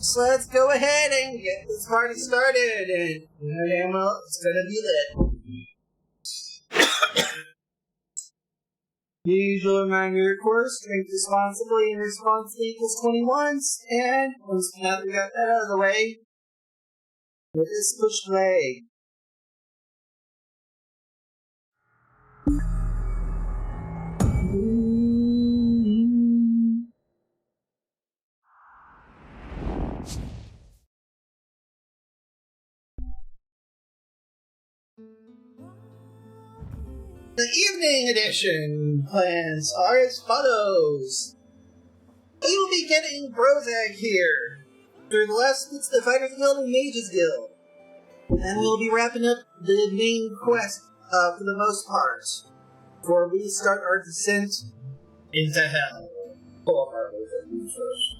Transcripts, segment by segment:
So let's go ahead and get this party started, and damn well, it's gonna be lit. The usual reminder, of course, drink responsibly and responsibly equals 21, and once now that we got that out of the way, let us push play. The evening edition plans are as follows. We will be getting Brozag here through the last bits of the Fighters Guild and Mages Guild. And we'll be wrapping up the main quest for the most part before we start our descent into hell. Pull up our Brozag first.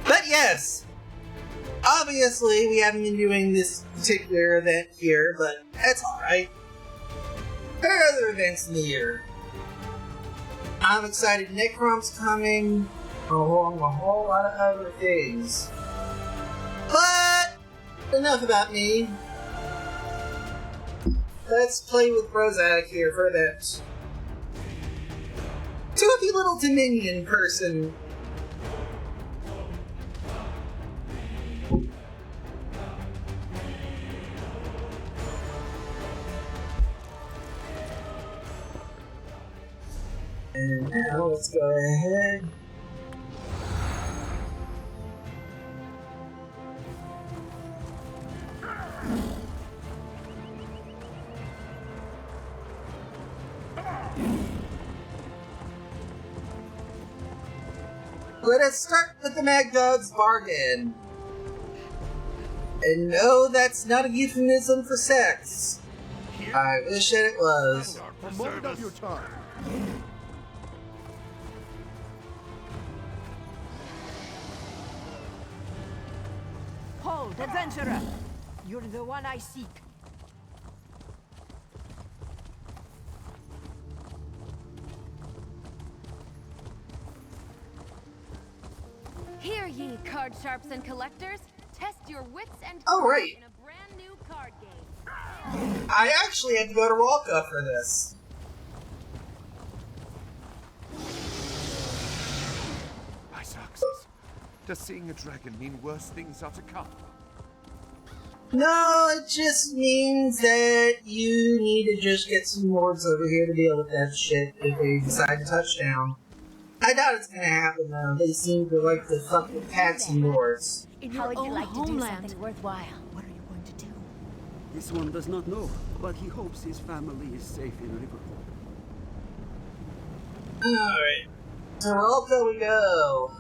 But yes, obviously we haven't been doing this particular event here, but that's alright. There are other events in the year. I'm excited Necrom's coming, along with a whole lot of other things. But enough about me. Let's play with Brozak here for that toothy little Dominion person. And now let's go ahead. Let us start with the Mad God's bargain. And no, that's not a euphemism for sex. I wish that it was. A moment of your time. Hold, adventurer! You're the one I seek. Here, ye card sharps and collectors, test your wits and right. in a brand new card game. I actually had to go to Rolka for this. My success. Does seeing a dragon mean worse things are to come? No, it just means that you need to just get some lords over here to deal with that shit if they decide to touch down. I doubt it's gonna happen though. They seem to like to fuck with cats and lords. How would you like to do homeland. something worthwhile? What are you going to do? This one does not know, but he hopes his family is safe in Liverpool. Alright. To Rolka we go.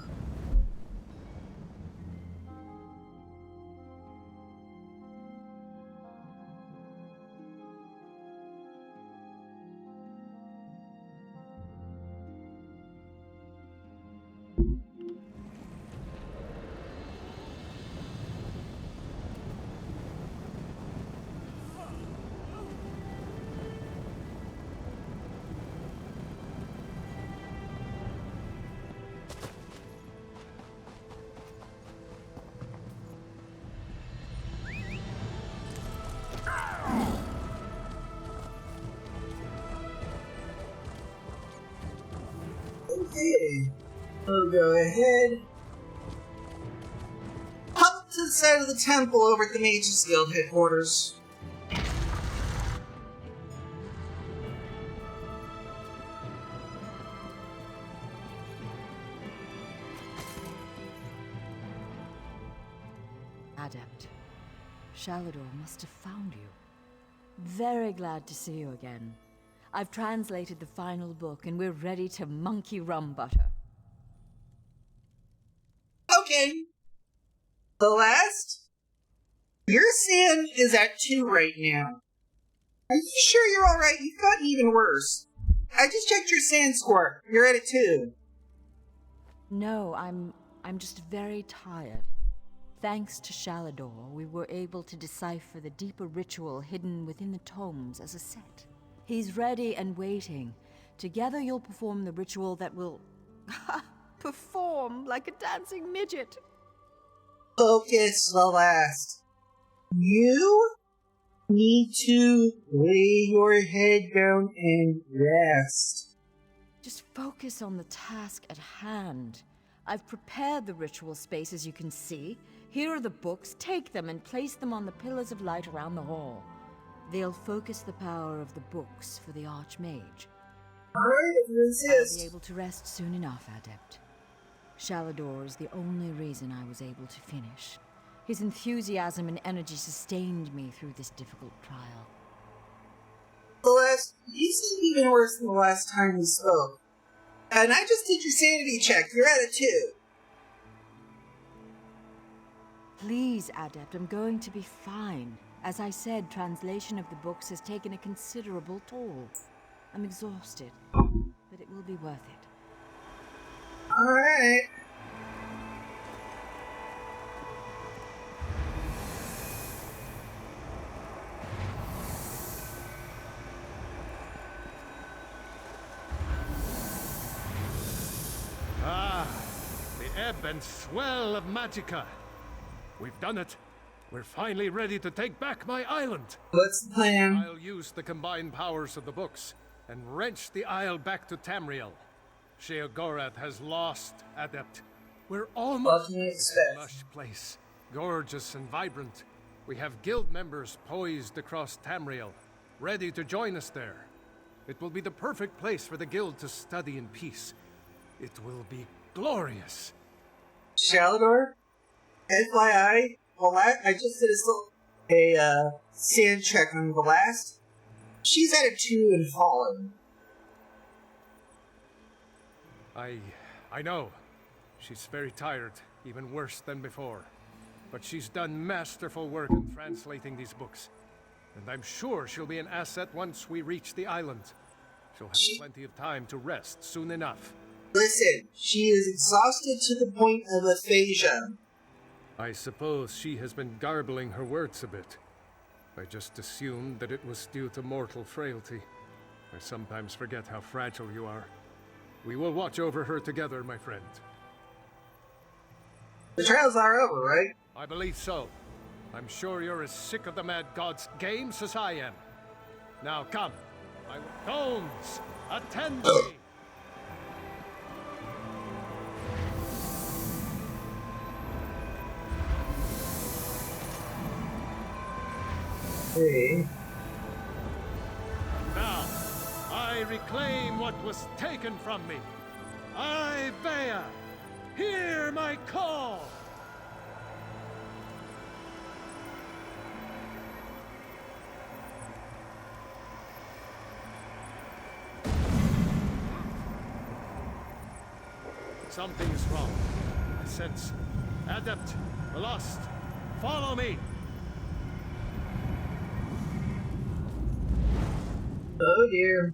Okay, we'll go ahead. Hop up to the side of the temple over at the Mages Guild headquarters. Adept, Shalador must have found you. Very glad to see you again. I've translated the final book, and we're ready to monkey rum butter. Okay. The last? Your sin is at 2 right now. Are you sure you're alright? You've gotten even worse. I just checked your sand score. You're at a 2. No, I'm just very tired. Thanks to Shalador, we were able to decipher the deeper ritual hidden within the tomes as a set. He's ready and waiting. Together you'll perform the ritual that will... perform like a dancing midget. Focus, Celeste. You need to lay your head down and rest. Just focus on the task at hand. I've prepared the ritual space, as you can see. Here are the books. Take them and place them on the pillars of light around the hall. They'll focus the power of the books for the Archmage. Alright, if you I'll insist. be able to rest soon enough, Adept. Shalador is the only reason I was able to finish. His enthusiasm and energy sustained me through this difficult trial. Celeste, you seem even worse than the last time we spoke. And I just did your sanity check. You're at a 2. Please, Adept, I'm going to be fine. As I said, translation of the books has taken a considerable toll. I'm exhausted, but it will be worth it. Alright. Ah, the ebb and swell of Magicka. We've done it. We're finally ready to take back my island. What's the plan? I'll use the combined powers of the books and wrench the isle back to Tamriel. Sheogorath has lost, Adept. We're almost What can you It's expect? a lush place, gorgeous and vibrant. We have guild members poised across Tamriel, ready to join us there. It will be the perfect place for the guild to study in peace. It will be glorious. Shalador? FYI, I just did a sand check on the last. She's at a 2 and fallen. I know. She's very tired, even worse than before. But she's done masterful work in translating these books. And I'm sure she'll be an asset once we reach the island. She'll have plenty of time to rest soon enough. Listen, she is exhausted to the point of aphasia. I suppose she has been garbling her words a bit. I just assumed that it was due to mortal frailty. I sometimes forget how fragile you are. We will watch over her together, my friend. The trials are over, right? I believe so. I'm sure you're as sick of the Mad God's games as I am. Now come. Bones, attend me! Hey. Now, I reclaim what was taken from me. I, Bea, hear my call! Something's wrong. I sense. Adept, the lost, follow me! Oh dear.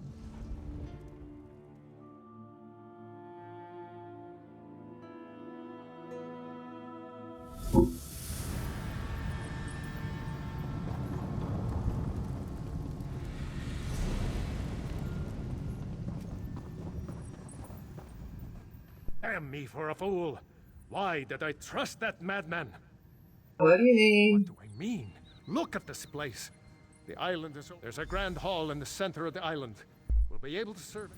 Damn me for a fool! Why did I trust that madman? What do you mean? What do I mean? Look at this place. The island is... There's a grand hall in the center of the island. We'll be able to serve it.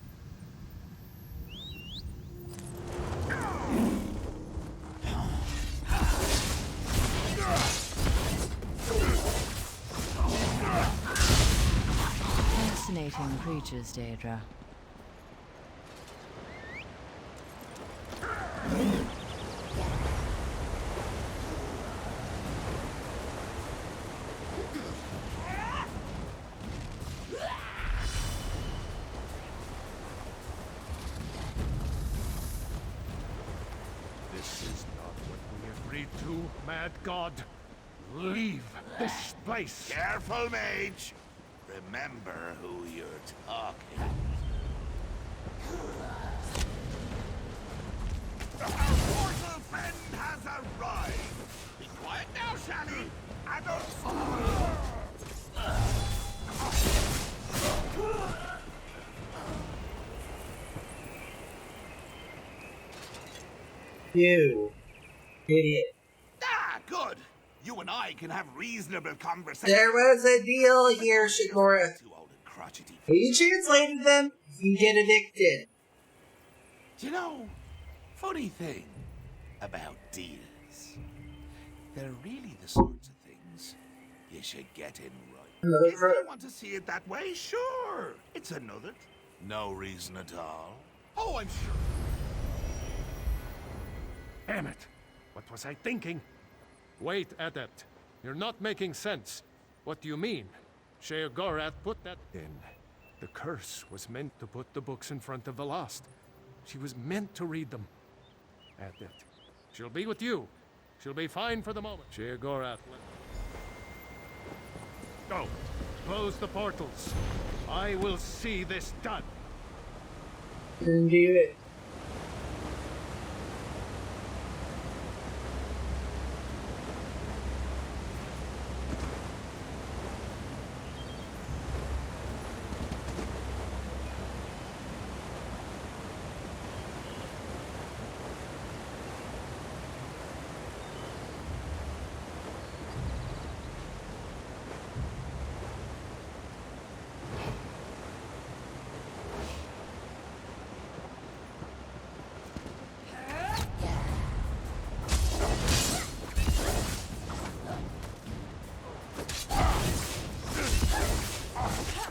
Fascinating creatures, Daedra. This is not what we agreed to, Mad God. Leave this place. Careful, mage. Remember who you're talking. Our mortal friend has arrived. Be quiet now, Shally. Adults. You idiot. Ah, good. You and I can have reasonable conversation. There was a deal here, Shigora. Too old and crotchety. If you translated them, you get evicted. You know, funny thing about deals. They're really the sorts of things you should get in right. If you want to see it that way, sure. It's another. No reason at all. Oh, I'm sure. Damn it! What was I thinking? Wait, Adept. You're not making sense. What do you mean? Sheogorath put that in. The curse was meant to put the books in front of the lost. She was meant to read them. Adept. She'll be with you. She'll be fine for the moment. Sheogorath, go. Close the portals. I will see this done. And do it.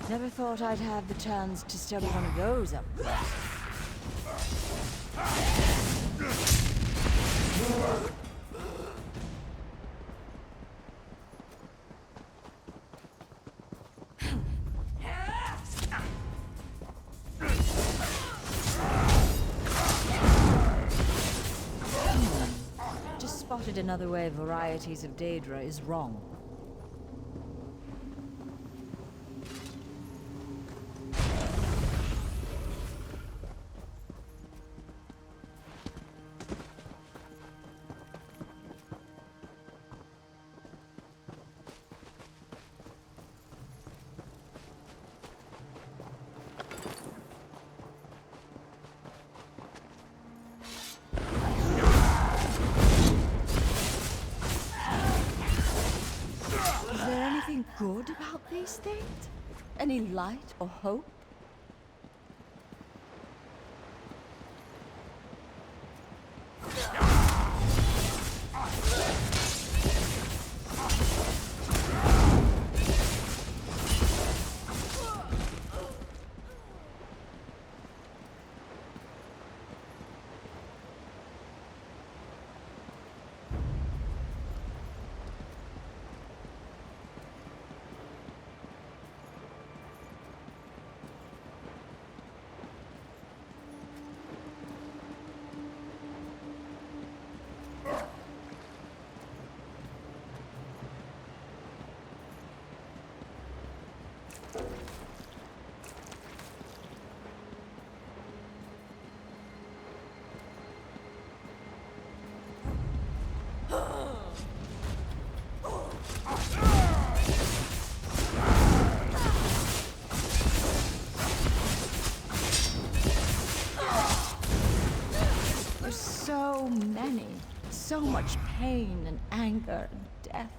Never thought I'd have the chance to study one of those up close. Just spotted another way varieties of Daedra is wrong. Is there anything good about these things? Any light or hope? There's so many, so much pain and anger and death.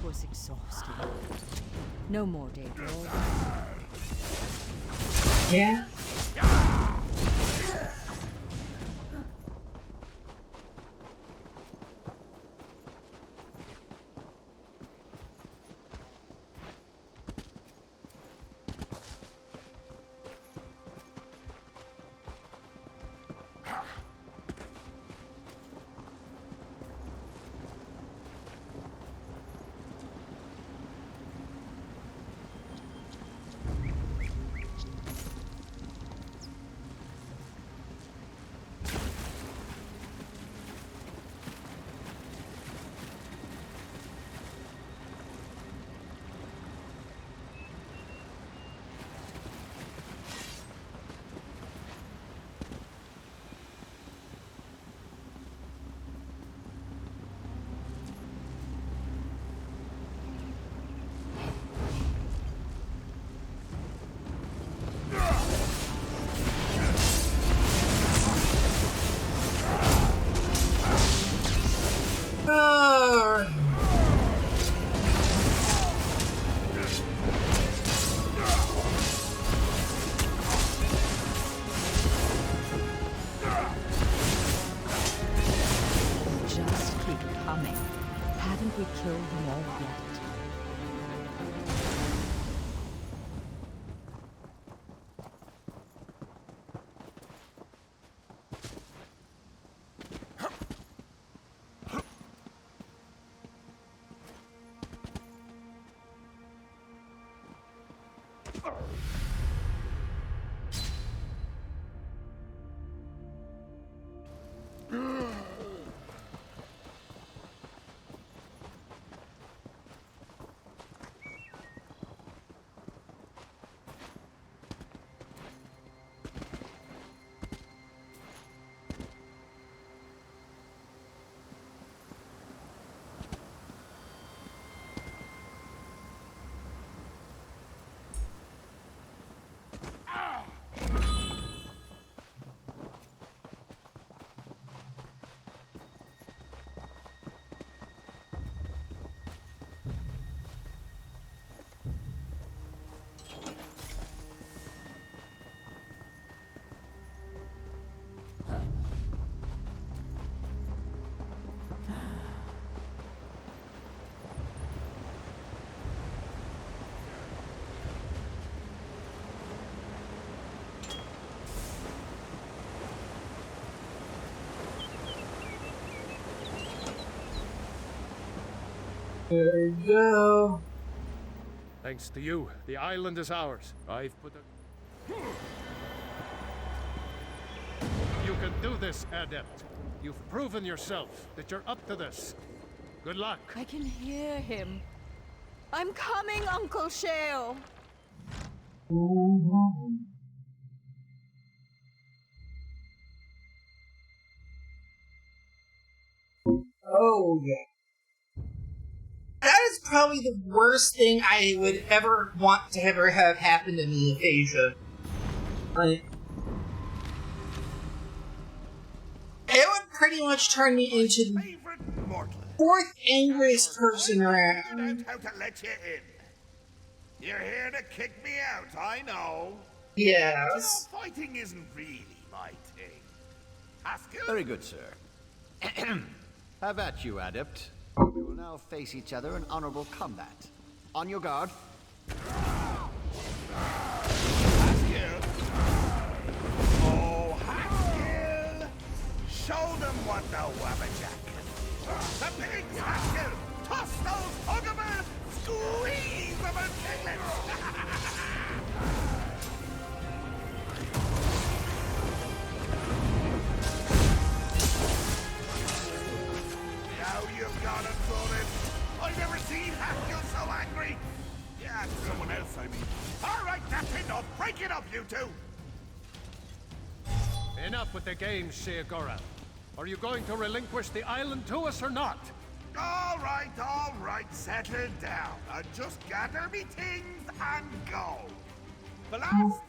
was exhausting. No more, Daedra. Yeah? Just keep coming. Haven't we killed them all yet? There we go. Thanks to you, the island is ours. I've put a... You can do this, Adept. You've proven yourself that you're up to this. Good luck. I can hear him. I'm coming, Uncle Shale. Oh, yeah. That is probably the worst thing I would ever want to ever have happen to me in Asia. Like, it would pretty much turn me into the Favorite mortal. fourth angriest person around. Figured out how to let you in. You're here to kick me out, I know. Yes. You know, fighting isn't really my thing. Haskell? Very good, sir. Have at you, Adept. We will now face each other in honorable combat. On your guard. Haskell? Oh, Haskell! Show them what the Wabbajack can. The pigs, Haskell! Toss those huggabers! Squeeze them and piglets! Now you've got it, Ronan. I've never seen Haskell so angry. Yeah, someone else, I mean. All right, that's enough. Break it up, you two. Enough with the games, Sheogoran. Are you going to relinquish the island to us or not? All right. Settle down. Just gather me things and go. The last.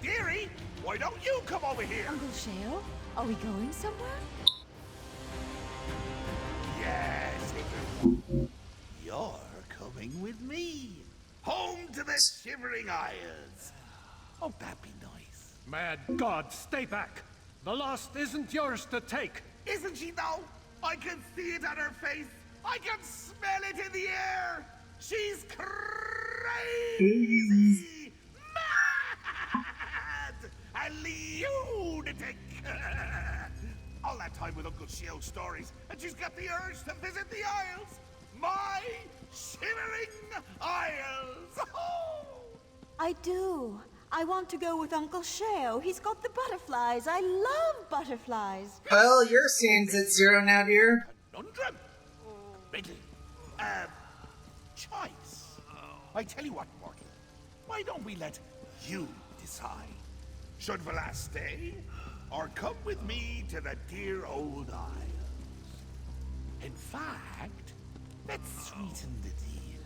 Dearie, why don't you come over here? Uncle Shale, are we going somewhere? Yes, Hickory. you're coming with me. Home to the Shivering Isles. Oh, that'd be nice. Mad God, stay back! The lost isn't yours to take! Isn't she though? I can see it on her face. I can smell it in the air. She's crazy, mad, a lunatic. All that time with Uncle Shio's stories, and she's got the urge to visit the Isles. My Shivering Isles. I do. I want to go with Uncle Sheo. He's got the butterflies. I love butterflies. Well, your scene's at 0 now, dear. Conundrum. Riddle. Choice. I tell you what, Morty. Why don't we let you decide? Should Velas stay, or come with me to the dear old Isles? In fact, let's sweeten the deal.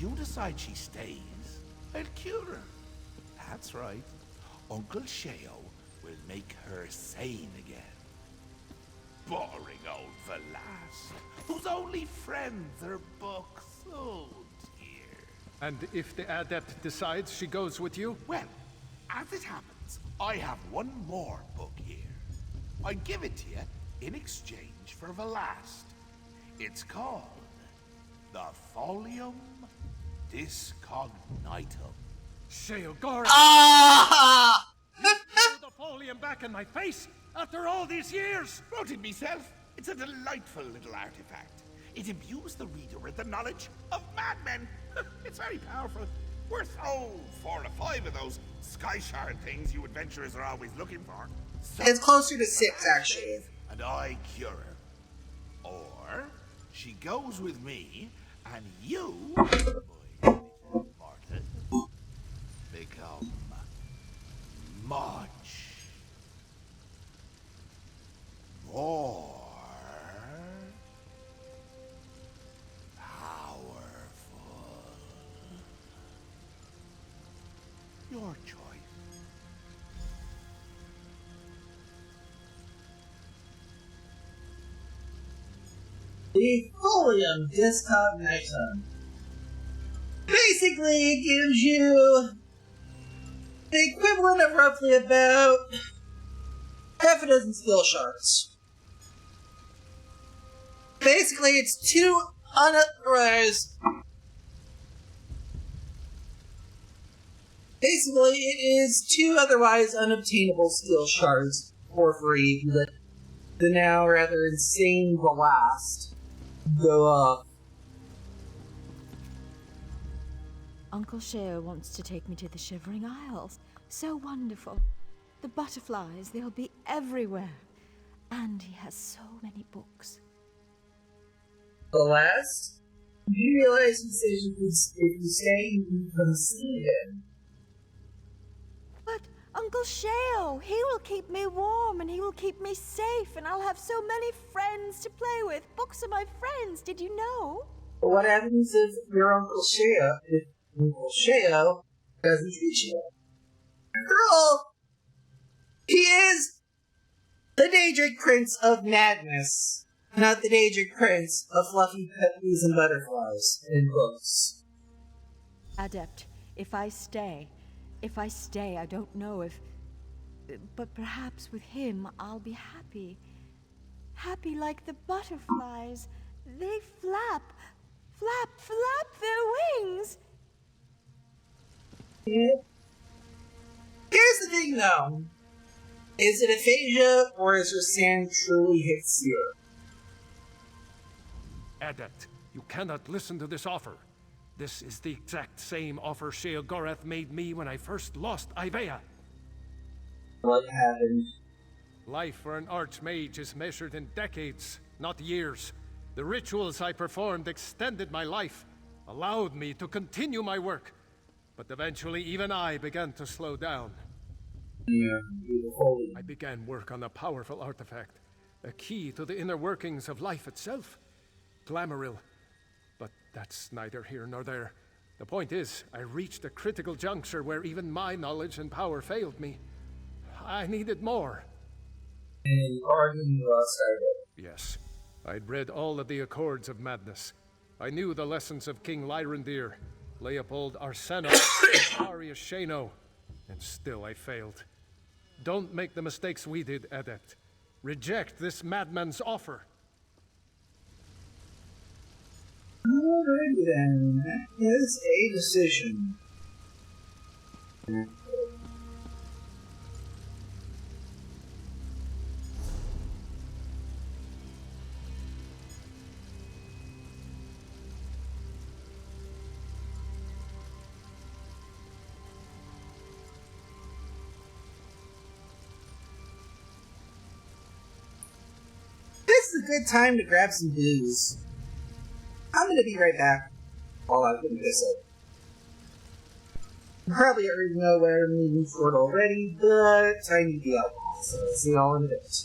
You decide she stays, I'll cure her. That's right. Uncle Sheo will make her sane again. Boring old Velas, whose only friends are books. Oh, dear. And if the adept decides she goes with you? Well, as it happens, I have one more book here. I give it to you in exchange for Velast. It's called the Folium Discognitum. Sheogora! Ah! Throw the folium back in my face after all these years! Wrote it myself. It's a delightful little artifact. It imbues the reader with the knowledge of madmen. It's very powerful. Worth, 4 or 5 of those sky shard things you adventurers are always looking for. So, It's closer to 6, actually. and I cure her. Or she goes with me, and you, my little mortal, become much more powerful. Your choice. The Folium Discognitum. Basically, it gives you the equivalent of roughly about half a dozen skill shards. Basically, it's 2 unauthorized. Basically, it is 2 otherwise unobtainable skill shards for free that the now rather insane Velast go up. Uncle Sheo wants to take me to the Shivering Isles. So wonderful. The butterflies, they'll be everywhere. And he has so many books. Velast? You realize he says if you stay, you can come see him. But Uncle Sheo, he will keep me warm and he will keep me safe and I'll have so many friends to play with. Books are my friends, did you know? But what happens if your Uncle Sheo, doesn't treat you? After all, he is the Daedric Prince of Madness, not the Daedric Prince of fluffy puppies and butterflies and books. Adept, if I stay, I don't know if... But perhaps with him I'll be happy. Happy like the butterflies. They flap their wings. Yeah. Here's the thing, though. Is it aphasia, or is her sand truly hit Seer? Adept, you cannot listen to this offer. This is the exact same offer Sheogorath made me when I first lost Ivea. What happened? Life for an archmage is measured in decades, not years. The rituals I performed extended my life, allowed me to continue my work. But eventually even I began to slow down. Yeah, holy. I began work on a powerful artifact, a key to the inner workings of life itself. Glamouril. But that's neither here nor there. The point is, I reached a critical juncture where even my knowledge and power failed me. I needed more. And arguing lost Ivea. Yes, I'd read all of the Accords of Madness. I knew the lessons of King Lyrandir, Leopold Arseno, Arius Shano, and still I failed. Don't make the mistakes we did, Adept. Reject this madman's offer. Alrighty then. That is a decision. This is a good time to grab some booze. I'm gonna be right back while I finish this up. You probably already know where I'm leaving for it already, but I need the alcohol, so I'll see y'all in a bit.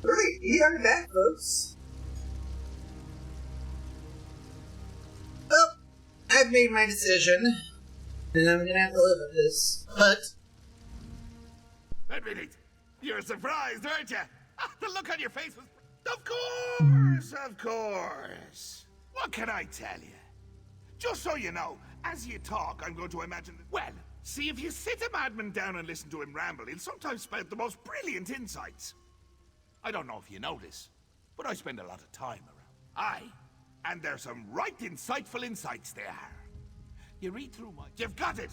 Alright, we are back, folks. Well, I've made my decision, and I'm gonna have to live with this, but... Admit it, you're surprised, aren't you? The look on your face was... Of course, of course. What can I tell you? Just so you know, as you talk, I'm going to imagine that... Well, see, if you sit a madman down and listen to him ramble, he'll sometimes spout the most brilliant insights. I don't know if you know this, but I spend a lot of time around. Aye, and there's some right insightful insights there. You read through my... You've got it!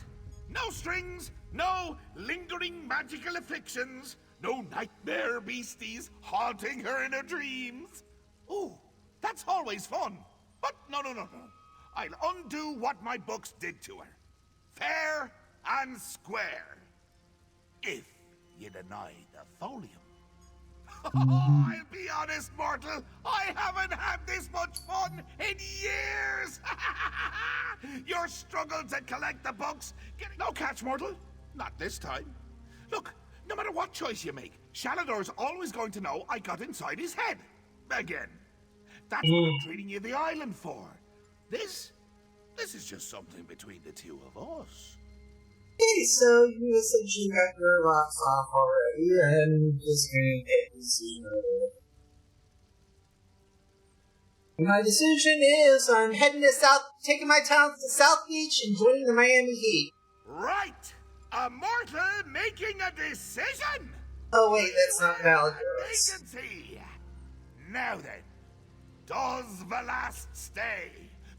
No strings, no lingering magical afflictions, no nightmare beasties haunting her in her dreams. Ooh, that's always fun. But no. I'll undo what my books did to her. Fair and square. If you deny the folium. I'll be honest, mortal. I haven't had this much fun in years. Your struggle to collect the books. No catch, mortal. Not this time. Look, no matter what choice you make, Shalador's always going to know I got inside his head. Again. That's what I'm treating you the island for. This is just something between the two of us. Okay, so you essentially got your rocks off already, and just gonna get a decision. My decision is I'm heading to South, taking my talents to South Beach and joining the Miami Heat. Right! A mortal making a decision! Oh wait, that's not valid. Agency! Now then, does the last stay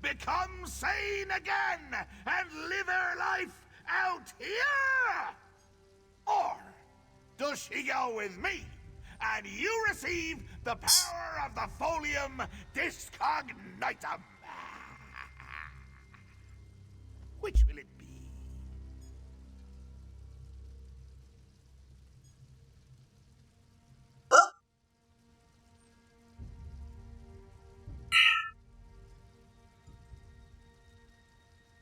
become sane again and live her life out here? Or does she go with me and you receive the power of the Folium Discognitum? Which will it be?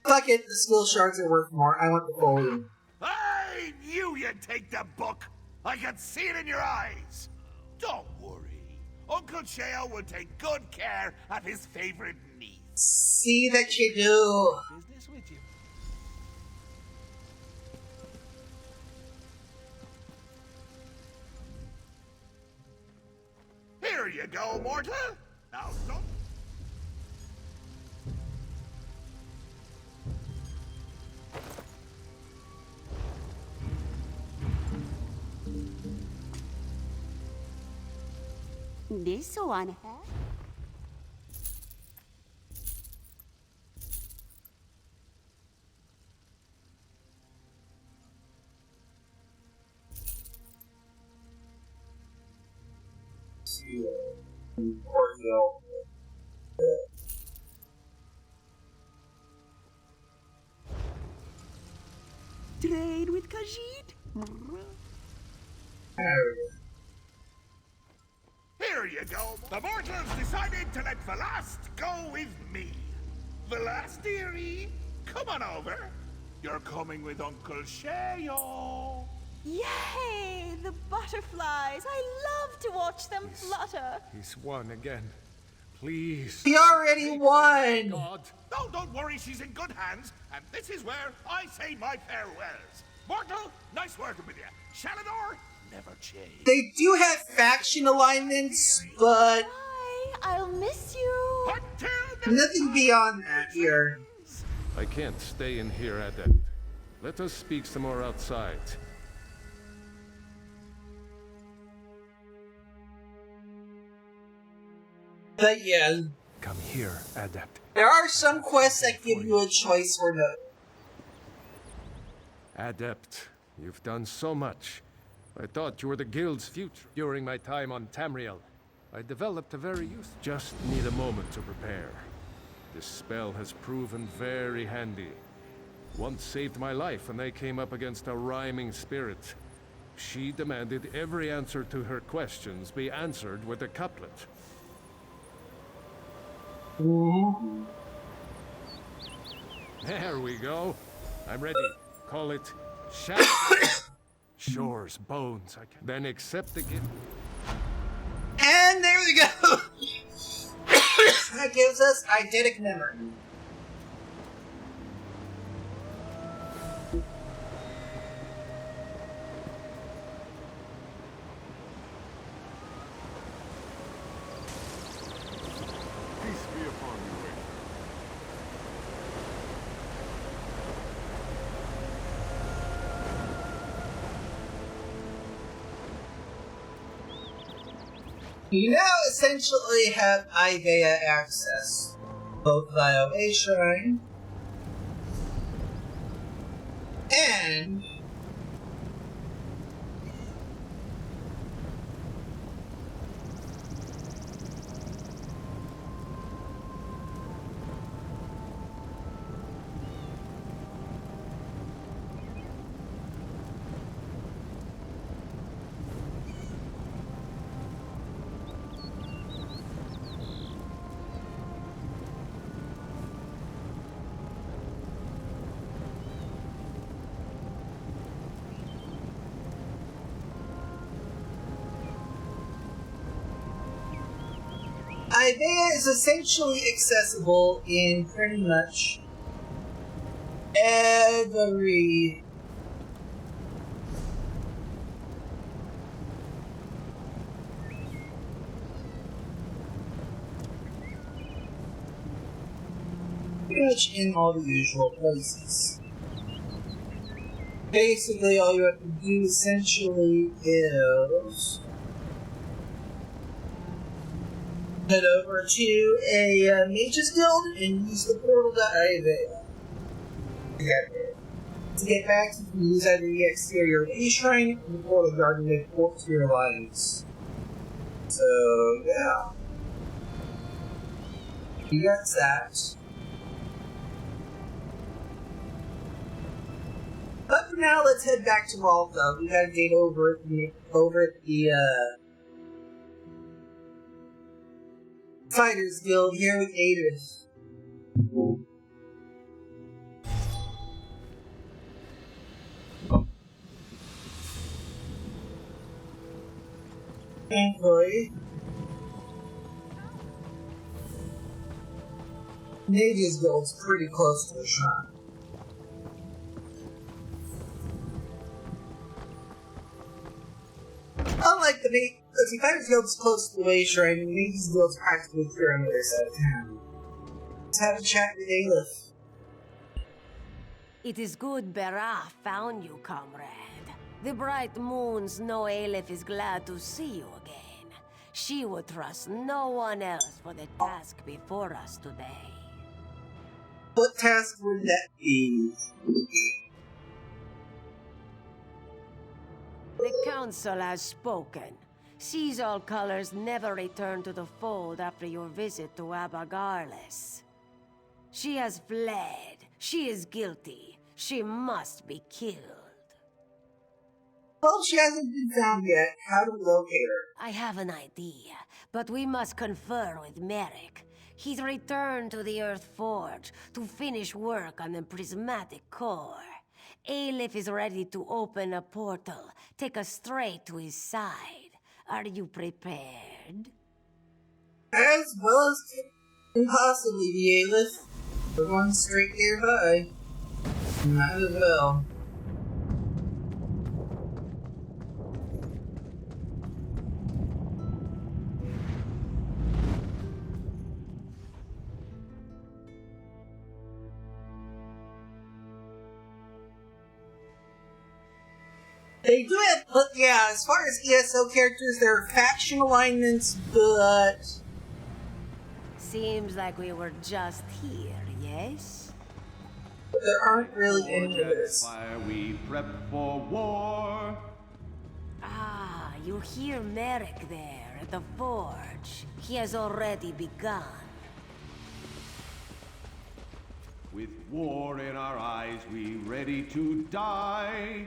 Fuck it, the skill shards are worth more. I want the folium. I knew you'd take the book. I could see it in your eyes. Don't worry. Uncle Cheo will take good care of his favorite niece. See that you do. Business with you. Here you go, mortal. Now don't. This one, huh? Trade with Khajiit? Here you go. The mortals decided to let Velast go with me. Velast, dearie, come on over. You're coming with Uncle Cheo. Yay! The butterflies! I love to watch them flutter. He's won again. Please. He already won! God. No, don't worry, she's in good hands. And this is where I say my farewells. Mortal, nice working with you. Shalador, never change. They do have faction alignments, but Bye! I'll miss you! Until the nothing beyond that here. I can't stay in here, Adept. Let us speak some more outside. But yeah, Come here, Adept. there are some quests that give you a choice or no. Adept, you've done so much. I thought you were the guild's future. During my time on Tamriel, I developed a very useful. Just need a moment to prepare. This spell has proven very handy. Once saved my life when I came up against a rhyming spirit. She demanded every answer to her questions be answered with a couplet. There we go. I'm ready. Call it Shadow. Shores, bones. I can then accept the gift. And there we go! That gives us eidetic memory. Peace be upon you, Wayne. You now essentially have Idea access, both via a shrine and Ivea is essentially accessible in pretty much every pretty much in all the usual places. Basically, all you have to do essentially is head over to a Mage's Guild and use the portal to Ivea. To get back, you can use either the exterior A Shrine or the portal garden to port to your alliance. So, yeah. You got that. But for now, let's head back to Malta. We gotta get over at the Fighters Guild here with Adith. Thankfully, Navia's Guild's pretty close to the shrine. Unlike the Fighters Guild's close to the way shrine, the Navia's Guild's practically clear on the other side of town. Let's have a chat with Aleph. It is good Berah found you, comrade. The bright moons know Aleph is glad to see you again. She would trust no one else for the task before us today. What task would that be? The council has spoken. Sees all colors never return to the fold after your visit to Abagarles. She has fled. She is guilty. She must be killed. Well, she hasn't been found yet. How do we locate her? I have an idea, but we must confer with Merrick. He's returned to the Earth Forge to finish work on the prismatic core. Aleph is ready to open a portal, take us straight to his side. Are you prepared? As well as can possibly be, Aleph. We're going straight nearby. Might as well. They do have, yeah, as far as ESO characters, there are faction alignments, but... Seems like we were just here, yes? There aren't really any others. Fire, we prep for war. Ah, you hear Merrick there at the forge. He has already begun. With war in our eyes, we ready to die.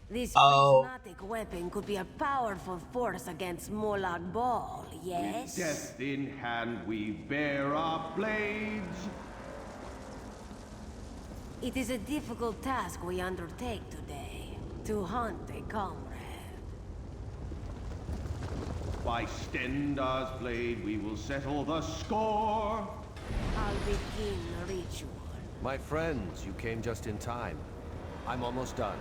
This prismatic weapon could be a powerful force against Molag Bal, yes? With death in hand, we bear our blades. It is a difficult task we undertake today, to hunt a comrade. By Stendar's blade, we will settle the score. I'll begin the ritual. My friends, you came just in time. I'm almost done.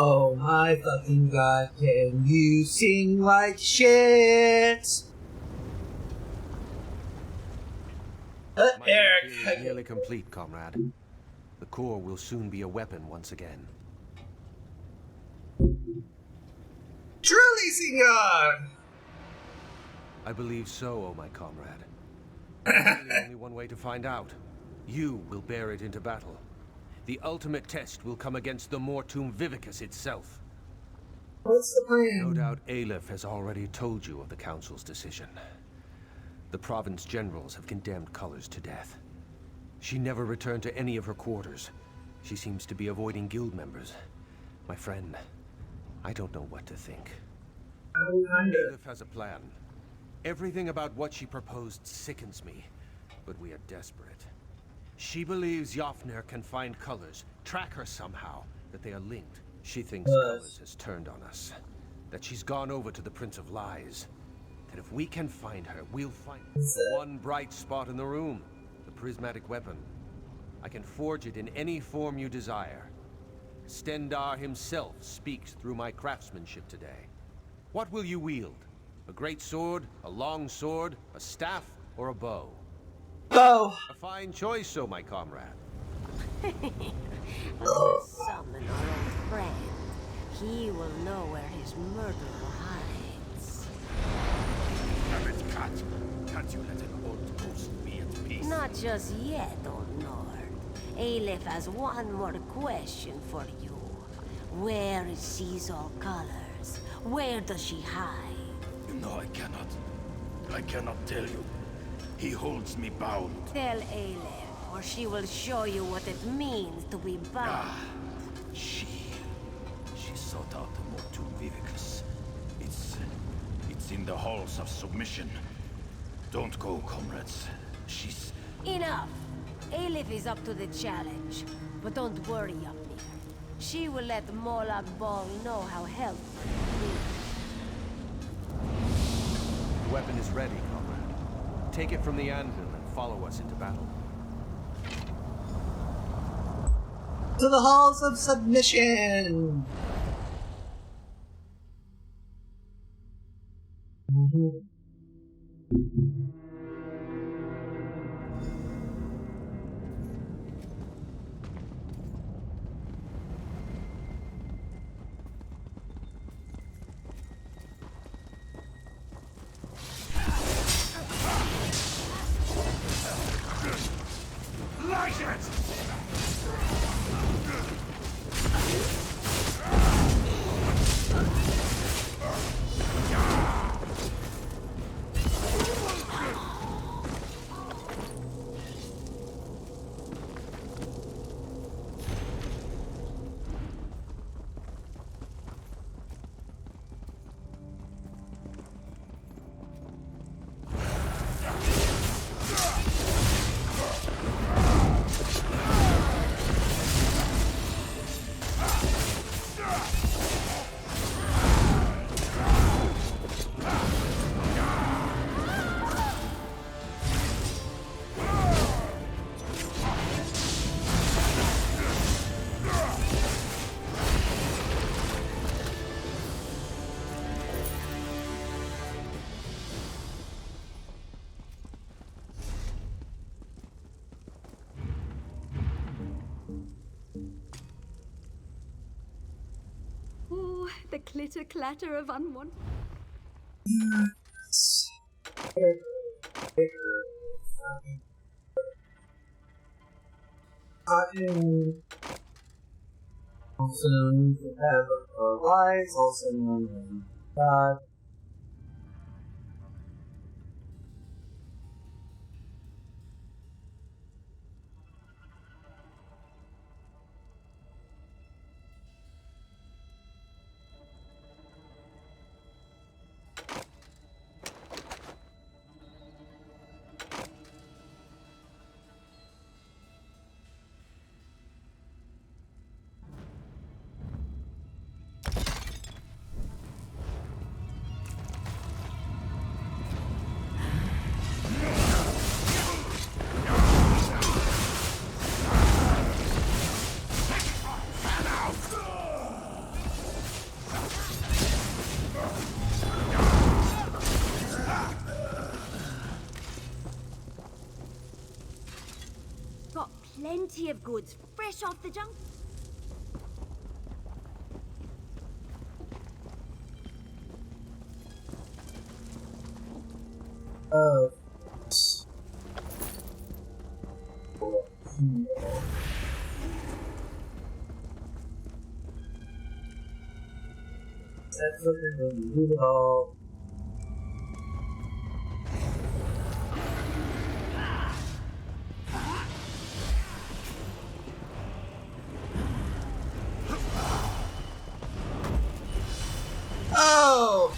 Oh my fucking god, can you sing like shit? My Eric. material is nearly complete, comrade. The core will soon be a weapon once again. Truly, senor! I believe so, oh my comrade. There's only one way to find out. You will bear it into battle. The ultimate test will come against the Mortum Vivicus itself. What's the plan? No doubt Aleph has already told you of the Council's decision. The province generals have condemned Colors to death. She never returned to any of her quarters. She seems to be avoiding guild members. My friend, I don't know what to think. Aleph has a plan. Everything about what she proposed sickens me, but we are desperate. She believes Jofnir can find Colors, track her somehow, that they are linked. She thinks Colors has turned on us, that she's gone over to the Prince of Lies. that if we can find her, we'll find one bright spot in the room. The prismatic weapon. I can forge it in any form you desire. Stendar himself speaks through my craftsmanship today. What will you wield? A great sword, a long sword, a staff, or a bow? Bow. A fine choice, so my comrade. I'll summon our old friend. He will know where his murderer hides. Damn it, cat. Can't you let an old ghost be at peace? Not just yet, old Nord. Aleph has one more question for you. Where is Seasol Colors? Where does she hide? No, I cannot. I cannot tell you. He holds me bound. Tell Aleph, or she will show you what it means to be bound. She sought out the Mortum Vivicus. It's in the halls of submission. Don't go, comrades. She's... Enough! Aleph is up to the challenge. But don't worry, Upnir. She will let Molag Bal know how helpful he is. The weapon is ready, comrade. Take it from the anvil and follow us into battle. To the halls of submission! Light it! Oh, the clitter-clatter of unwanted... Also known as the Heaven of Lies, also known as God. Got plenty of goods, fresh off the junk. That's what they're going to do it all. Oh!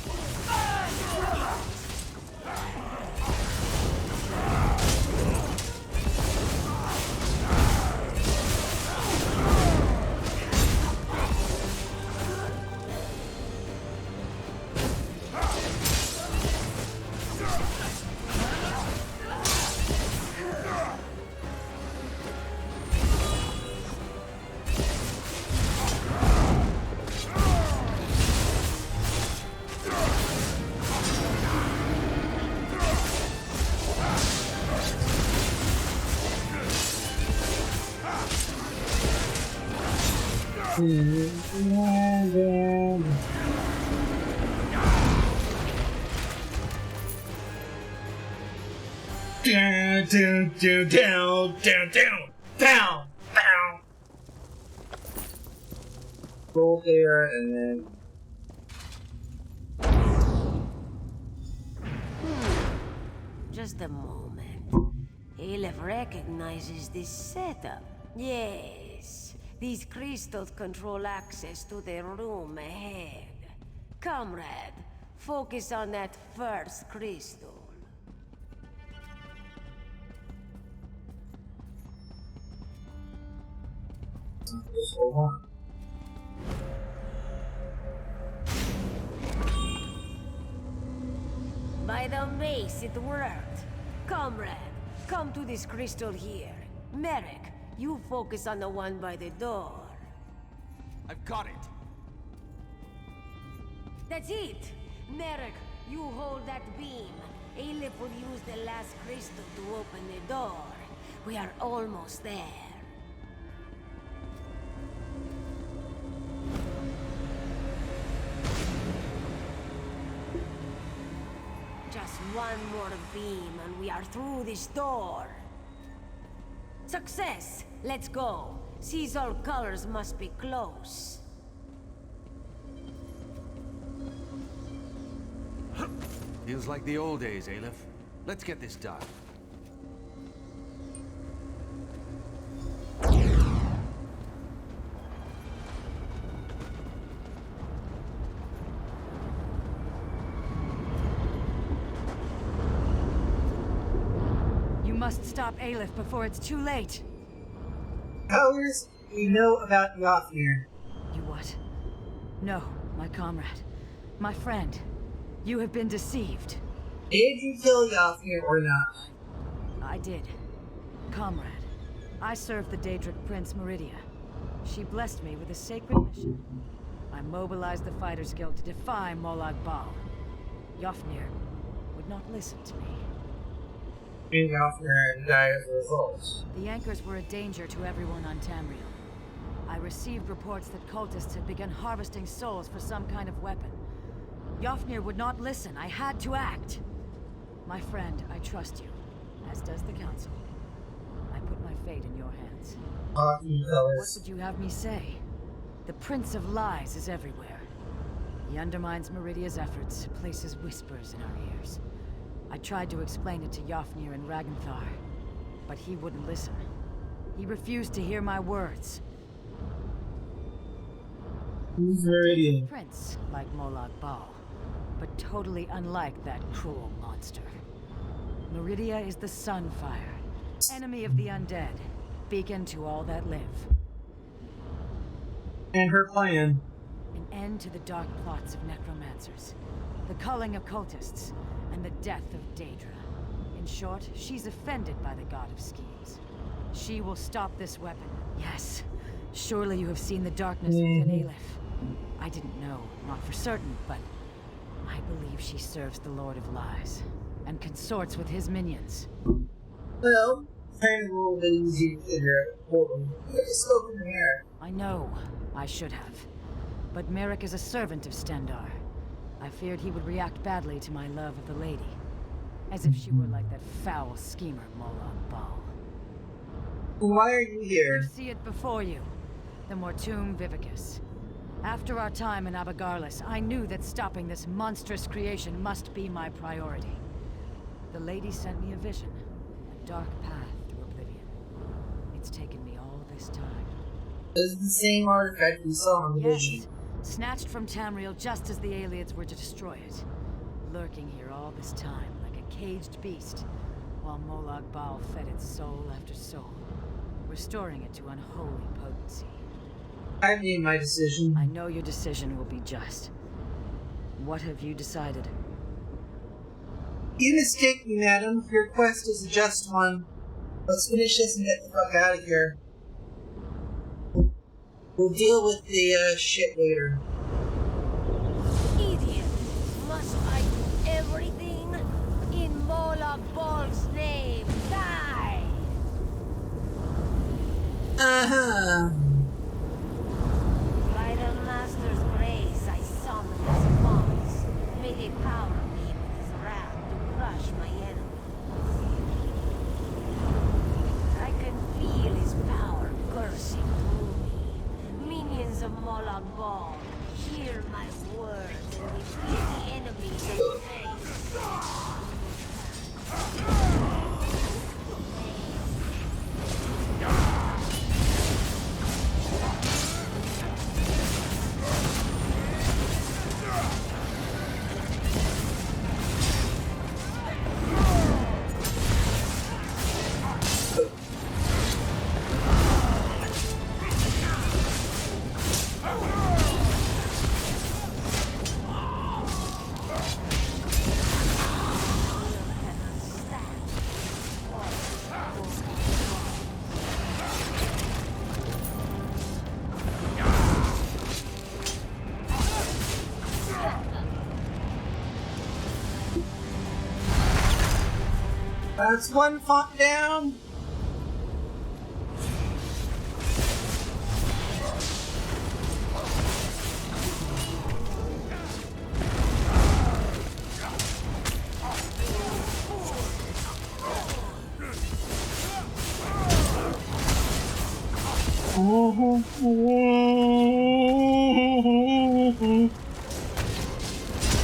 Down, down, down, down, down, down, down, down. Roll there and then. Just a moment. Aleph recognizes this setup. Yes, these crystals control access to the room ahead. Comrade, focus on that first crystal. Just hold on. By the mace, it worked. Comrade, come to this crystal here. Merrick, you focus on the one by the door. I've got it. That's it! Merrick, you hold that beam. Aleph will use the last crystal to open the door. We are almost there. Just one more beam and we are through this door. Success! Let's go. Seasol colors must be close. Feels like the old days, Aleph. Let's get this done. You must stop Aleph before it's too late. Colors we know about Yofnir. You what? No, my comrade. My friend. You have been deceived. Did you kill Yofnir or not? I did. Comrade, I served the Daedric Prince Meridia. She blessed me with a sacred mission. I mobilized the Fighters Guild to defy Molag Bal. Yofnir would not listen to me. And Yofnir died as a result. The Anchors were a danger to everyone on Tamriel. I received reports that cultists had begun harvesting souls for some kind of weapon. Yofnir would not listen. I had to act. My friend, I trust you, as does the Council. I put my fate in your hands. What would you have me say? The Prince of Lies is everywhere. He undermines Meridia's efforts, places whispers in our ears. I tried to explain it to Yofnir and Ragnthar, but he wouldn't listen. He refused to hear my words. Who's Meridian? Prince, like Molag Bal, but totally unlike that cruel monster. Meridia is the Sunfire, enemy of the undead, beacon to all that live. And her plan. An end to the dark plots of necromancers, the culling of cultists, and the death of Daedra. In short, she's offended by the god of schemes. She will stop this weapon. Yes, surely you have seen the darkness within Aleph. I didn't know, not for certain, but I believe she serves the Lord of Lies, and consorts with his minions. Well, kind of a little bit easy to figure out. Hold on. I just spoke in the air. I know, I should have. But Merrick is a servant of Stendar. I feared he would react badly to my love of the lady. As if she were like that foul schemer Molag Bal. Why are you here? You see it before you. The Mortum Vivicus. After our time in Abagarlis, I knew that stopping this monstrous creation must be my priority. The lady sent me a vision. A dark path to oblivion. It's taken me all this time. It's the same artifact we saw in the vision. Snatched from Tamriel just as the Aliads were to destroy it. Lurking here all this time, like a caged beast, while Molag Bal fed its soul after soul, restoring it to unholy potency. I made my decision. I know your decision will be just. What have you decided? You mistake me, madam. Your quest is a just one. Let's finish this and get the fuck out of here. We'll deal with the shit later. Idiot! Must I do everything? In Molag Bal's name, die! armies of Molag Bal, hear my words and defeat the enemies of the face. That's one font down.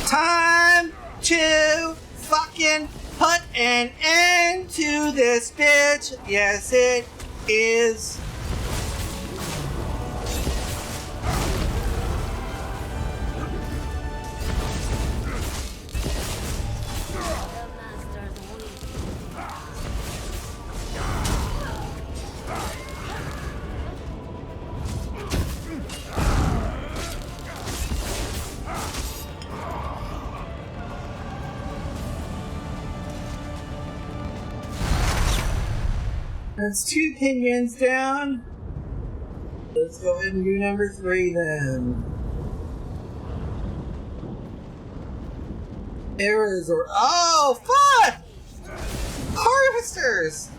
Time to fucking put an end to this bitch. Yes, it is. That's 2 pinions down. Let's go ahead and do number 3 then. Arrows or oh fuck! Harvesters!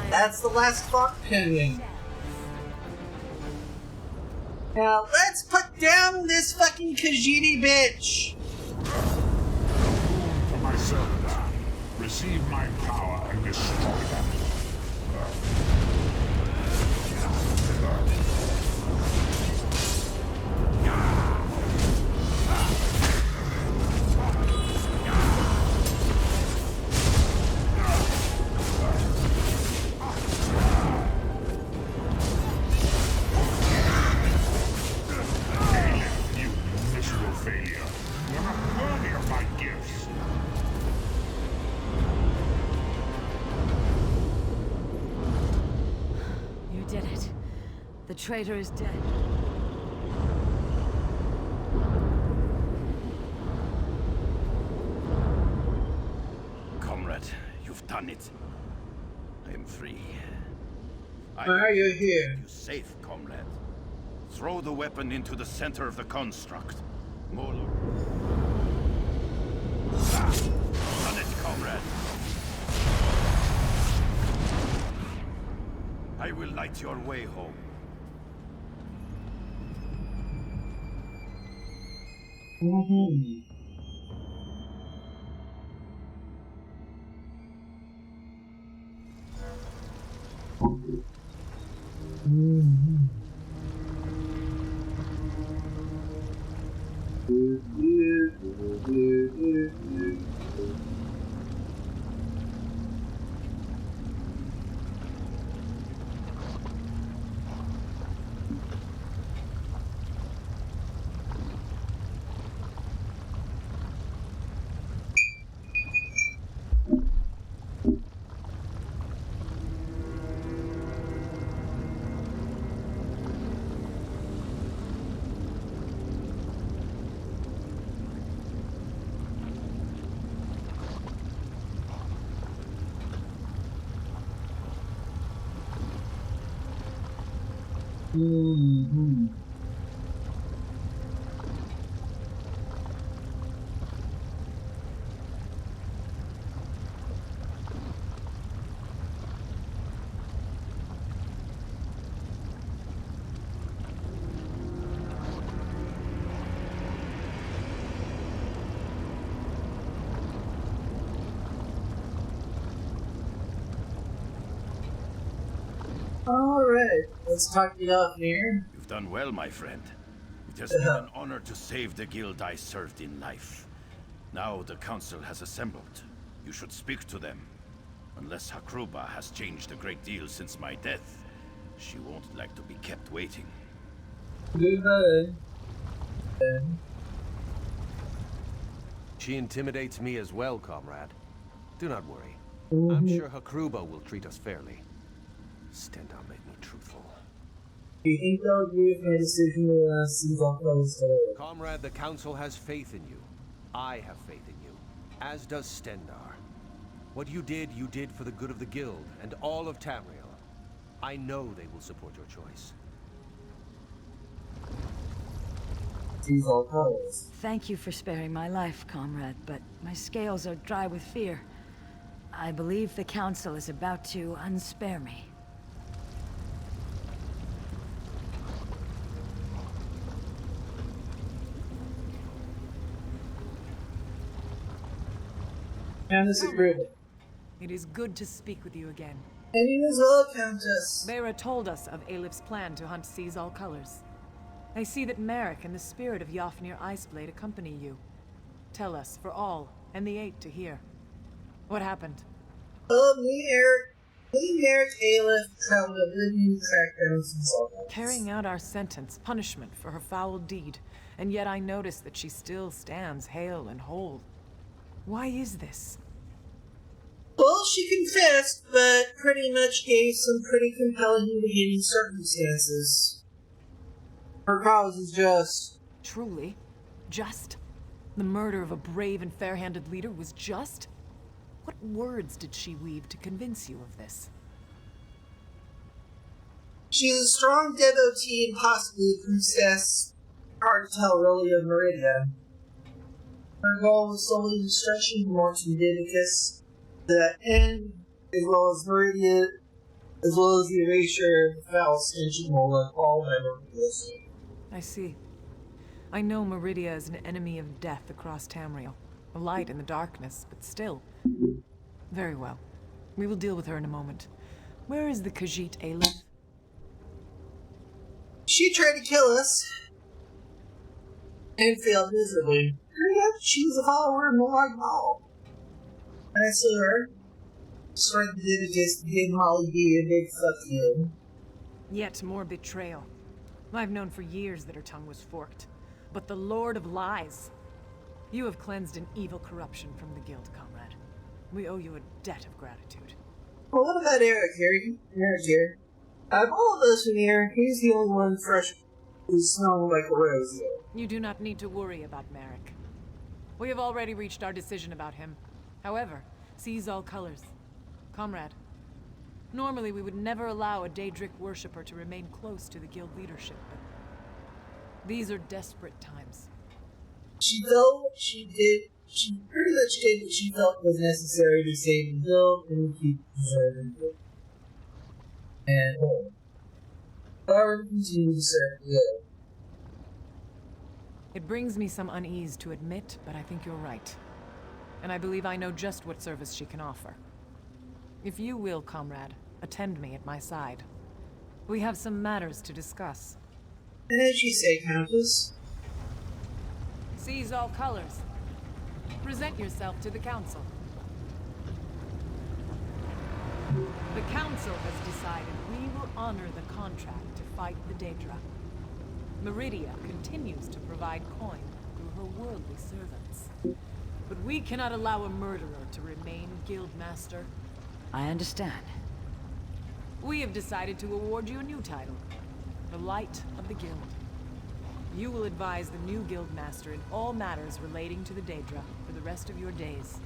That's the last font pinion. Now let's put down this fucking Khajiit bitch. For my servants, receive my power and destroy them. The traitor is dead. Comrade, you've done it. I am free. Why are you here? Keep you safe, comrade. Throw the weapon into the center of the construct. Molo. Done it, comrade. I will light your way home. Mm-hmm. Alright, let's talk it off here. You've done well, my friend. It has been an honor to save the guild I served in life. Now the council has assembled. You should speak to them. Unless Hakruba has changed a great deal since my death, she won't like to be kept waiting. Goodbye. She intimidates me as well, comrade. Do not worry. Mm-hmm. I'm sure Hakruba will treat us fairly. Stendhal made me truthful. Do you think they'll agree with my decision to seize all clothes today? Comrade, the council has faith in you. I have faith in you. As does Stendar. What you did for the good of the guild and all of Tamriel. I know they will support your choice. Seize all colors. Thank you for sparing my life, comrade, but my scales are dry with fear. I believe the council is about to unspare me. Countess agreed. It is good to speak with you again. And you as well, Countess. Mera told us of Aelif's plan to hunt Seize all colors. I see that Merrick and the spirit of Yofnir Iceblade accompany you. Tell us, for all, and the Eight to hear. What happened? Me, Merrick, Aelif, traveled a living track down Seize all colors. Carrying out our sentence, punishment for her foul deed, and yet I notice that she still stands hale and whole. Why is this? Well, she confessed, but pretty much gave some pretty compelling mitigating circumstances. Her cause is just. Truly? Just? The murder of a brave and fair-handed leader was just? What words did she weave to convince you of this? She is a strong devotee and possibly a princess. Hard to tell, really, of Meridia. Her goal was solely to stretch even more to Divicus, to that end, as well as Meridia, as well as the erasure of the foul stench and mold of all memories. I see. I know Meridia is an enemy of death across Tamriel. A light in the darkness, but still. Very well. We will deal with her in a moment. Where is the Khajiit Aelif? She tried to kill us. And failed miserably. She was a follower of Molag Mal. And I slew her. Destroyed the Divicus to give Molly B a big fuck you. Yet more betrayal. I've known for years that her tongue was forked. But the Lord of Lies. You have cleansed an evil corruption from the guild, comrade. We owe you a debt of gratitude. Well, what about Eric here? Eric here. Out of all of us in here, he's the only one fresh who's smelling like a rose yet. You do not need to worry about Merrick. We have already reached our decision about him. However, Seize all colors. Comrade, normally we would never allow a Daedric worshipper to remain close to the guild leadership, but these are desperate times. She felt what she did. She pretty much did what she felt was necessary to save the guild and keep preserving it. And hold. However, continue to serve the guild. It brings me some unease to admit, but I think you're right. And I believe I know just what service she can offer. If you will, comrade, attend me at my side. We have some matters to discuss. And as you say, Countess. Seize all colors. Present yourself to the council. The council has decided we will honor the contract to fight the Daedra. Meridia continues to provide coin through her worldly servants. But we cannot allow a murderer to remain guildmaster. I understand. We have decided to award you a new title, the Light of the Guild. You will advise the new guildmaster in all matters relating to the Daedra for the rest of your days.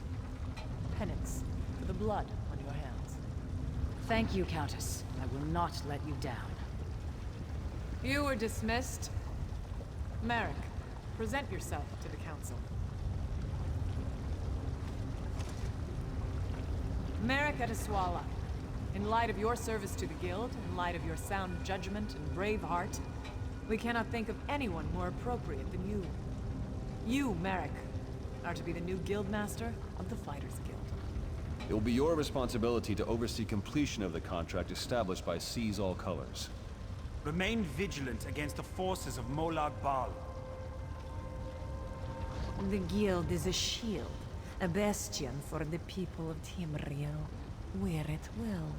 Penance for the blood on your hands. Thank you, Countess. I will not let you down. You were dismissed. Merrick, present yourself to the council. Merrick Eteswala, in light of your service to the Guild, in light of your sound judgment and brave heart, we cannot think of anyone more appropriate than you. You, Merrick, are to be the new Guildmaster of the Fighters Guild. It will be your responsibility to oversee completion of the contract established by Seize All Colors. Remain vigilant against the forces of Molag Bal. The Guild is a shield, a bastion for the people of Timriel, where it will.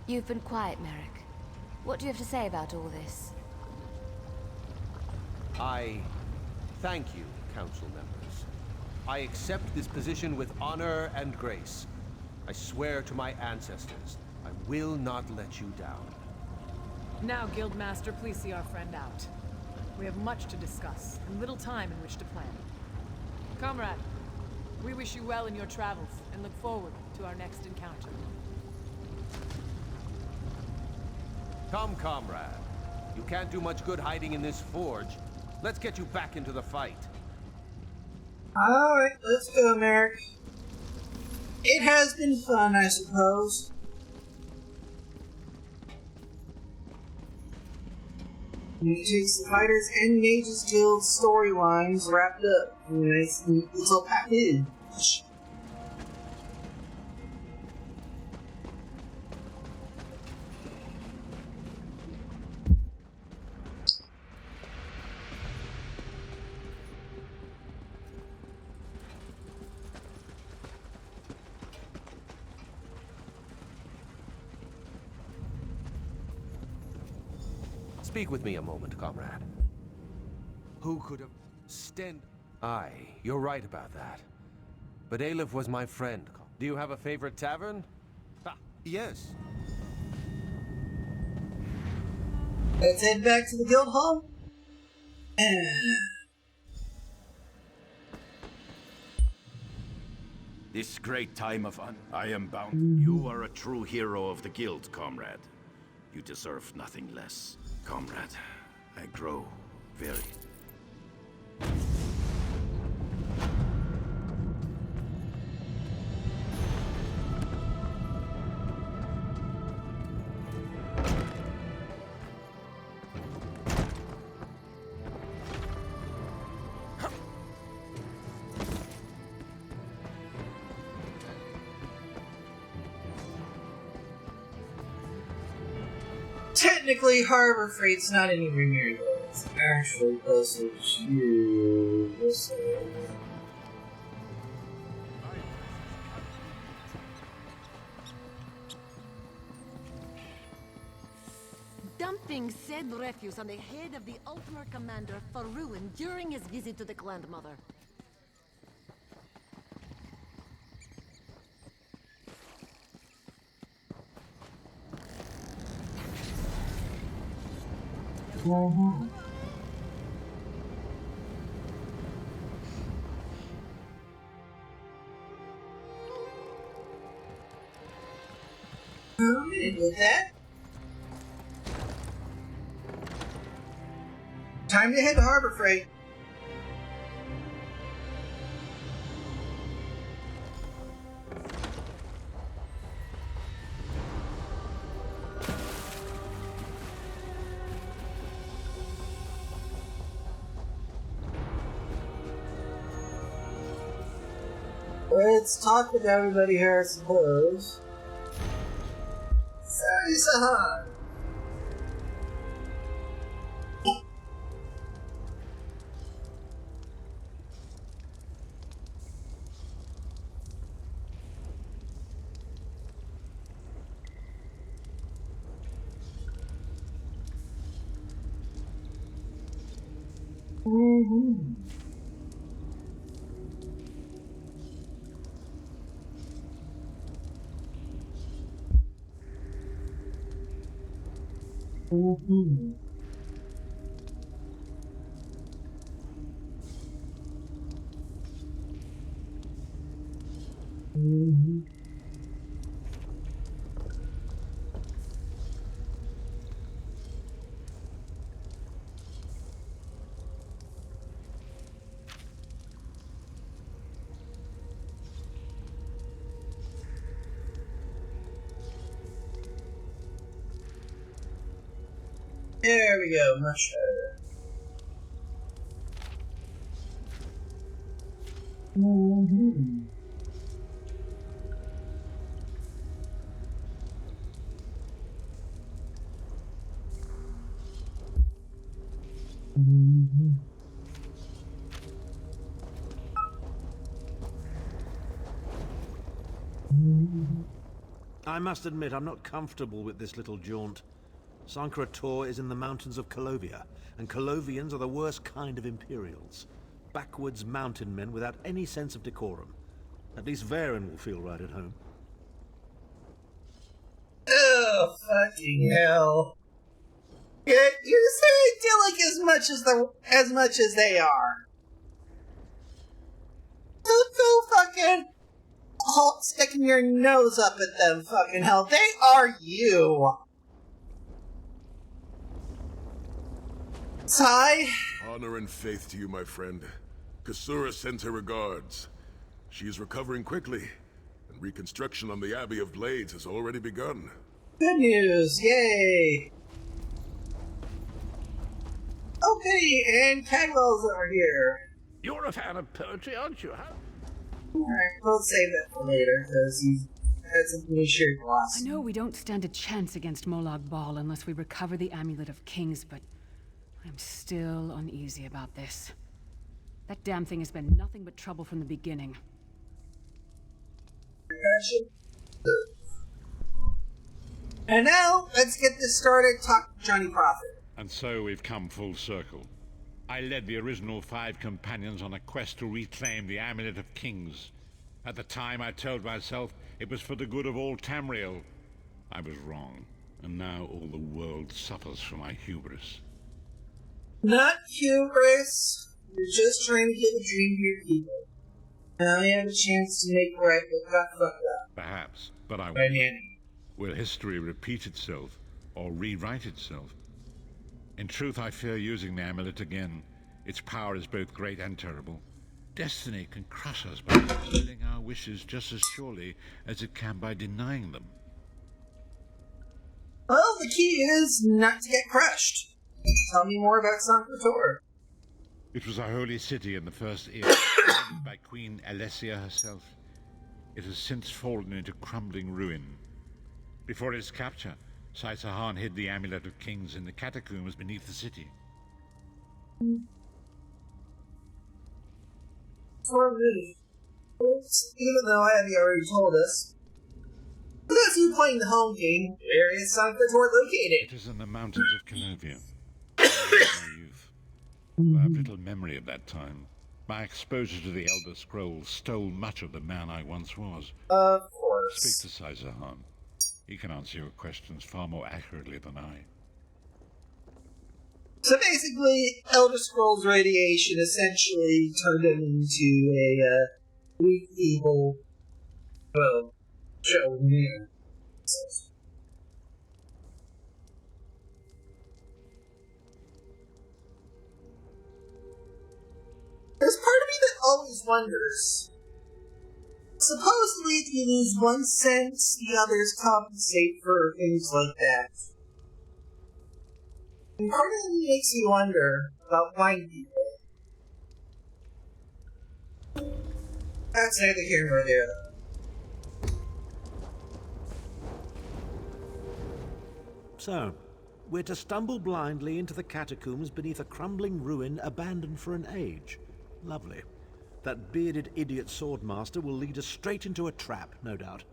You've been quiet, Merrick. What do you have to say about all this? I thank you, council members. I accept this position with honor and grace. I swear to my ancestors, I will not let you down. Now, Guildmaster, please see our friend out. We have much to discuss, and little time in which to plan. Comrade, we wish you well in your travels, and look forward to our next encounter. Come, comrade. You can't do much good hiding in this forge. Let's get you back into the fight. Alright, let's go, Merrick. It has been fun, I suppose. And it takes the Fighters and Mages Guild storylines wrapped up in a nice little package. Speak with me a moment, comrade. Who could have Aye, you're right about that. But Aleph was my friend. Do you have a favorite tavern? Ha, yes. Let's head back to the guild hall. This great time of I am bound. You are a true hero of the guild, comrade. You deserve nothing less. Comrade, I grow very... Technically, Harbor Freight's not anywhere near though. It's actually closer to this area. Dumping said refuse on the head of the Ultimate Commander for ruin during his visit to the Grandmother. Mm-hmm. With that, time to head to Harbor Freight. Let's talk with everybody here, I suppose. Sahan. Mm-hmm. Mm-hmm. Mm-hmm. There we go, much better. I must admit, I'm not comfortable with this little jaunt. Sankra Tor is in the mountains of Colovia, and Colovians are the worst kind of Imperials. Backwoods mountain men without any sense of decorum. At least Varen will feel right at home. Oh, fucking hell. You're saying idyllic as much as they are. Don't go fucking sticking your nose up at them, fucking hell. They are you. Ty? Honor and faith to you, my friend. Kasura sends her regards. She is recovering quickly, and reconstruction on the Abbey of Blades has already begun. Good news, yay! Okay, and Cadwell's over here. You're a fan of poetry, aren't you, huh? Alright, we'll save that for later, because he's had something to share with us. I know we don't stand a chance against Molag Bal unless we recover the Amulet of Kings, but I'm still uneasy about this. That damn thing has been nothing but trouble from the beginning. And now, let's get this started. Talk to Johnny Prophet. And so we've come full circle. I led the original 5 companions on a quest to reclaim the Amulet of Kings. At the time, I told myself it was for the good of all Tamriel. I was wrong, and now all the world suffers from my hubris. Not hubris. You're just trying to give a dream to your people. Now you have a chance to make right what got fucked up. Perhaps, but I won't. Will history repeat itself, or rewrite itself? In truth, I fear using the amulet again. Its power is both great and terrible. Destiny can crush us by fulfilling our wishes just as surely as it can by denying them. Well, the key is not to get crushed. Tell me more about Sankra Tor. It was a holy city in the first era, founded by Queen Alessia herself. It has since fallen into crumbling ruin. Before its capture, Sai Sahan hid the Amulet of Kings in the catacombs beneath the city. For me, even though have you already told us, for those of you playing the home game, where is Sankra Tor located? It is in the mountains of Canovia. My youth. I have little memory of that time. My exposure to the Elder Scrolls stole much of the man I once was. Of course. Speak to Sai Sahan. He can answer your questions far more accurately than I. So basically, Elder Scrolls radiation essentially turned him into a weak, evil, man. There's part of me that always wonders. Supposedly, if you lose one sense, the others compensate for things like that. And part of me makes me wonder about blind people. That's neither here nor there, though. So, we're to stumble blindly into the catacombs beneath a crumbling ruin abandoned for an age. Lovely. That bearded idiot swordmaster will lead us straight into a trap, no doubt.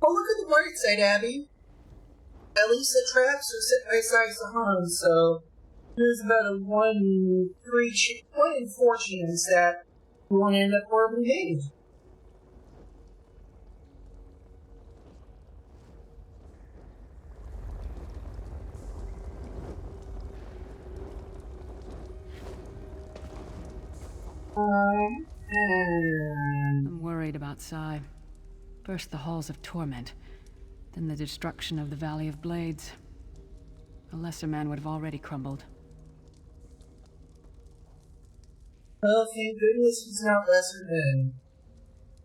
Well, look at the bright side, Abby. At least the traps are set by Sai Sahan, so there's about a 1 in 4 chance that we won't end up horribly maimed. I'm worried about Sai. First the Halls of Torment, then the destruction of the Valley of Blades. A lesser man would have already crumbled. Oh, thank goodness he's not lesser than.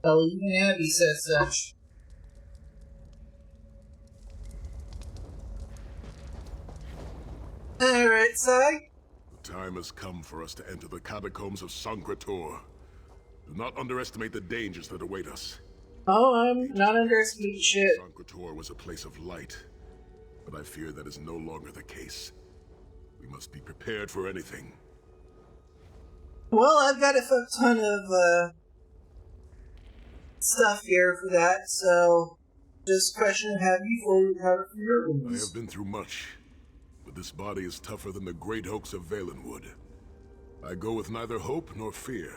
Oh, even Abby says such. Alright, Sai. The time has come for us to enter the catacombs of Sancre-Tor. Do not underestimate the dangers that await us. Oh, I'm not underestimating shit. Sancre-Tor was a place of light, but I fear that is no longer the case. We must be prepared for anything. Well, I've got a fuck ton of, stuff here for that, so just a question of have you fully recovered from your wounds? I have been through much, but this body is tougher than the great oaks of Valenwood. I go with neither hope nor fear.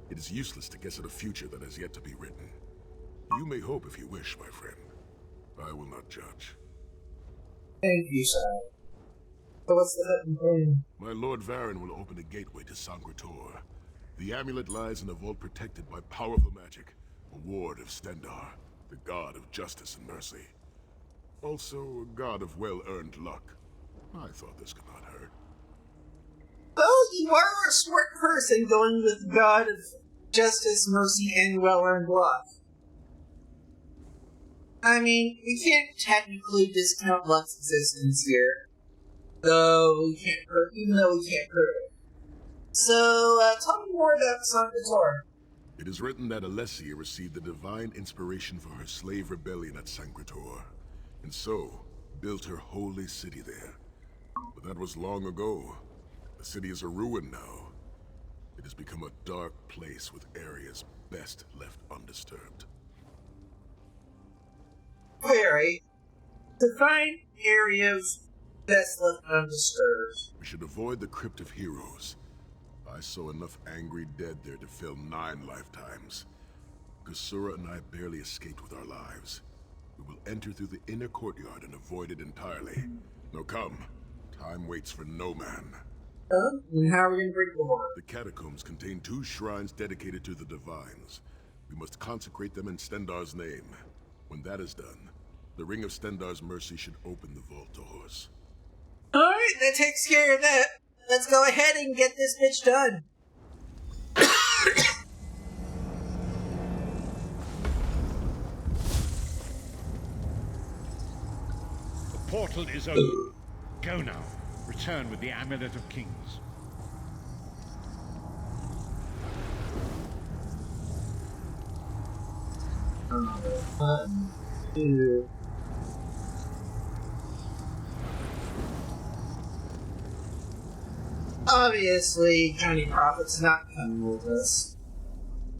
It is useless to guess at a future that has yet to be written. You may hope if you wish, my friend. I will not judge. Thank you, sir. So what's the hidden plan? My Lord Varen will open a gateway to Sancre-Tor. The amulet lies in a vault protected by powerful magic, a ward of Stendar, the god of justice and mercy. Also, a god of well-earned luck. I thought this could not hurt. Well, you are a smart person going with god of justice, mercy, and well-earned luck. I mean, we can't technically discount luck's existence here. Though we can't prove, even though we can't prove it. So, tell me more about Sancre-Tor. It is written that Alessia received the divine inspiration for her slave rebellion at Sancre-Tor, and so built her holy city there. But that was long ago. The city is a ruin now. It has become a dark place with areas best left undisturbed. Very. Define areas best left undisturbed. We should avoid the Crypt of Heroes. I saw enough angry dead there to fill 9 lifetimes. Kusura and I barely escaped with our lives. We will enter through the inner courtyard and avoid it entirely. Now come. Time waits for no man. And how are we going to break the water? The catacombs contain 2 shrines dedicated to the divines. We must consecrate them in Stendar's name. When that is done, the Ring of Stendar's mercy should open the vault doors. Alright, that takes care of that. Let's go ahead and get this bitch done. The portal is open. Go now. Return with the Amulet of Kings. Obviously, Johnny Prophet's not coming with us.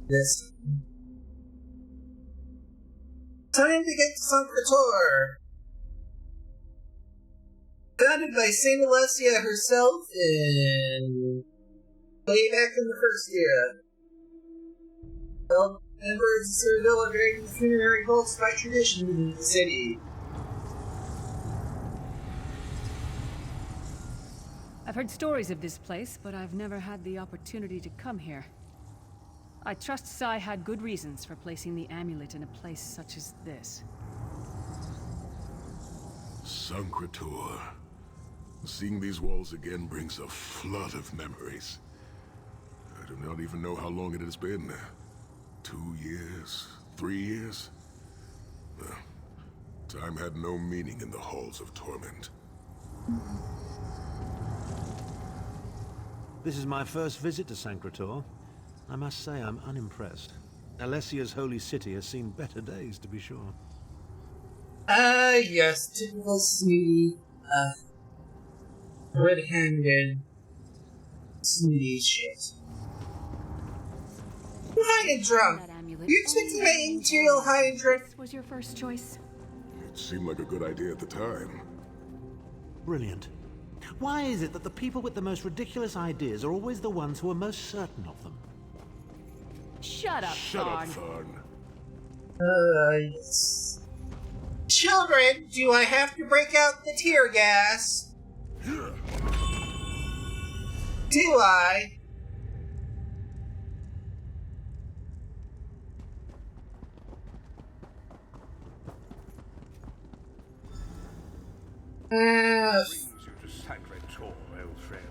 This time to get to Sancre-Tor. Founded by Saint Alessia herself in way back in the First Era. Well, members of Cyrodiil are guarding the funerary vaults by tradition in the city. I've heard stories of this place, but I've never had the opportunity to come here. I trust Sai had good reasons for placing the amulet in a place such as this. Sancre-Tor. Seeing these walls again brings a flood of memories. I do not even know how long it has been. 2 years? 3 years? Time had no meaning in the halls of torment. This is my first visit to Sancre-Tor. I must say I'm unimpressed. Alessia's holy city has seen better days, to be sure. Yes, typical snooty, red-handed, snooty shit. I'm high and drunk. You expecting my material high and drunk? This was your first choice? It seemed like a good idea at the time. Brilliant. Why is it that the people with the most ridiculous ideas are always the ones who are most certain of them? Shut up, Shut up, Tharn. Yes. Children, do I have to break out the tear gas? Do I? Brings you to Sancre-Tor, old friend.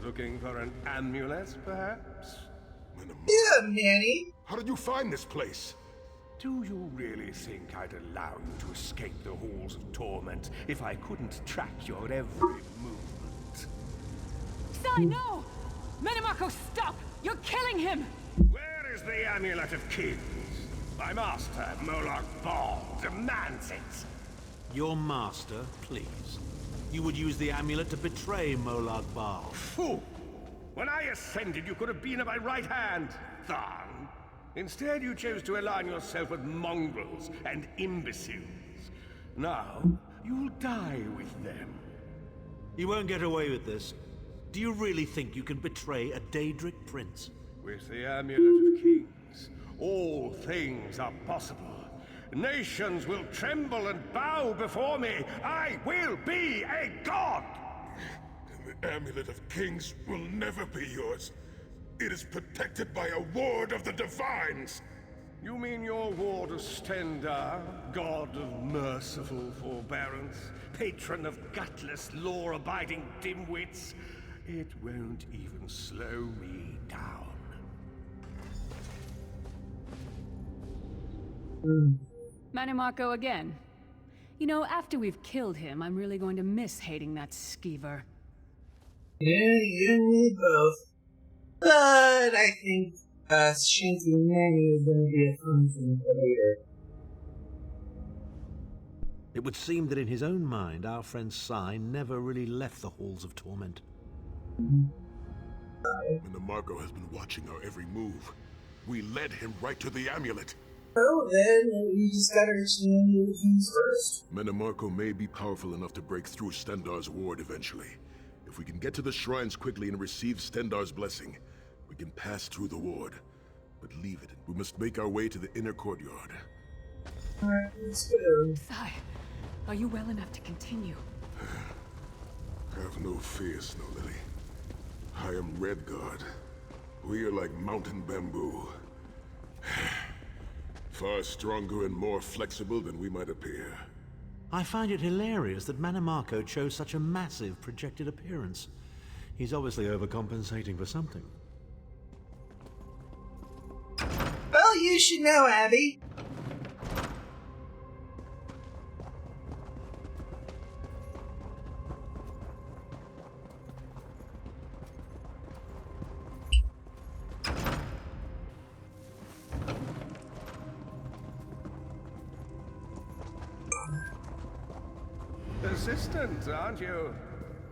Looking for an amulet, perhaps? Yeah, Manny. How did you find this place? Do you really think I'd allow you to escape the halls of torment if I couldn't track your every movement? Sai, no! Manamarco, stop! You're killing him! Where is the Amulet of Kings? My master, Moloch Ball, demands it. Your master, please. You would use the amulet to betray Molag Bal. Fool! When I ascended, you could have been at my right hand, Tharn. Instead, you chose to align yourself with mongrels and imbeciles. Now, you'll die with them. You won't get away with this. Do you really think you can betray a Daedric prince? With the Amulet of Kings, all things are possible. Nations will tremble and bow before me. I will be a god! The Amulet of Kings will never be yours. It is protected by a ward of the Divines! You mean your ward of Stendar, god of merciful forbearance, patron of gutless, law-abiding dimwits? It won't even slow me down. Manamarco again. You know, after we've killed him, I'm really going to miss hating that skeever. Yeah, you and me both. But I think Shanty Manny is going to be a fun thing for later. It would seem that in his own mind, our friend Sai never really left the halls of torment. Manamarco has been watching our every move. We led him right to the amulet. Oh, then we just gotta understand the things first. Manamarco may be powerful enough to break through Stendar's ward eventually. If we can get to the shrines quickly and receive Stendar's blessing, we can pass through the ward. But leave it. We must make our way to the inner courtyard. Alright, let's go. Sai, are you well enough to continue? Have no fear, Snow Lily. I am Redguard. We are like mountain bamboo. Far stronger and more flexible than we might appear. I find it hilarious that Manamarco chose such a massive projected appearance. He's obviously overcompensating for something. Well, you should know, Abby. Persistent, aren't you?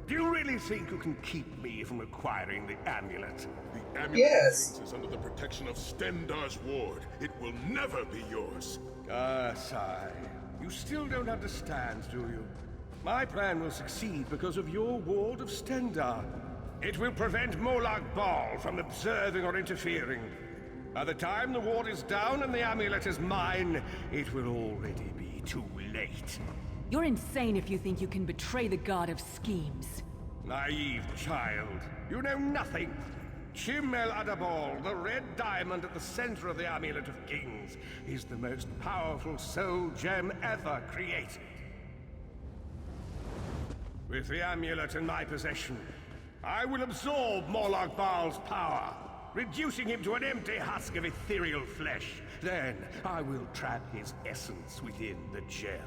Do you really think you can keep me from acquiring the amulet? The amulet Yes. is under the protection of Stendar's ward. It will never be yours. Ah, Sai. You still don't understand, do you? My plan will succeed because of your ward of Stendar. It will prevent Molag Bal from observing or interfering. By the time the ward is down and the amulet is mine, it will already be too late. You're insane if you think you can betray the god of schemes. Naive child. You know nothing. Chim El Adabal, the red diamond at the center of the Amulet of Kings, is the most powerful soul gem ever created. With the amulet in my possession, I will absorb Molag Bal's power, reducing him to an empty husk of ethereal flesh. Then I will trap his essence within the gem.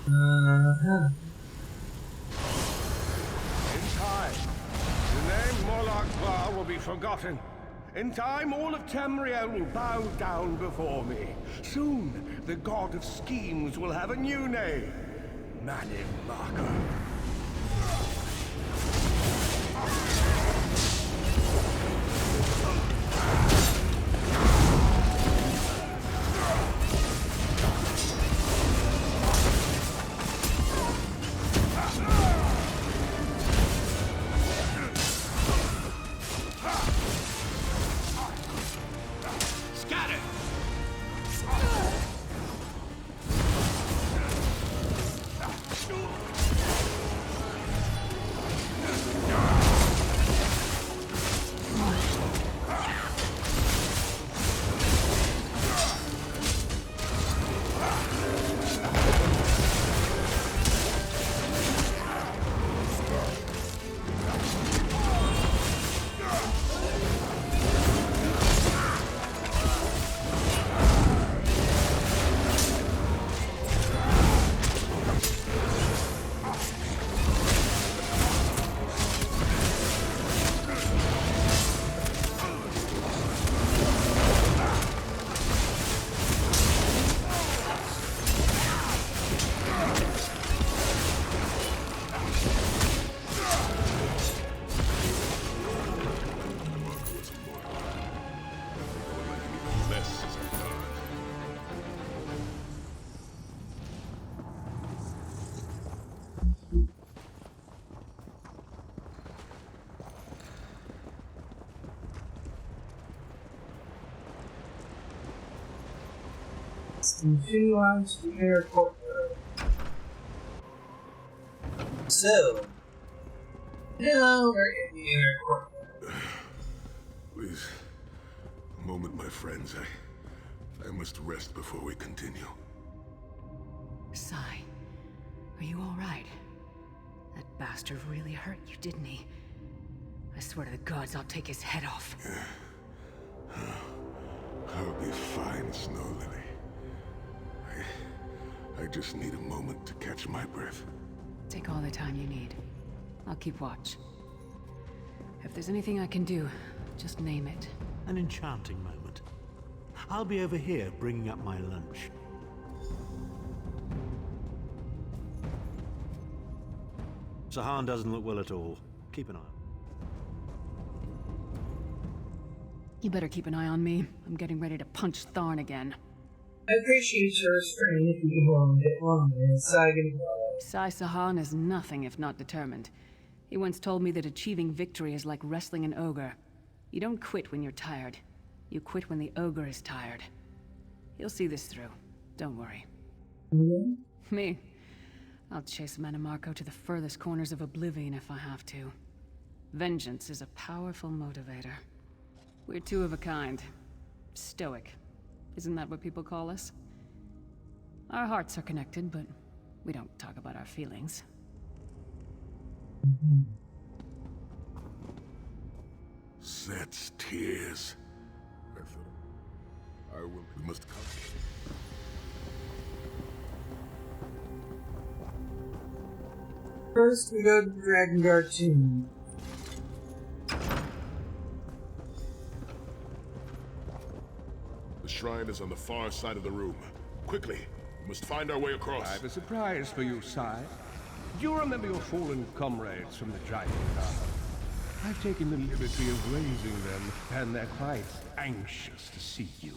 Uh-huh. In time, the name Molag Bal will be forgotten. In time, all of Tamriel will bow down before me. Soon, the god of schemes will have a new name. Manamarco. Continue on to the inner courtyard. So, now we're in the inner courtyard. Please, a moment, my friends. I must rest before we continue. Sai, are you all right? That bastard really hurt you, didn't he? I swear to the gods, I'll take his head off. I'll be fine, Snow Lily. I just need a moment to catch my breath. Take all the time you need. I'll keep watch. If there's anything I can do, just name it. An enchanting moment. I'll be over here bringing up my lunch. Sahan doesn't look well at all. Keep an eye on him. You better keep an eye on me. I'm getting ready to punch Tharn again. I appreciate your restraining if you can hold him a bit longer, and Sai can follow. Sai Sahan is nothing if not determined. He once told me that achieving victory is like wrestling an ogre. You don't quit when you're tired. You quit when the ogre is tired. He'll see this through. Don't worry. Me? I'll chase Manamarco to the furthest corners of oblivion if I have to. Vengeance is a powerful motivator. We're two of a kind. Stoic. Isn't that what people call us? Our hearts are connected, but we don't talk about our feelings. Set's tears. I thought we must come. First, we go to the Dragon Guard tomb. The shrine is on the far side of the room. Quickly, we must find our way across. I have a surprise for you, Sai. Do you remember your fallen comrades from the Giant Tower? I've taken the liberty of raising them, and they're quite anxious to see you.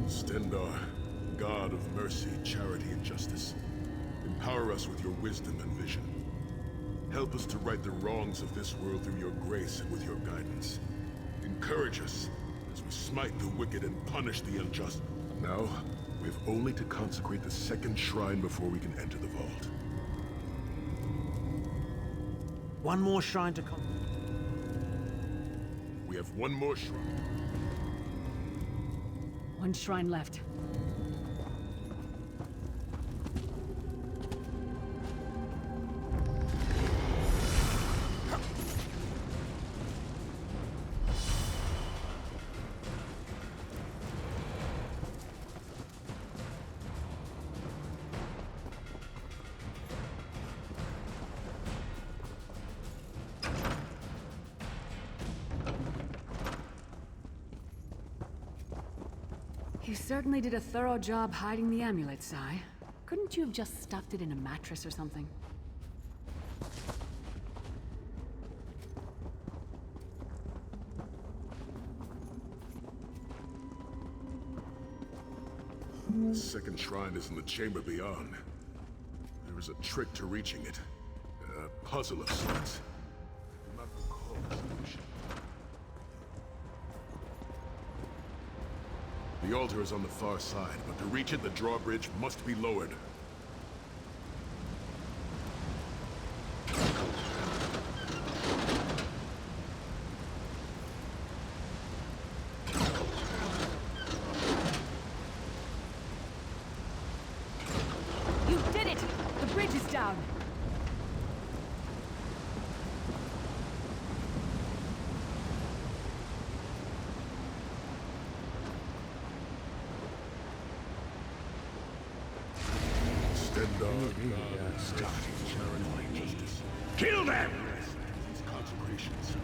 Stendarr, God of mercy, charity, and justice, empower us with your wisdom and vision. Help us to right the wrongs of this world through your grace and with your guidance. Encourage us as we smite the wicked and punish the unjust. Now, we have only to consecrate the second shrine before we can enter the vault. One more shrine to We have one more shrine. One shrine left. You certainly did a thorough job hiding the amulet, Sai. Couldn't you have just stuffed it in a mattress or something? The second shrine is in the chamber beyond. There is a trick to reaching it. A puzzle of sorts. I do not recall the solution. The altar is on the far side, but to reach it, the drawbridge must be lowered. You did it! The bridge is down! defend our justice. Kill them! These consecrations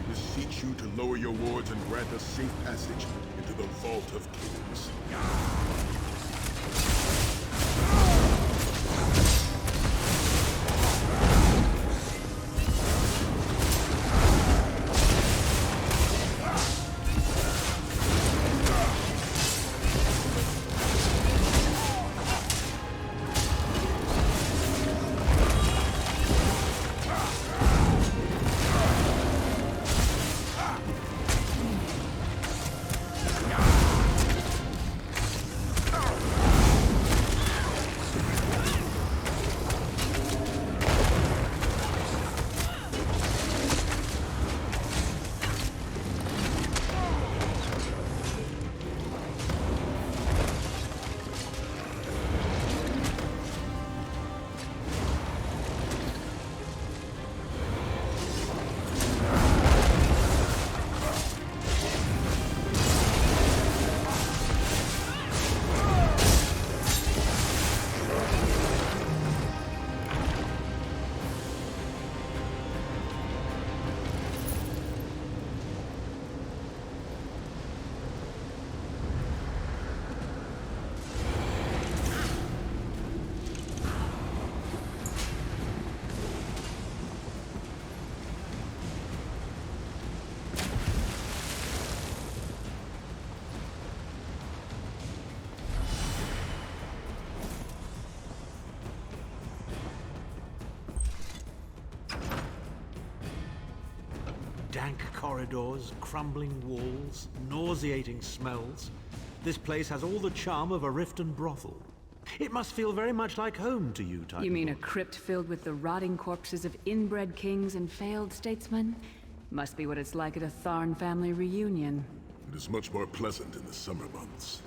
beseech you to lower your wards and grant us safe passage into the Vault of Kings. Dank corridors, crumbling walls, nauseating smells. This place has all the charm of a Riften brothel. It must feel very much like home to you, Titanborn. You mean a crypt filled with the rotting corpses of inbred kings and failed statesmen? Must be what it's like at a Tharn family reunion. It is much more pleasant in the summer months.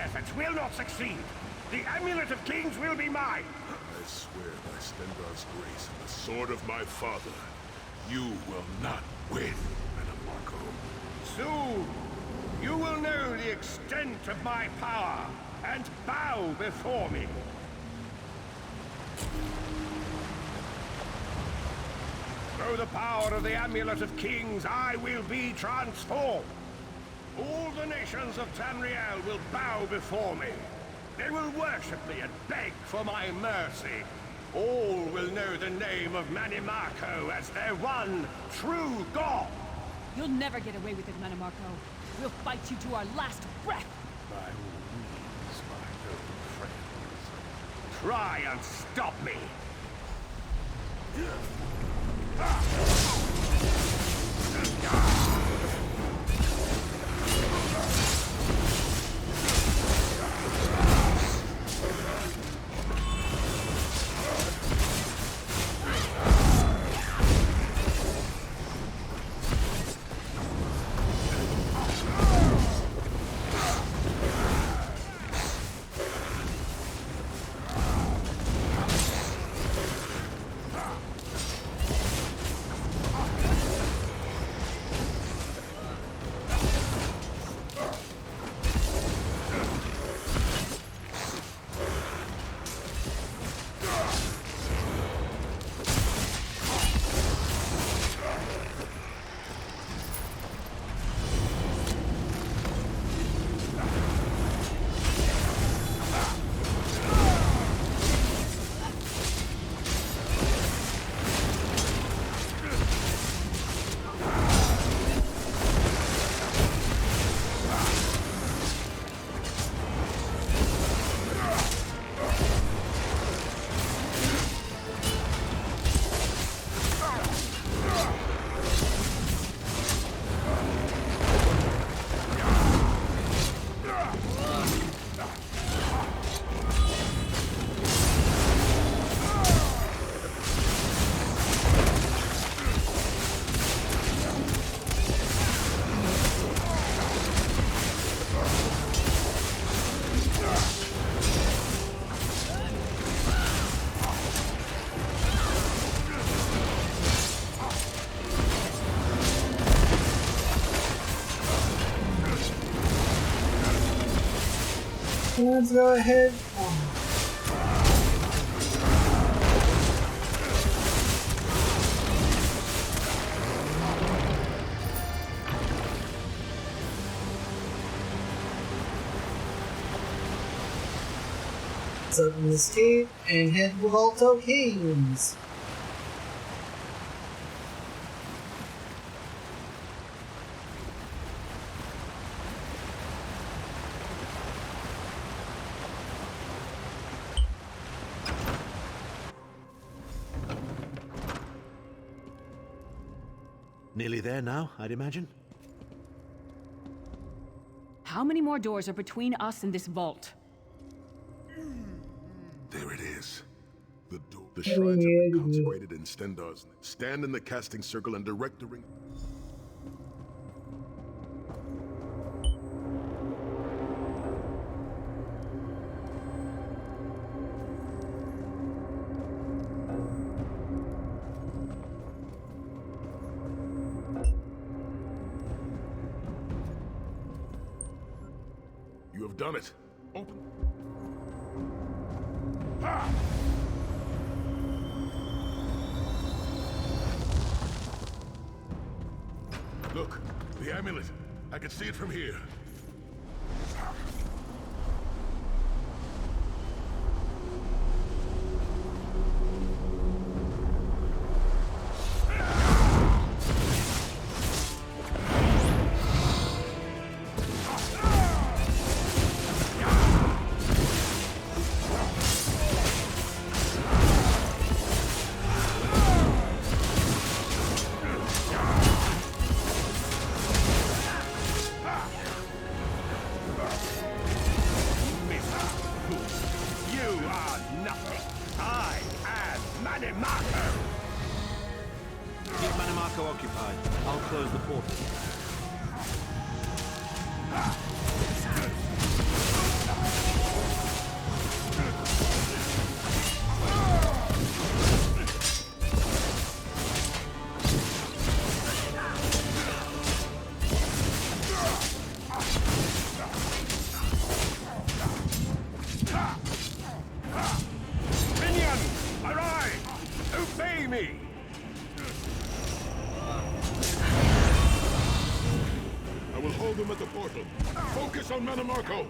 Efforts will not succeed. The Amulet of Kings will be mine. I swear by Stendar's grace and the sword of my father, you will not win, Anamarco. Soon, you will know the extent of my power and bow before me. Through the power of the Amulet of Kings, I will be transformed. All the nations of Tamriel will bow before me. They will worship me and beg for my mercy. All will know the name of Manimarco as their one true god. You'll never get away with it, Manimarco. We'll fight you to our last breath. By all means, my old friends. Try and stop me. Let's go ahead. Let's open this gate and head to the Vault of Kings. Nearly there now, I'd imagine. How many more doors are between us and this vault? There it is. The door. The shrines have been consecrated in Stendar's name. Stand in the casting circle and direct the ring. You have done it. Open. Ah! Look, the amulet. I can see it from here. Focus on Manamarco!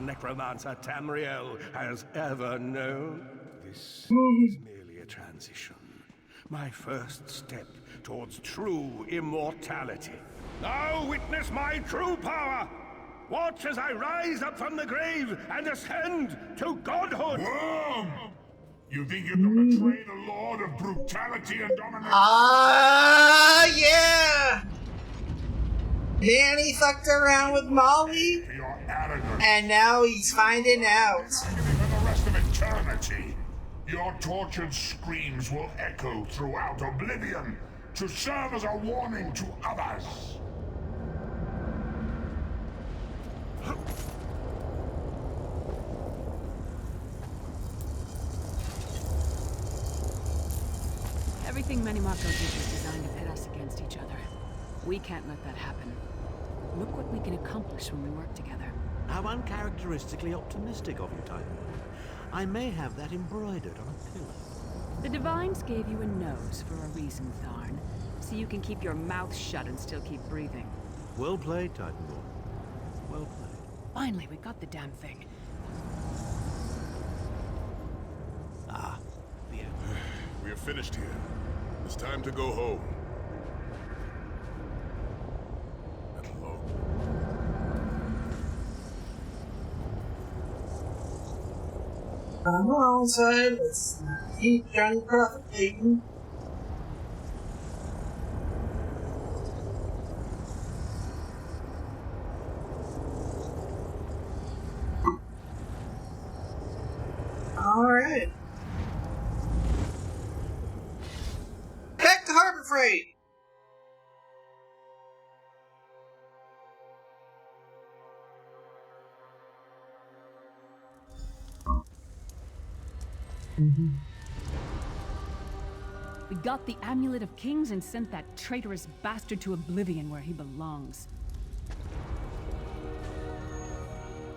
Necromancer Tamriel has ever known. This is merely a transition. My first step towards true immortality. Now witness my true power! Watch as I rise up from the grave and ascend to godhood! Worm! You think you can betray the Lord of Brutality and Domination? Yeah! Danny fucked around with Molly, and now he's finding out. For the rest of eternity, your tortured screams will echo throughout oblivion to serve as a warning to others. Everything Menimarco did was designed to pit us against each other. We can't let that happen. Look what we can accomplish when we work together. How uncharacteristically optimistic of you, Titan. I may have that embroidered on a pillar. The Divines gave you a nose for a reason, Tharn. So you can keep your mouth shut and still keep breathing. Well played, Titanborn. Well played. Finally, we got the damn thing. Ah, the end. We are finished here. It's time to go home. At long. On the wrong side, let's keep Johnny Prophet waiting. Alright. Back to Harbor Freight! We got the Amulet of Kings and sent that traitorous bastard to oblivion where he belongs.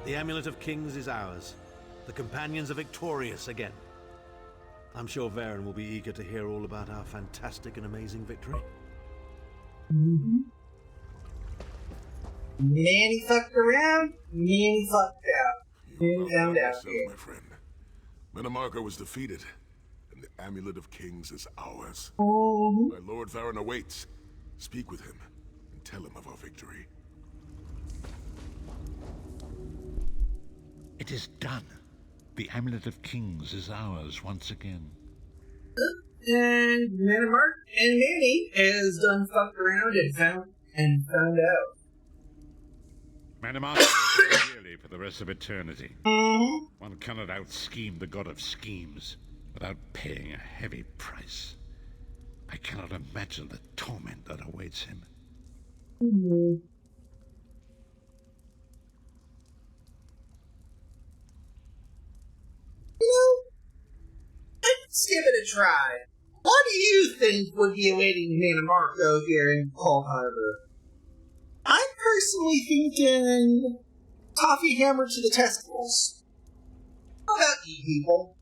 The Amulet of Kings is ours. The companions are victorious again. I'm sure Varen will be eager to hear all about our fantastic and amazing victory. Manny fucked around, Manny fucked out. You found out yourself, my friend. Menamarca was defeated, and the Amulet of Kings is ours. My Lord Varen awaits. Speak with him, and tell him of our victory. It is done. The Amulet of Kings is ours once again. And Menamarca and Manny has done fucked around and found out. Menamarca will live dearly for the rest of eternity. One cannot out-scheme the god of schemes without paying a heavy price. I cannot imagine the torment that awaits him. Let's give it a try. What do you think would be awaiting Menamarca here in Cold Harbor? I'm personally thinking coffee hammer to the testicles. How about you people?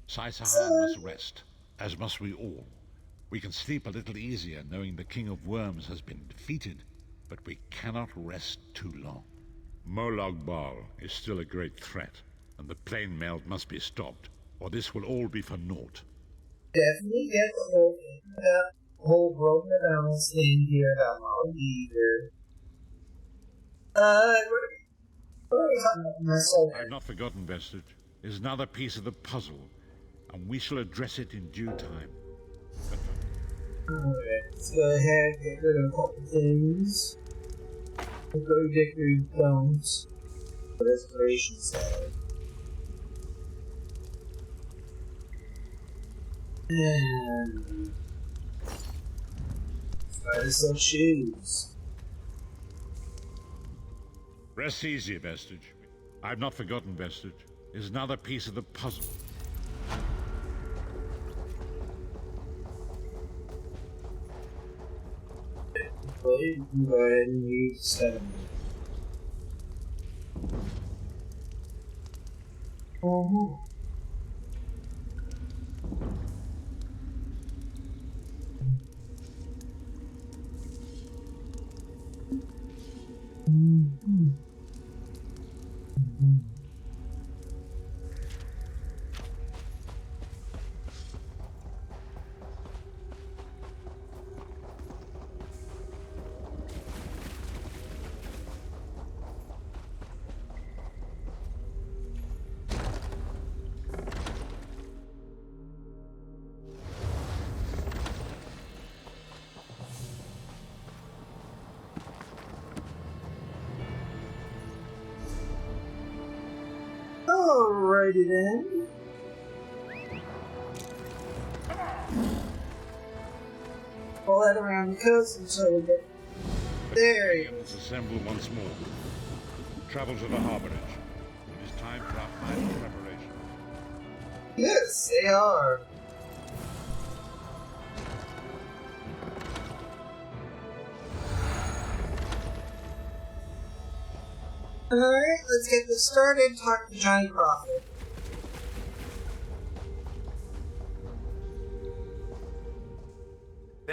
Sai Sahan must rest, as must we all. We can sleep a little easier knowing the King of Worms has been defeated, but we cannot rest too long. Molag Bal is still a great threat, and the plane melt must be stopped, or this will all be for naught. Definitely get the whole thing about whole broken balance in here about Molly either. What are we talking about my soul? I have not forgotten, Vestige. It is another piece of the puzzle, and we shall address it in due time. Alright, let's go ahead and get rid of a couple things. We'll go to Victory Bones. Restoration side. And try to sell shoes. Rest easy, Vestige. I have not forgotten, Vestige. It is another piece of the puzzle. You can go ahead and use 7. Alrighty then. Pull that around the coast until we get there. Let's assemble once more. Travel to the harborage. It is time for our final preparation. Yes, they are. Alright, let's get this started. Talk to Johnny Prophet.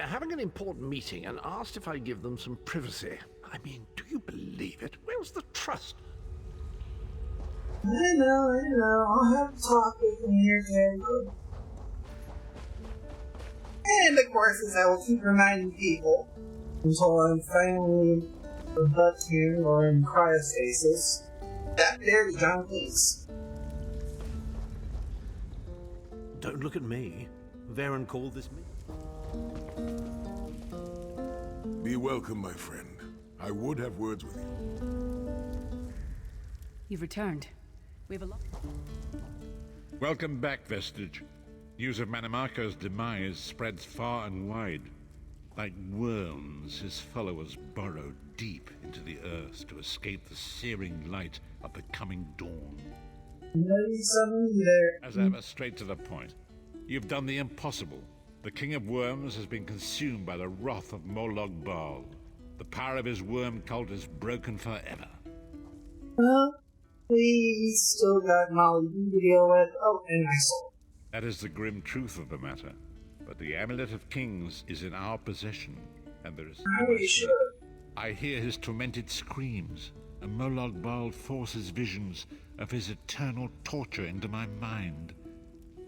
having an important meeting and asked if I give them some privacy. I mean, do you believe it? Where's the trust? I know. I'll have to talk with him here, Daniel. And of course, as I will keep reminding people until I'm finally butt here or in cryostasis, that there is John Cleese. Don't look at me. Varen called this me. Be welcome, my friend. I would have words with you. You've returned. We have a lot. Welcome back, Vestige. News of Manimarco's demise spreads far and wide. Like worms, his followers burrow deep into the earth to escape the searing light of the coming dawn. As ever, straight to the point. You've done the impossible. The King of Worms has been consumed by the wrath of Molog Bal. The power of his worm cult is broken forever. Well, we still got Molly to deal with. Oh, and ISO. That is the grim truth of the matter. But the Amulet of Kings is in our possession, and there is no escape. I hear his tormented screams, and Molog Bal forces visions of his eternal torture into my mind.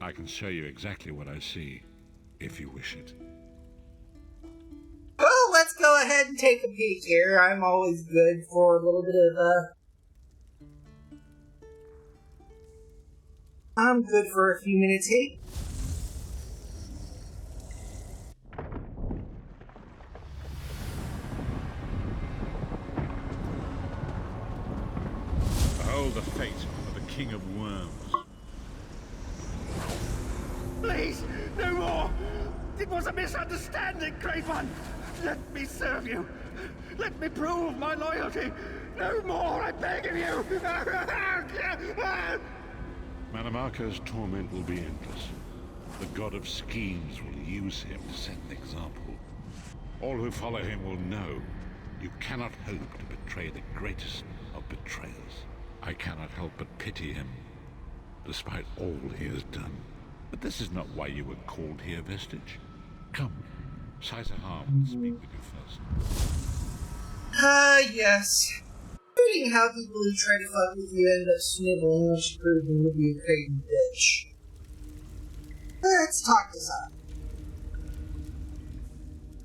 I can show you exactly what I see, if you wish it. Well, let's go ahead and take a peek here. I'm always good for a little bit of, I'm good for a few minutes here. Behold the fate of the King of Worms. Please, no more! It was a misunderstanding, Great One! Let me serve you! Let me prove my loyalty! No more, I beg of you! Manimarco's torment will be endless. The god of schemes will use him to set an example. All who follow him will know you cannot hope to betray the greatest of betrayers. I cannot help but pity him, despite all he has done. But this is not why you were called here, Vestige. Come, Saisahan will speak with you first. Yes. Reading how people who try to fuck with you end up sniveling once you prove them to be a crazy bitch. Let's talk this up.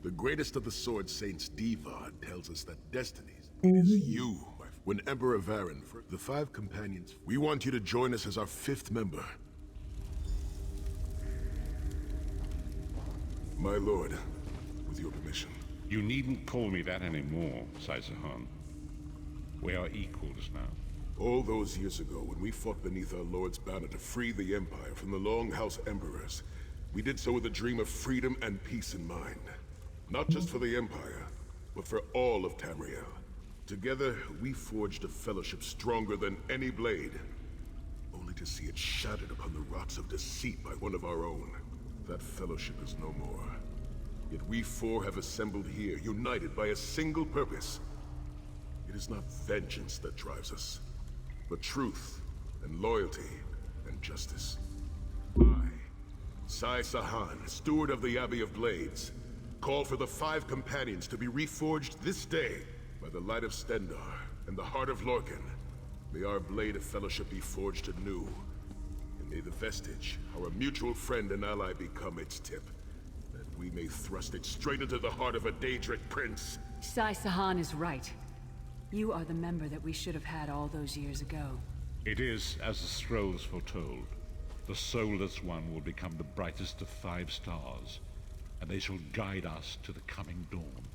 The greatest of the Sword Saints, Divad, tells us that destinies. It is you. When Emperor Varen, the 5 companions, we want you to join us as our 5th member. My lord, with your permission. You needn't call me that anymore, Saisahan. We are equals now. All those years ago, when we fought beneath our lord's banner to free the Empire from the Longhouse Emperors, we did so with a dream of freedom and peace in mind. Not just for the Empire, but for all of Tamriel. Together, we forged a fellowship stronger than any blade, only to see it shattered upon the rocks of deceit by one of our own. That fellowship is no more. Yet we 4 have assembled here, united by a single purpose. It is not vengeance that drives us, but truth and loyalty and justice. I, Saisahan, steward of the Abbey of Blades, call for the 5 companions to be reforged this day by the light of Stendarr and the heart of Lorkhan. May our blade of fellowship be forged anew, and may the Vestige, our mutual friend and ally, become its tip, that we may thrust it straight into the heart of a Daedric prince. Saisahan is right. You are the member that we should have had all those years ago. It is as the scrolls foretold. The soulless one will become the brightest of 5 stars, and they shall guide us to the coming dawn.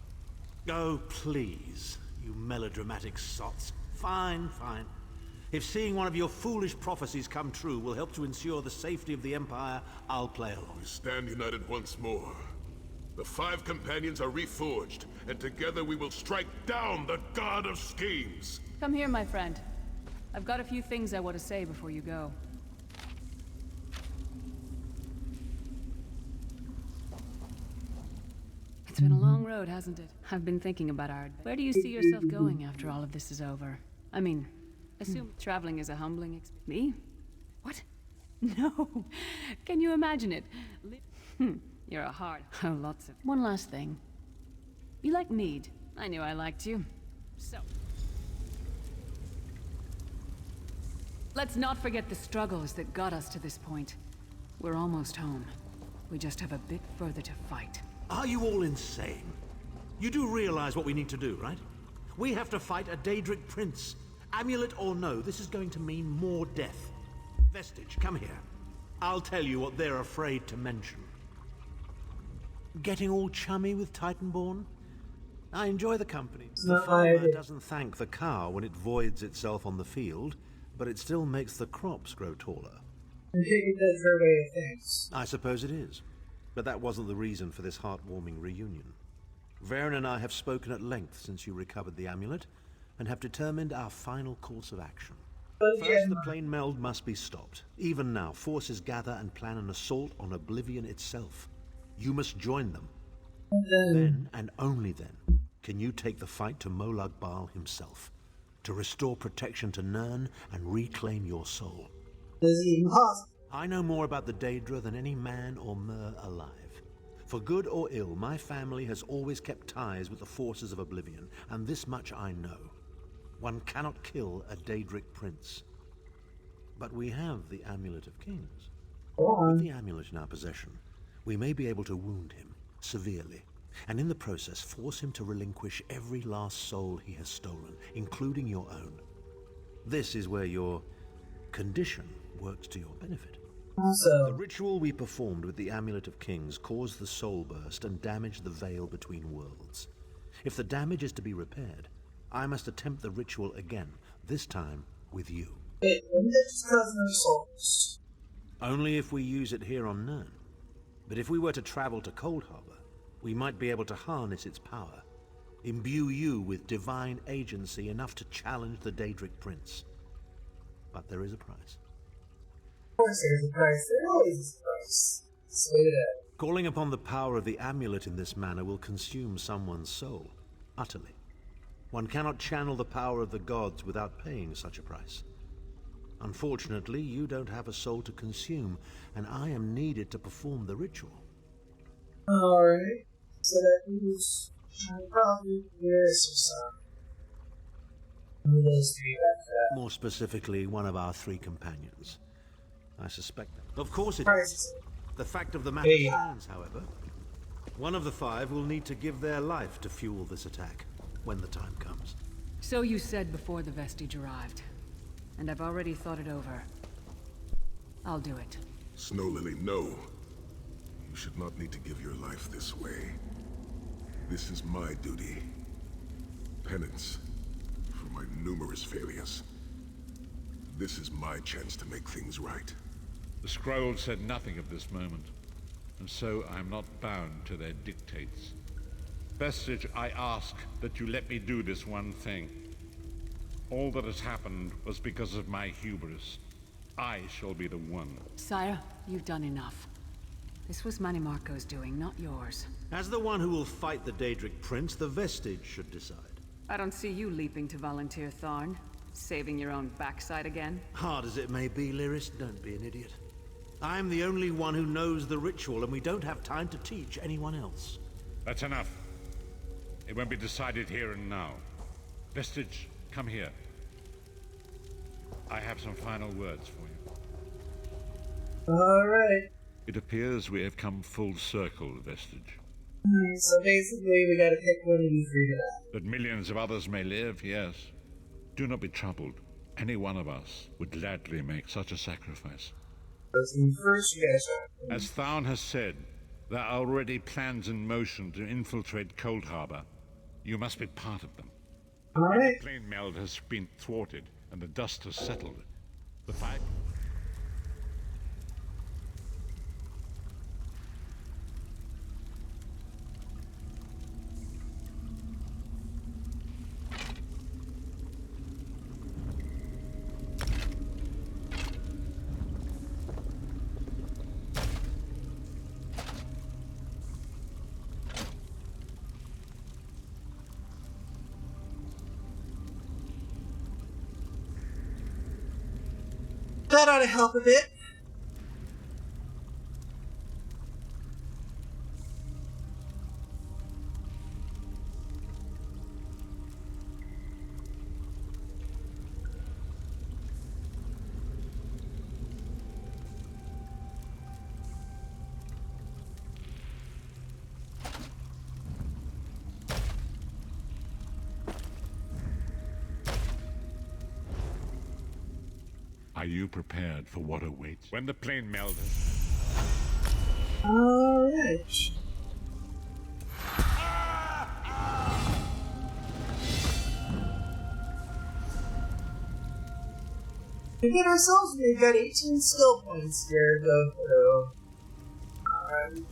Oh, please, you melodramatic sots. Fine, fine. If seeing one of your foolish prophecies come true will help to ensure the safety of the Empire, I'll play along. We stand united once more. The 5 companions are reforged, and together we will strike down the god of schemes. Come here, my friend. I've got a few things I want to say before you go. It's been a long road, hasn't it? I've been thinking about our... Where do you see yourself going after all of this is over? I mean, assume traveling is a humbling experience. Me? What? No. Can you imagine it? You're a hard... Oh, lots of... One last thing. You like mead. I knew I liked you. So... Let's not forget the struggles that got us to this point. We're almost home. We just have a bit further to fight. Are you all insane? You do realize what we need to do, right? We have to fight a Daedric prince. Amulet or no, this is going to mean more death. Vestige, come here. I'll tell you what they're afraid to mention. Getting all chummy with Titanborn? I enjoy the company. The farmer doesn't thank the cow when it voids itself on the field, but it still makes the crops grow taller. I think that's her way of things. I suppose it is. But that wasn't the reason for this heartwarming reunion. Varen and I have spoken at length since you recovered the amulet, and have determined our final course of action. First, the plane meld must be stopped. Even now, forces gather and plan an assault on Oblivion itself. You must join them. Then, and only then, can you take the fight to Molag Bal himself, to restore protection to Nirn and reclaim your soul. I know more about the Daedra than any man or mer alive. For good or ill, my family has always kept ties with the forces of Oblivion, and this much I know. One cannot kill a Daedric prince. But we have the Amulet of Kings. With the amulet in our possession, we may be able to wound him severely, and in the process force him to relinquish every last soul he has stolen, including your own. This is where your condition works to your benefit. The ritual we performed with the Amulet of Kings caused the soul burst and damaged the veil between worlds. If the damage is to be repaired, I must attempt the ritual again, this time with you. Only if we use it here on Nirn. But if we were to travel to Cold Harbor, we might be able to harness its power, imbue you with divine agency enough to challenge the Daedric Prince. But there is a price. Of course there's a price. There always is a price. Calling upon the power of the amulet in this manner will consume someone's soul, utterly. One cannot channel the power of the gods without paying such a price. Unfortunately, you don't have a soul to consume, and I am needed to perform the ritual. Alright. So that means probably this or some. One of those three back to that. More specifically, one of our three companions. I suspect that. Of course it is. The fact of the matter stands, however. One of the five will need to give their life to fuel this attack, when the time comes. So you said before the Vestige arrived. And I've already thought it over. I'll do it. Snow Lily, no. You should not need to give your life this way. This is my duty. Penance for my numerous failures. This is my chance to make things right. The scroll said nothing of this moment, and so I am not bound to their dictates. Vestige, I ask that you let me do this one thing. All that has happened was because of my hubris. I shall be the one. Sire, you've done enough. This was Manimarco's doing, not yours. As the one who will fight the Daedric Prince, the Vestige should decide. I don't see you leaping to volunteer, Tharn. Saving your own backside again? Hard as it may be, Lyris, don't be an idiot. I'm the only one who knows the ritual, and we don't have time to teach anyone else. That's enough. It won't be decided here and now. Vestige, come here. I have some final words for you. Alright. It appears we have come full circle, Vestige. So basically, we gotta pick one of you three to die. That millions of others may live, yes. Do not be troubled. Any one of us would gladly make such a sacrifice. First, you guys are. As Tharn has said, there are already plans in motion to infiltrate Cold Harbor. You must be part of them. Alright. The plane meld has been thwarted, and the dust has settled. The fight... That ought to help a bit. Are you prepared for what awaits? When the plane melted. Alright. We get ourselves, we've got 18 skill points here, though. Alright.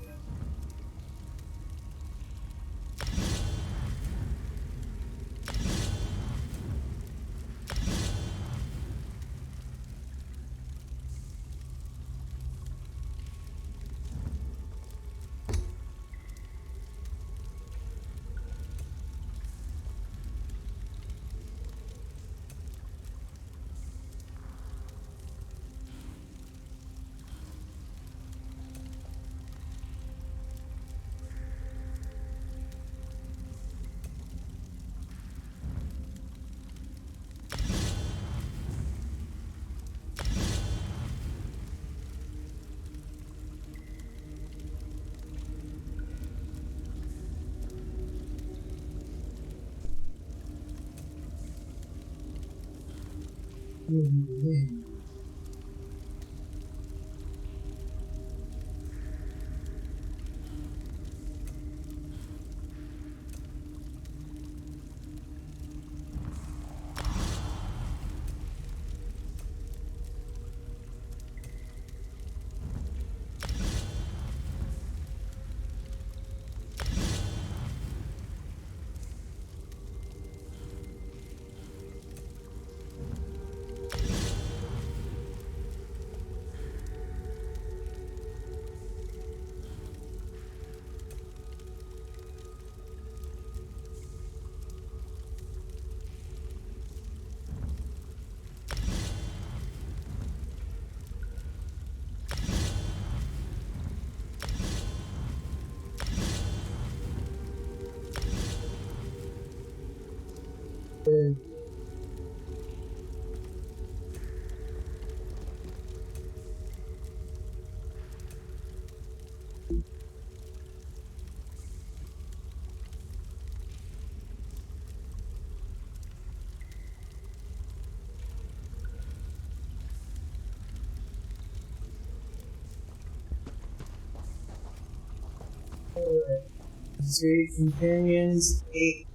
Three companions, 8.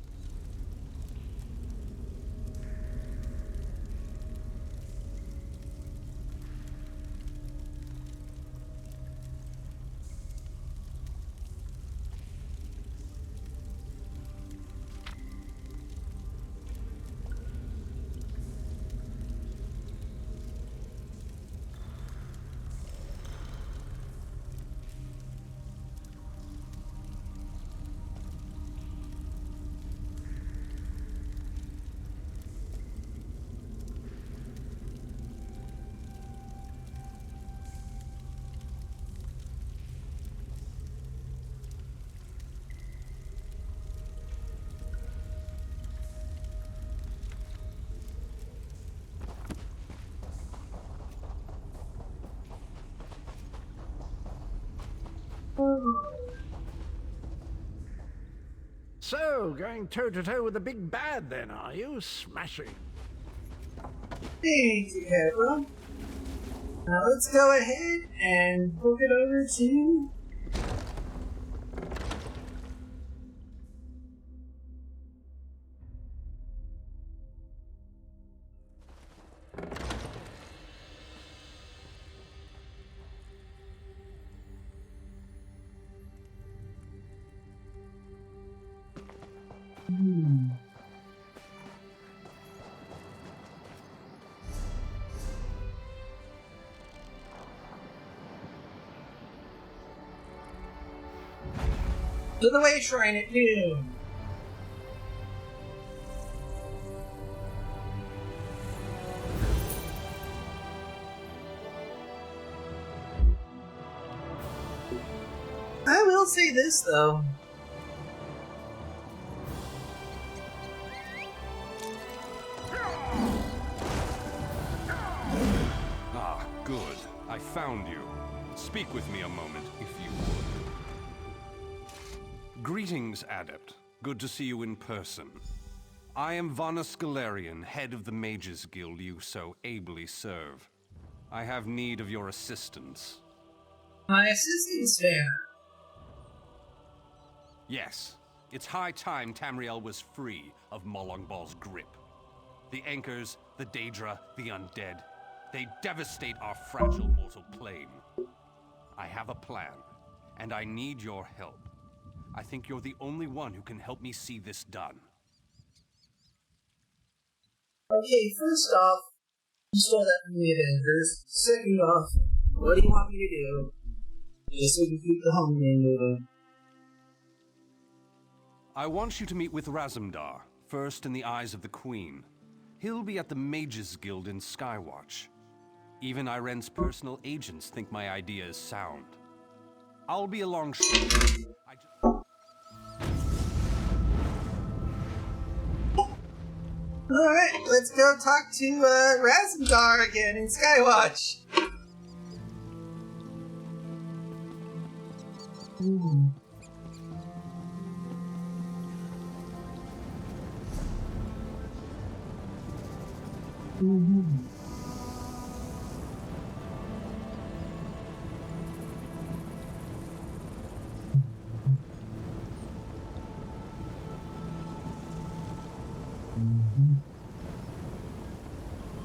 So, going toe-to-toe with the big bad then, are you? Smashing. Thank you, Capra. Now let's go ahead and book it over to... To the way shrine at noon. I will say this though. Ah, good. I found you. Speak with me a moment, if you would. Greetings, Adept. Good to see you in person. I am Vana Scalarian, head of the Mages Guild you so ably serve. I have need of your assistance. My assistance, Vanner. Yes, it's high time Tamriel was free of Molongbal's grip. The Anchors, the Daedra, the Undead, they devastate our fragile mortal plane. I have a plan, and I need your help. I think you're the only one who can help me see this done. Okay, first off, you stole that from the Avengers. Second off, what do you want me to do? Just so we can keep the home game moving. I want you to meet with Razumdar, first in the eyes of the Queen. He'll be at the Mages Guild in Skywatch. Even Iren's personal agents think my idea is sound. I'll be along shortly. Alright, let's go talk to Razumdar again in Skywatch.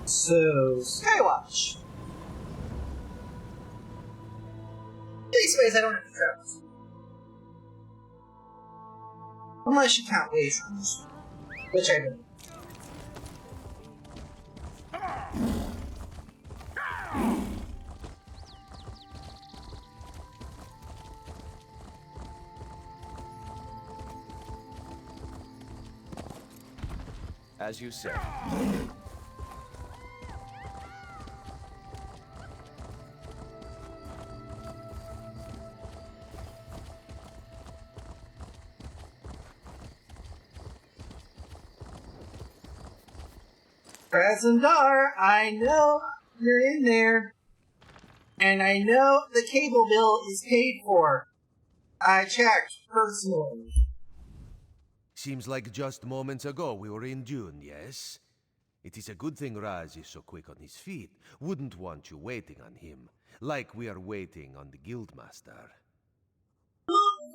So, Skywatch. These ways I don't have to travel. Unless you count waysons, which I don't. As you said. Razumdar, I know you're in there. And I know the cable bill is paid for. I checked personally. Seems like just moments ago we were in Dune, yes? It is a good thing Raz is so quick on his feet. Wouldn't want you waiting on him, like we are waiting on the Guildmaster.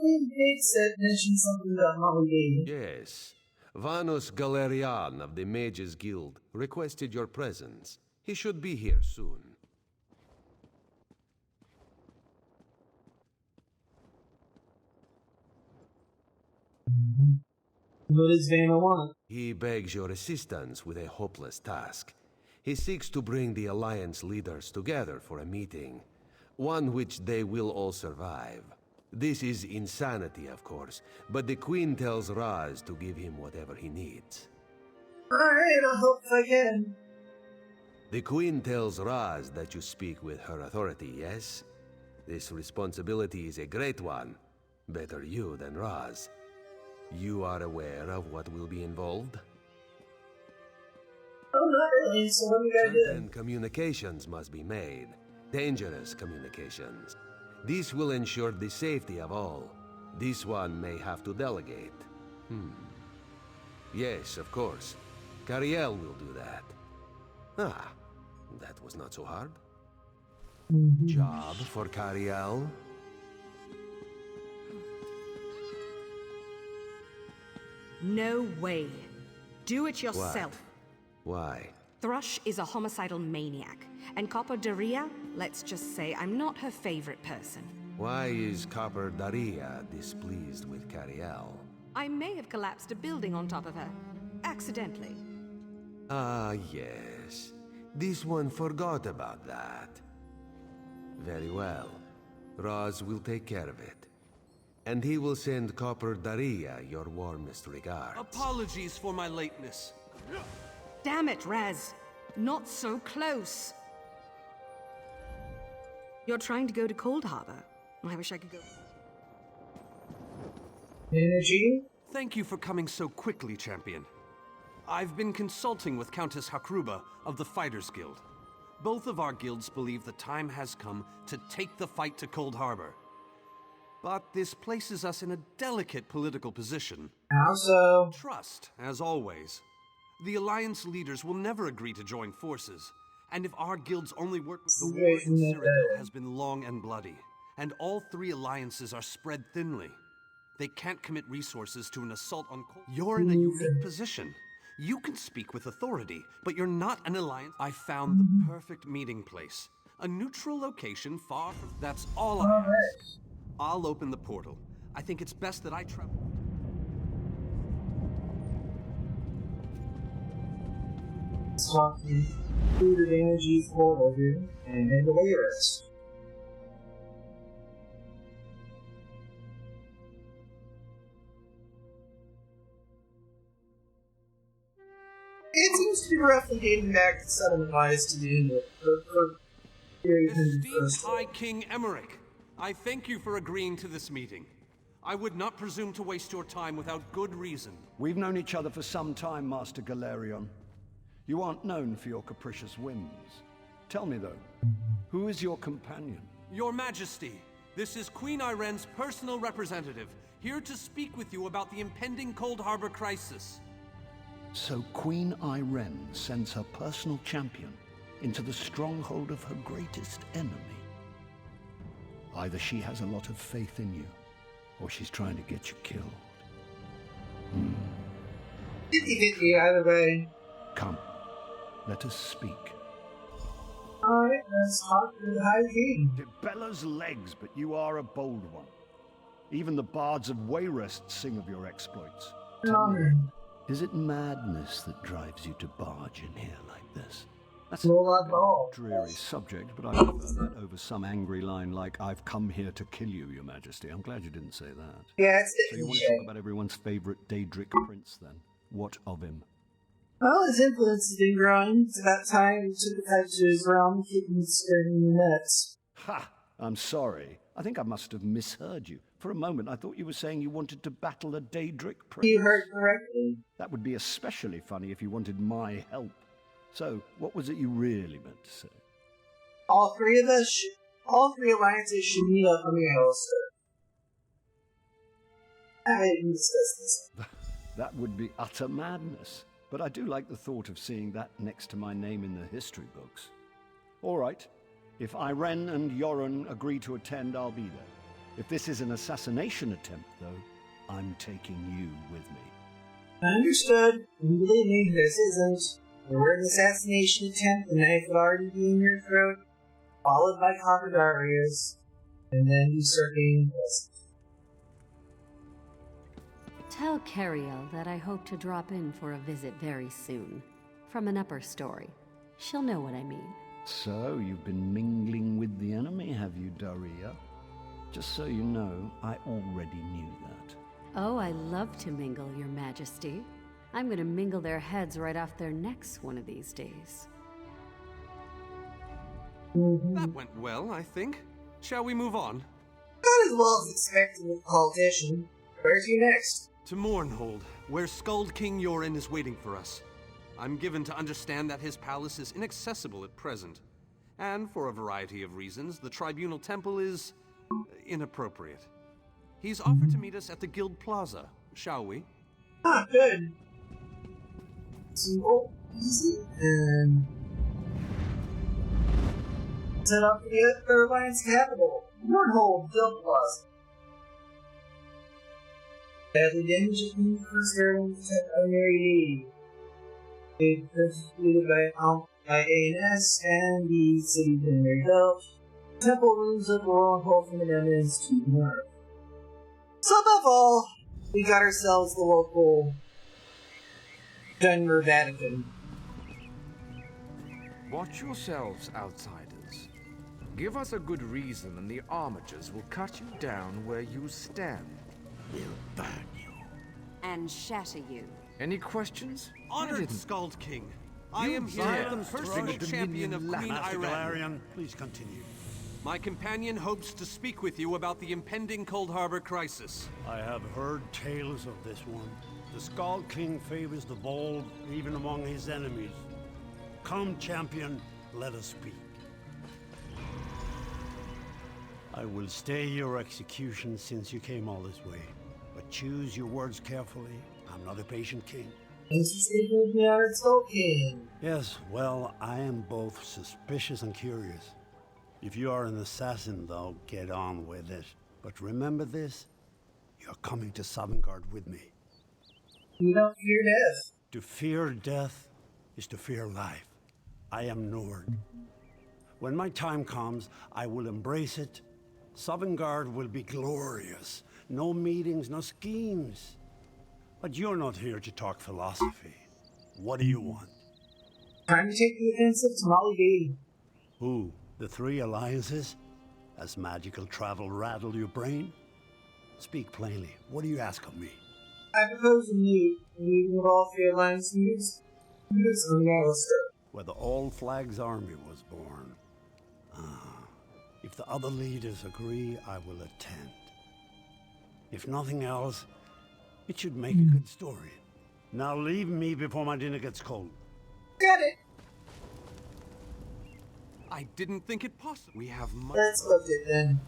Gates said mentioned something about Molly Gate. Yes. Vanos Galerian of the Mages Guild requested your presence. He should be here soon. What does Vanna want? He begs your assistance with a hopeless task. He seeks to bring the Alliance leaders together for a meeting, one which they will all survive. This is insanity, of course, but the Queen tells Raz to give him whatever he needs. Alright, I'll help if I can. The Queen tells Raz that you speak with her authority, yes? This responsibility is a great one. Better you than Raz. You are aware of what will be involved? Oh, not really, so what do you gotta do? Certain communications must be made. Dangerous communications. This will ensure the safety of all. This one may have to delegate. Yes, of course. Cariel will do that. Ah, that was not so hard. Job for Cariel? No way. Do it yourself. Why? Thrush is a homicidal maniac, and Copper Daria, let's just say I'm not her favorite person. Why is Copper Daria displeased with Cariel? I may have collapsed a building on top of her. Accidentally. Ah, yes. This one forgot about that. Very well. Raz will take care of it. And he will send Copper Daria your warmest regards. Apologies for my lateness. Damn it, Raz. Not so close. You're trying to go to Cold Harbor. I wish I could go. Energy? Thank you for coming so quickly, Champion. I've been consulting with Countess Hakruba of the Fighters Guild. Both of our guilds believe the time has come to take the fight to Cold Harbor. But this places us in a delicate political position. How so? Trust, as always. The Alliance leaders will never agree to join forces, And if our guild's only work with the war in Cyrodiil has been long and bloody, and all three alliances are spread thinly. They can't commit resources to an assault on... You're in a unique position. You can speak with authority, but you're not an alliance. I found the perfect meeting place. A neutral location far from... That's all I ask. I'll open the portal. I think it's best that I travel... Talking through the energy portal here and the way rest. It seems to be roughly dating back to settlement wise to the end of Esteemed High King Emmerich, I thank you for agreeing to this meeting. I would not presume to waste your time without good reason. We've known each other for some time, Master Galerion. You aren't known for your capricious whims. Tell me, though, who is your companion? Your Majesty, this is Queen Irene's personal representative, here to speak with you about the impending Cold Harbor crisis. So Queen Irene sends her personal champion into the stronghold of her greatest enemy. Either she has a lot of faith in you, or she's trying to get you killed. 50-50 either way. Come, let us speak. Alright, let's talk to the High King. Bella's legs, but you are a bold one. Even the bards of Wayrest sing of your exploits. Tell me, is it madness that drives you to barge in here like this? That's a dreary subject, but I prefer that over some angry line like, "I've come here to kill you, Your Majesty." I'm glad you didn't say that. Yeah, it's So you want to talk about everyone's favorite Daedric prince, then? What of him? Well, his influence has been growing. It's about time he took the fight to his realm, kicking the nuts. Ha! I'm sorry. I think I must have misheard you. For a moment, I thought you were saying you wanted to battle a Daedric prince. You heard correctly. That would be especially funny if you wanted my help. So, what was it you really meant to say? All three alliances should meet up on the Alistair. I didn't discuss this. That would be utter madness. But I do like the thought of seeing that next to my name in the history books. All right. If Irene and Yoren agree to attend, I'll be there. If this is an assassination attempt, though, I'm taking you with me. Understood. And believe me, this isn't. There were an assassination attempt, the knife would already be in your throat, followed by Coperdarius, and then you start getting pissed. Tell Cariel that I hope to drop in for a visit very soon. From an upper story. She'll know what I mean. So, you've been mingling with the enemy, have you, Daria? Just so you know, I already knew that. Oh, I love to mingle, Your Majesty. I'm gonna mingle their heads right off their necks one of these days. That went well, I think. Shall we move on? Not as well as expected with a politician. Where's you next? To Mournhold, where Skald King Yoren is waiting for us. I'm given to understand that his palace is inaccessible at present. And for a variety of reasons, the Tribunal Temple is... inappropriate. He's offered to meet us at the Guild Plaza. Shall we? Ah, good. Simple, easy, and... set up for the Alliance capital, Mournhold Guild Plaza. Badly damaged at the first airline to protect Unary. It was completed by ANS and the city of Unary Belt. Temple rooms up a long hole from the eminence to the north. So above all, we got ourselves the local Dunmer Vatican. Watch yourselves, outsiders. Give us a good reason and the armatures will cut you down where you stand. We'll burn you. And shatter you. Any questions? Honored Skald King, I am here the personal champion of Queen Master Irene. Galerion, please continue. My companion hopes to speak with you about the impending Cold Harbor crisis. I have heard tales of this one. The Skald King favors the bold, even among his enemies. Come, champion, let us speak. I will stay your execution since you came all this way. But choose your words carefully. I'm not a patient king. This is speaking with me on its King. Yes, well, I am both suspicious and curious. If you are an assassin, though, get on with it. But remember this, you're coming to Sovngarde with me. You don't fear death. To fear death is to fear life. I am Nord. When my time comes, I will embrace it. Sovngarde will be glorious. No meetings, no schemes. But you're not here to talk philosophy. What do you want? Time to take the offensive to Molly B. Who? The three alliances? Has magical travel rattled your brain? Speak plainly. What do you ask of me? I propose a meeting of all three alliance leaders. Where the All Flags Army was born. If the other leaders agree, I will attend. If nothing else, it should make a good story. Now leave me before my dinner gets cold. Got it. I didn't think it possible. We have much. Let's book it then.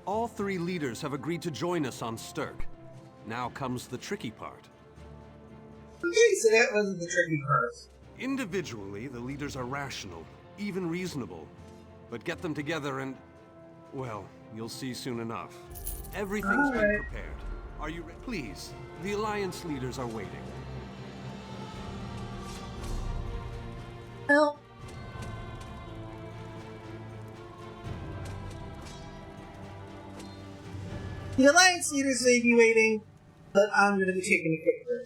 All three leaders have agreed to join us on Sturk. Now comes the tricky part. Okay, so that wasn't the tricky part. Individually, the leaders are rational, even reasonable. But get them together and, well, you'll see soon enough. Everything's been prepared. Are you ready? Please, the Alliance leaders are waiting. Well, the Alliance leaders may be waiting, but I'm going to be taking a quick break.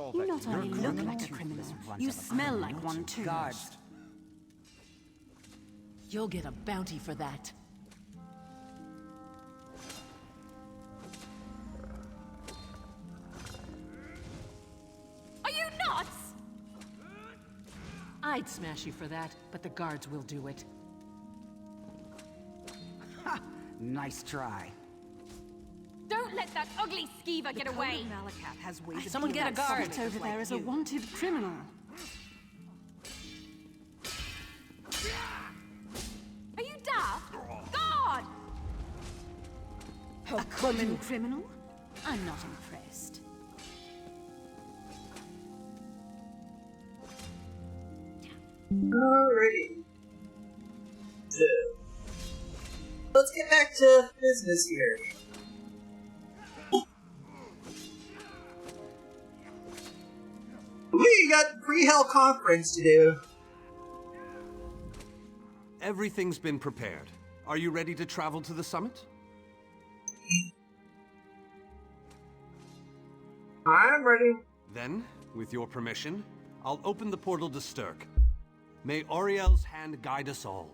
solve You that. not only look like a criminal, you smell like one too. Guards. You'll get a bounty for that. Are you nuts? I'd smash you for that, but the guards will do it. Nice try. Don't let that ugly skeever get away! Malacath has ways of Someone dealing get a with guard. someone over there as a wanted criminal. Are you daft? God! A common criminal? I'm not impressed. Alrighty. So, let's get back to business here. We got pre-hell conference to do. Everything's been prepared. Are you ready to travel to the summit? I'm ready. Then, with your permission, I'll open the portal to Sturk. May Auriel's hand guide us all.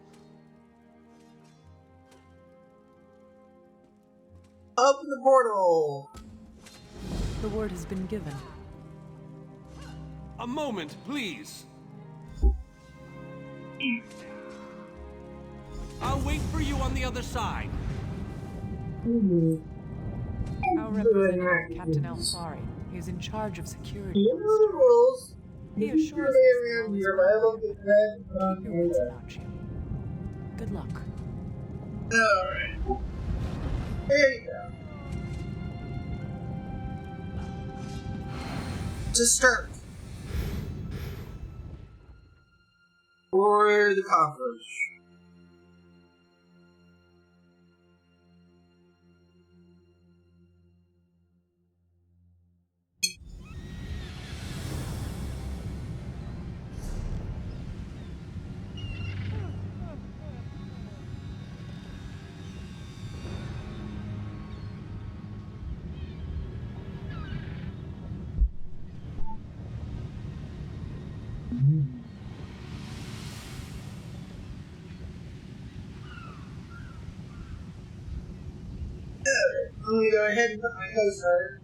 Open the portal! The word has been given. A moment, please. I'll wait for you on the other side. Our representative, Captain Alfari, is in charge of security. Rules. He assures us that all is well. Keep your wits about you. Good luck. Alright. There you go. To start. Or the cockroach. Let me go ahead and put my co-starter.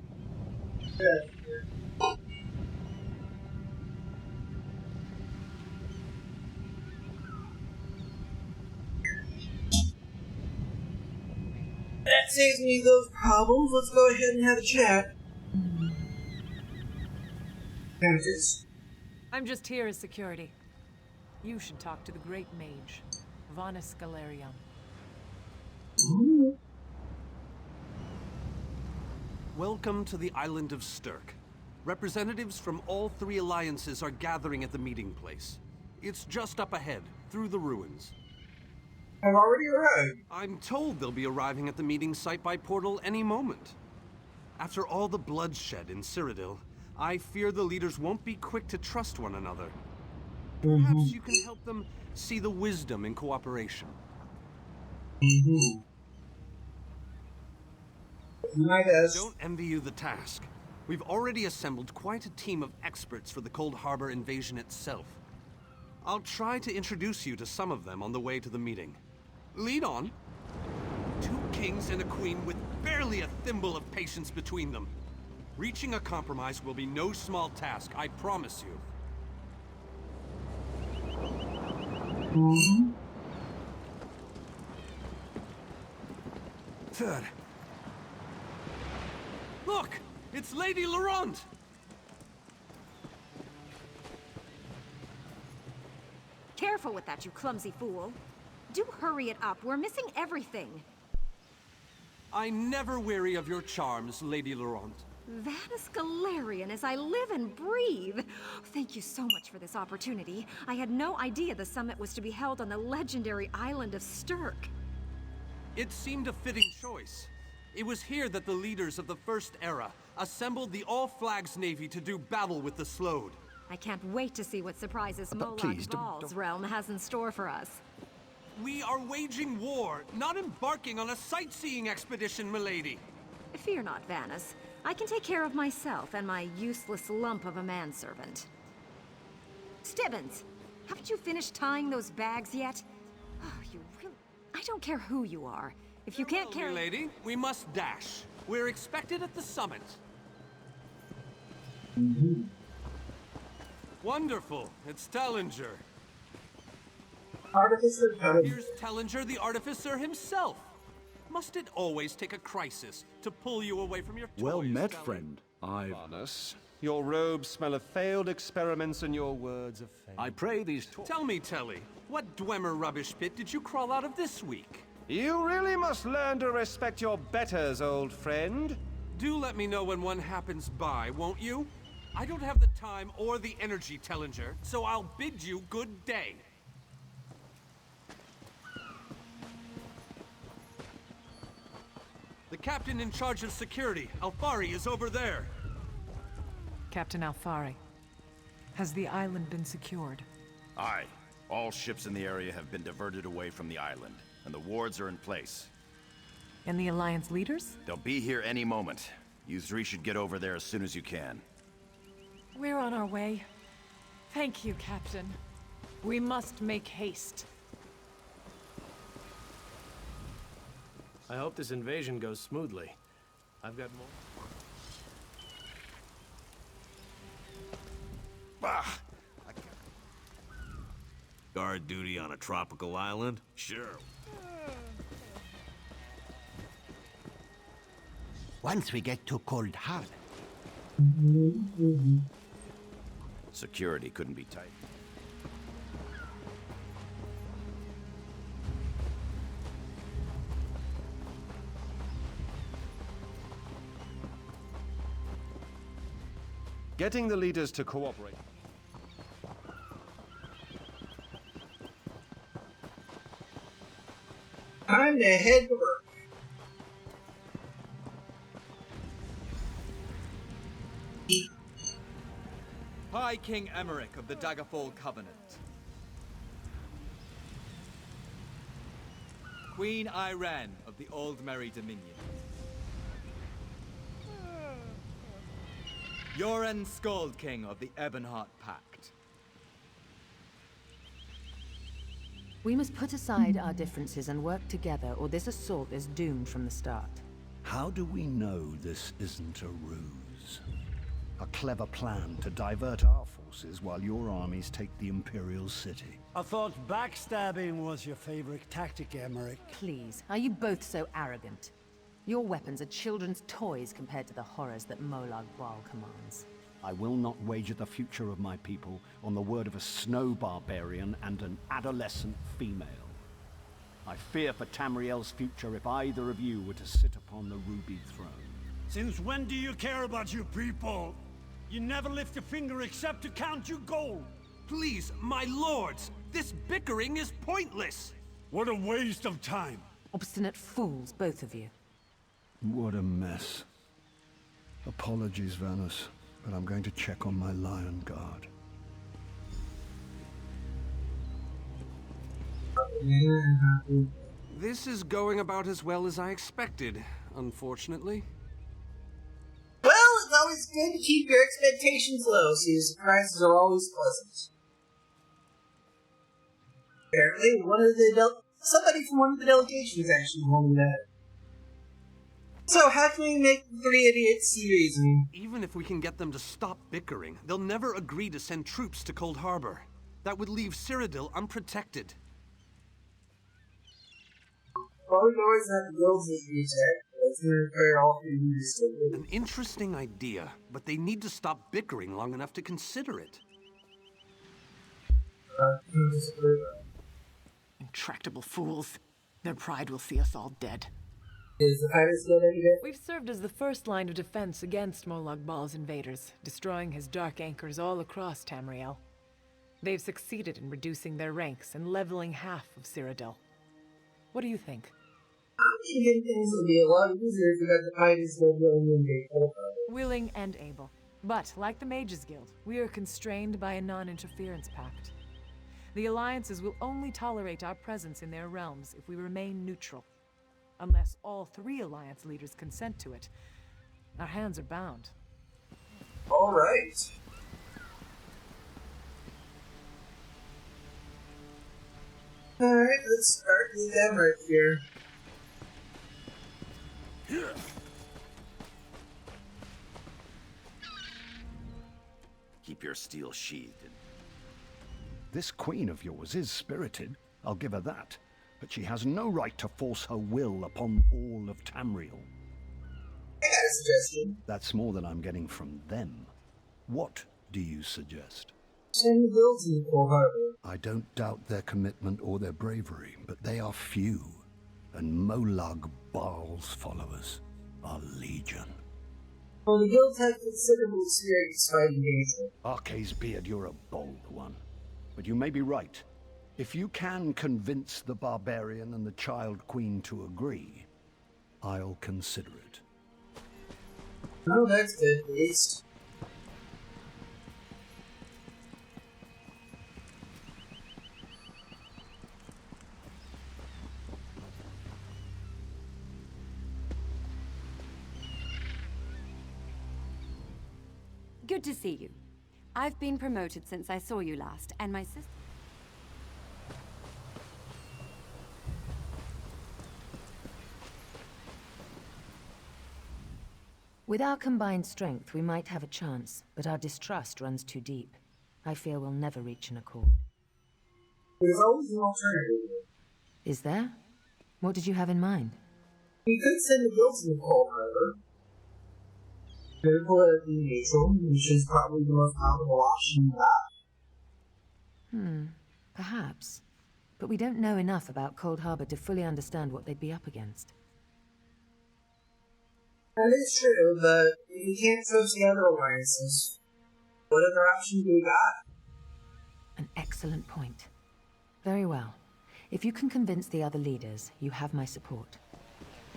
That saves me those problems. Let's go ahead and have a chat. I'm just here as security. You should talk to the great mage, Vanus Galerium. Welcome to the island of Sturk. Representatives from all three alliances are gathering at the meeting place. It's just up ahead, through the ruins. I've already arrived. I'm told they'll be arriving at the meeting site by portal any moment. After all the bloodshed in Cyrodiil, I fear the leaders won't be quick to trust one another. Perhaps you can help them see the wisdom in cooperation. Don't envy you the task. We've already assembled quite a team of experts for the Cold Harbor invasion itself. I'll try to introduce you to some of them on the way to the meeting. Lead on. 2 kings and a queen with barely a thimble of patience between them. Reaching a compromise will be no small task, I promise you. Third. Look! It's Lady Laurent! Careful with that, you clumsy fool. Do hurry it up. We're missing everything. I never weary of your charms, Lady Laurent. Vanus Galerian as I live and breathe. Thank you so much for this opportunity. I had no idea the summit was to be held on the legendary island of Sturk. It seemed a fitting choice. It was here that the leaders of the First Era assembled the All-Flags Navy to do battle with the Slode. I can't wait to see what surprises Molag Bal's realm has in store for us. We are waging war, not embarking on a sightseeing expedition, milady. Fear not, Vanus. I can take care of myself and my useless lump of a manservant. Stibbins, haven't you finished tying those bags yet? Oh, you really... I don't care who you are. If you can't carry... lady, we must dash. We're expected at the summit. Wonderful. It's Tellinger. Artificer Tellinger. Here's Tellinger, the artificer himself. Must it always take a crisis to pull you away from your toys? Well met, Telly? friend. Varnus, your robes smell of failed experiments and your words of fame. I pray these... Tell me, Telly, what Dwemer rubbish pit did you crawl out of this week? You really must learn to respect your betters, old friend. Do let me know when one happens by, won't you? I don't have the time or the energy, Tellinger, so I'll bid you good day. The captain in charge of security, Alfari, is over there. Captain Alfari, has the island been secured? Aye. All ships in the area have been diverted away from the island, and the wards are in place. And the Alliance leaders? They'll be here any moment. You three should get over there as soon as you can. We're on our way. Thank you, Captain. We must make haste. I hope this invasion goes smoothly. I've got more. Bah! Guard duty on a tropical island? Sure. Once we get to Cold Harbor. Security couldn't be tight. Getting the leaders to cooperate. Time to head to work. High King Emmerich of the Daggerfall Covenant. Queen Irene of the Old Merry Dominion. Yoren Skald King of the Ebonheart Pact. We must put aside our differences and work together, or this assault is doomed from the start. How do we know this isn't a ruse? A clever plan to divert our forces while your armies take the Imperial city. I thought backstabbing was your favorite tactic, Emmerich. Please, are you both so arrogant? Your weapons are children's toys compared to the horrors that Molag Bal commands. I will not wager the future of my people on the word of a snow barbarian and an adolescent female. I fear for Tamriel's future if either of you were to sit upon the Ruby Throne. Since when do you care about your people? You never lift a finger except to count your gold. Please, my lords, this bickering is pointless. What a waste of time. Obstinate fools, both of you. What a mess. Apologies, Vanus, but I'm going to check on my Lion Guard. This is going about as well as I expected, unfortunately. Well, it's always good to keep your expectations low, so your surprises are always pleasant. Apparently, somebody from one of the delegations actually told me that. So, how can we make the Three Idiots series? Even if we can get them to stop bickering, they'll never agree to send troops to Cold Harbor. That would leave Cyrodiil unprotected. Well, we can always have the guilds need to be attacked. That's going to require all three leaders to live. An interesting idea, but they need to stop bickering long enough to consider it. Intractable fools. Their pride will see us all dead. Is the Pirates Guild any good? We've served as the first line of defense against Molag Bal's invaders, destroying his dark anchors all across Tamriel. They've succeeded in reducing their ranks and leveling half of Cyrodiil. What do you think? I think things would be a lot easier if we got the Pirates Guild willing and able. Willing and able. But, like the Mages Guild, we are constrained by a non-interference pact. The alliances will only tolerate our presence in their realms if we remain neutral. Unless all three alliance leaders consent to it. Our hands are bound. Alright. Alright, let's start the them right here. Keep your steel sheathed. This queen of yours is spirited, I'll give her that. But she has no right to force her will upon all of Tamriel. I got a suggestion. That's more than I'm getting from them. What do you suggest? Send the guilds in Cold Harbor. I don't doubt their commitment or their bravery, but they are few, and Molag Baal's followers are legion. Well, the guilds have considerable experience fighting danger. Arce's beard, you're a bold one. But you may be right. If you can convince the barbarian and the child queen to agree, I'll consider it. Oh, that's good, at least. Good to see you. I've been promoted since I saw you last, and my sister... With our combined strength, we might have a chance, but our distrust runs too deep. I fear we'll never reach an accord. There's always an alternative. Is there? What did you have in mind? We could send the guilds in Cold Harbor. They're politically neutral, which is probably the most palatable option we got. Perhaps. But we don't know enough about Cold Harbor to fully understand what they'd be up against. That is true, but if you can't trust the other alliances, what other option do we got? An excellent point. Very well. If you can convince the other leaders, you have my support.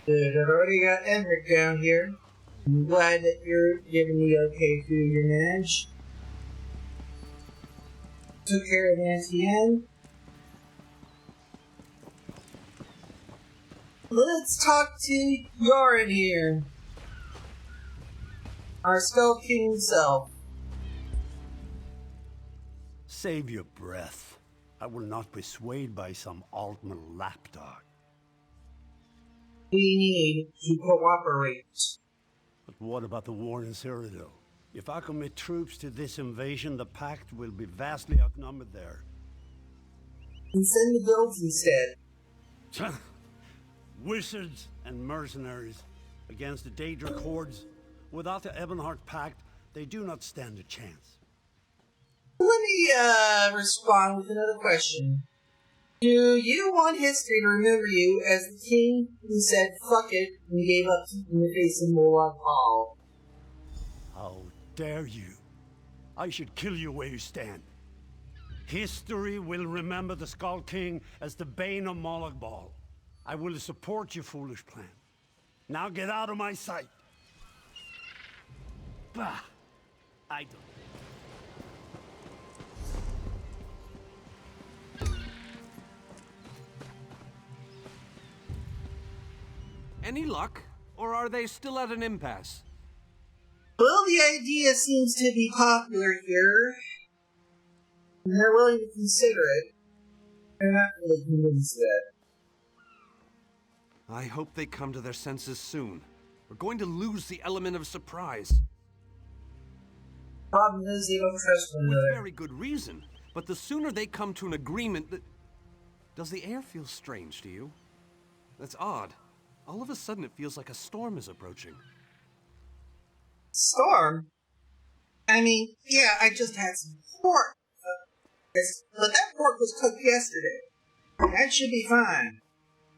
Good, I've already got Emmerich down here. I'm glad that you're giving me okay to your manage. Took care of Antien. Let's talk to Yorin here. Our Skull King himself. Save your breath. I will not be swayed by some Altman lapdog. We need to cooperate. But what about the war in Cyrodiil? If I commit troops to this invasion, the Pact will be vastly outnumbered there. And send the guilds instead. Wizards and mercenaries against the Daedric hordes. Without the Ebonheart Pact, they do not stand a chance. Let me respond with another question. Do you want history to remember you as the king who said fuck it and gave up in the face of Molag Bal? How dare you? I should kill you where you stand. History will remember the Skull King as the bane of Molag Bal. I will support your foolish plan. Now get out of my sight. Bah! I don't. Any luck? Or are they still at an impasse? Well, the idea seems to be popular here. And they're willing to consider it. They're not really convinced yet. I hope they come to their senses soon. We're going to lose the element of surprise. Problem is, they don't trust one another. With very good reason. But the sooner they come to an agreement that... Does the air feel strange to you? That's odd. All of a sudden it feels like a storm is approaching. Storm? I mean, yeah, I just had some pork. But that pork was cooked yesterday. That should be fine.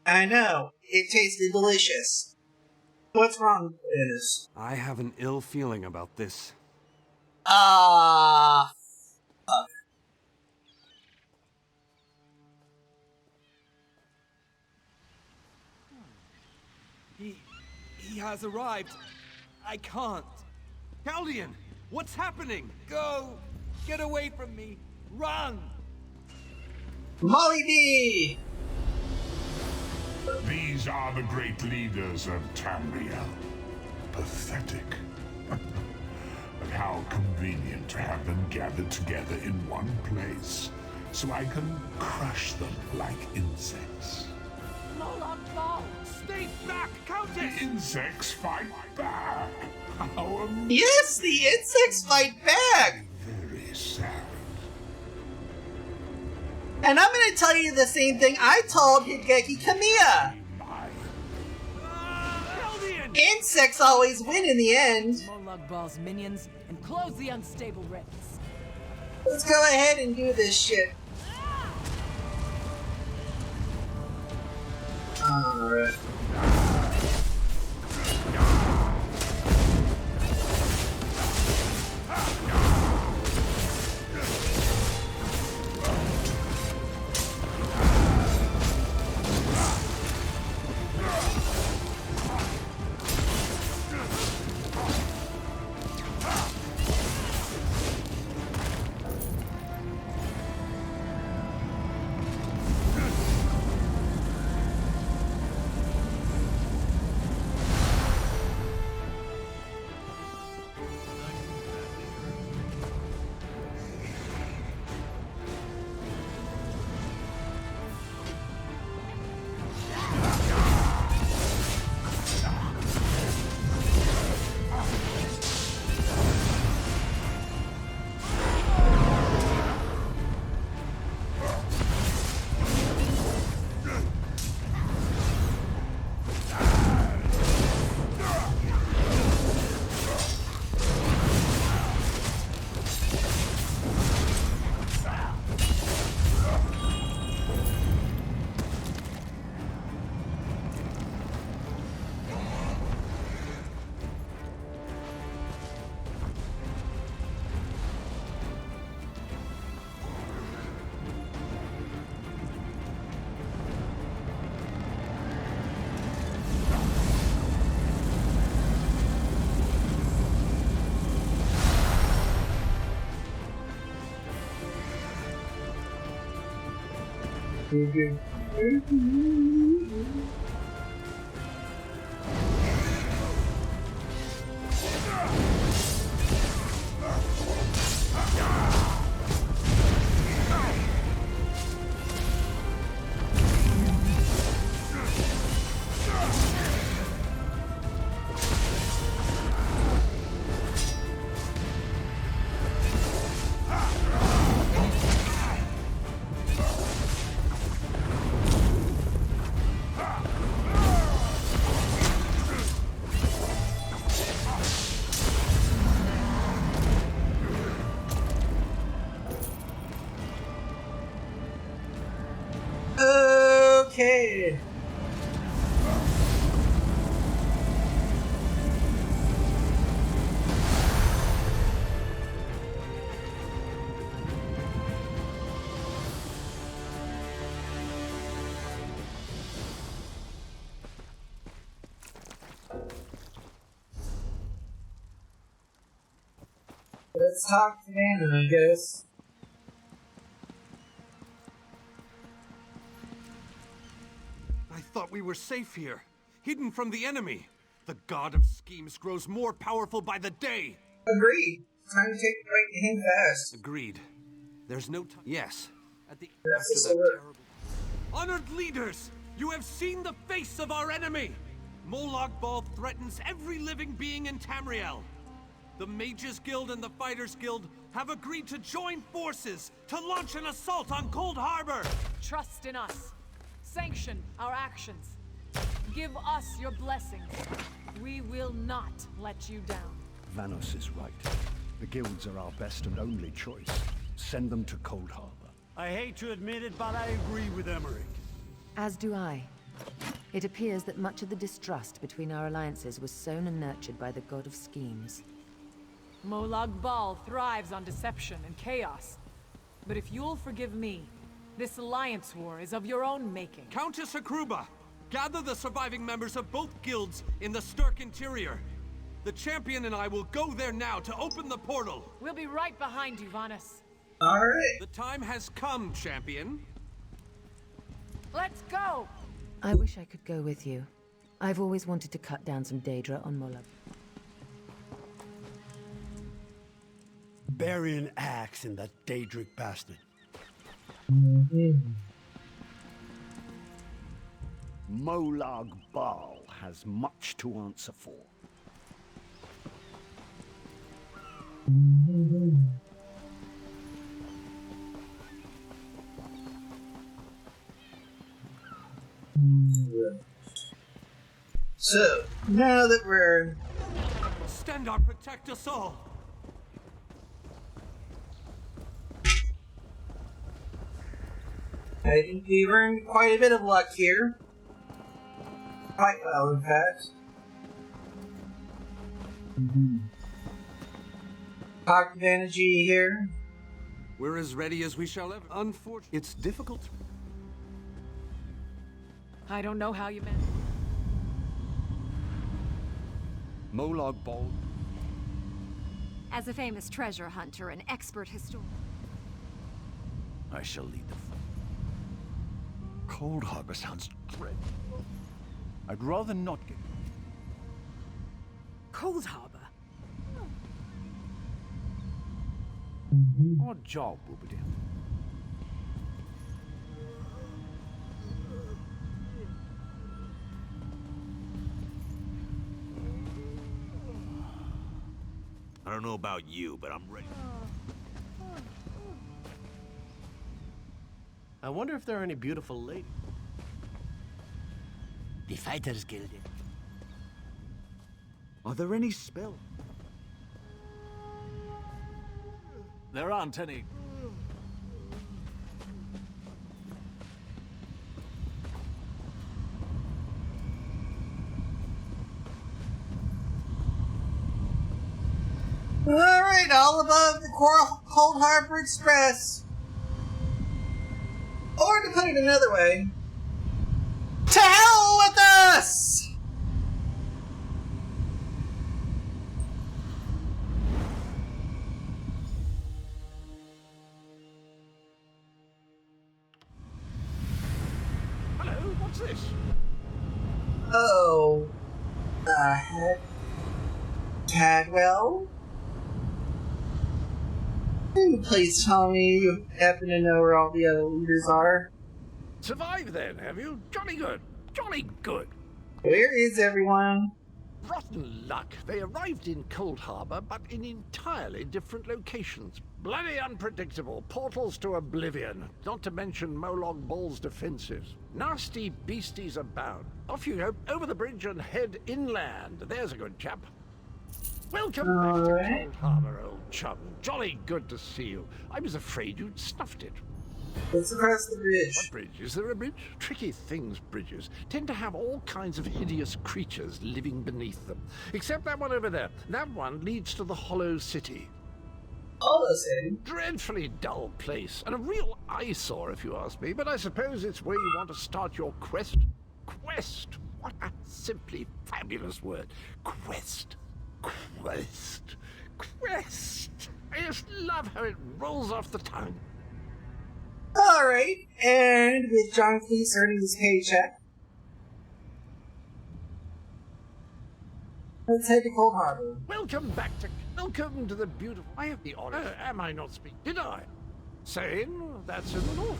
I know, it tasted delicious. What's wrong with this? I have an ill feeling about this. Fuck. He has arrived. I can't. Caldian, what's happening? Go! Get away from me! Run! Molly D! These are the great leaders of Tamriel. pathetic. But how convenient to have them gathered together in one place, so I can crush them like insects. Molag Bal! Stay back, Countess! The insects fight back! How amazing! Yes, the insects fight back! Very sad. And I'm gonna tell you the same thing I told Hideki Kamiya! Insects always win in the end! Molag Bal's minions, and close the unstable rifts. Let's go ahead and do this shit. Alright. Okay. Let's talk to Nana, I guess. I thought we were safe here, hidden from the enemy. The god of schemes grows more powerful by the day. Agreed. Time to take the right hand fast. Agreed. There's no time. Yes. At the That's after that terrible. Honored leaders, you have seen the face of our enemy. Molag Bal threatens every living being in Tamriel. The Mages Guild and the Fighters Guild have agreed to join forces to launch an assault on Cold Harbor. Trust in us. Sanction our actions. Give us your blessings. We will not let you down. Vanos is right. The guilds are our best and only choice. Send them to Cold Harbor. I hate to admit it, but I agree with Emmerich. As do I. It appears that much of the distrust between our alliances was sown and nurtured by the god of schemes. Molag Bal thrives on deception and chaos. But if you'll forgive me, this alliance war is of your own making. Countess Akruba, gather the surviving members of both guilds in the Stark interior. The champion and I will go there now to open the portal. We'll be right behind you, Vanis. Alright. The time has come, champion. Let's go! I wish I could go with you. I've always wanted to cut down some Daedra on Molag. bury an axe in that Daedric bastard. Molag Bal has much to answer for. So, now that we're... Stendarr, protect us all! I think we've earned quite a bit of luck here. Quite well, in fact. Pocket energy here. We're as ready as we shall ever. Unfortunately, it's difficult. I don't know how you managed. Molag Bal. As a famous treasure hunter and expert historian, I shall lead the fight. Cold Harbor sounds dreadful. I'd rather not get... Cold Harbor? Our job will be done. I don't know about you, but I'm ready. I wonder if there are any beautiful ladies. The Fighters Guild. Are there any spells? There aren't any. Alright, all above the Cold Harbor Express. Or to put it another way, to hell with us! Hello, what's this? Oh, Cadwell? Can you please tell me you happen to know where all the other leaders are? Survived then, have you? Jolly good. Jolly good. Where is everyone? Rotten luck. They arrived in Cold Harbor, but in entirely different locations. Bloody unpredictable. Portals to oblivion. Not to mention Molag Bal's defenses. Nasty beasties abound. Off you go, over the bridge and head inland. There's a good chap. Welcome back to Cold Harbor, old chum. Jolly good to see you. I was afraid you'd snuffed it. Let's across the bridge. What bridge? Is there a bridge? Tricky things, bridges. Tend to have all kinds of hideous creatures living beneath them. Except that one over there. That one leads to the Hollow City. Hollow City? Dreadfully dull place. And a real eyesore, if you ask me. But I suppose it's where you want to start your quest. Quest! What a simply fabulous word. Quest. Quest. Quest. I just love how it rolls off the tongue. Alright, and with John Cleese earning his paycheck, let's head to Cold Harbor. Welcome to the beautiful... I have the honor. Am I not speaking? Did I? Saying that's in the north.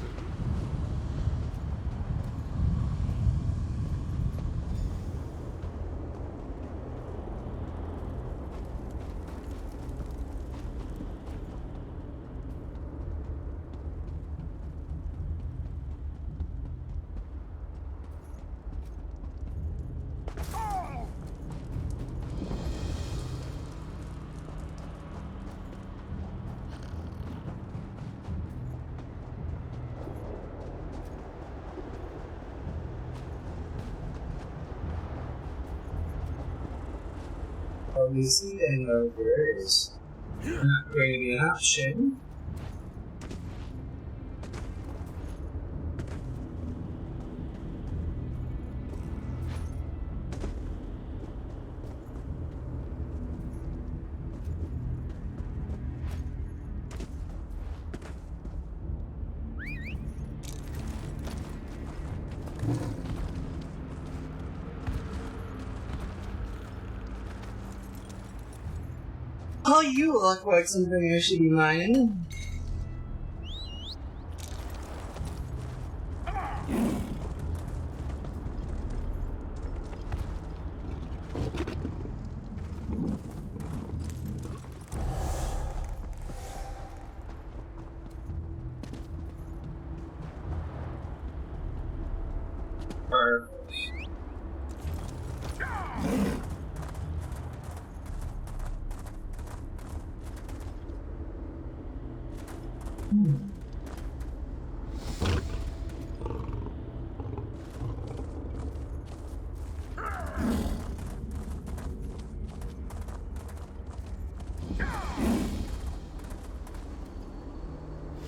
Obviously, hangover is not going to be an option. Oh, you look like something I should be mining.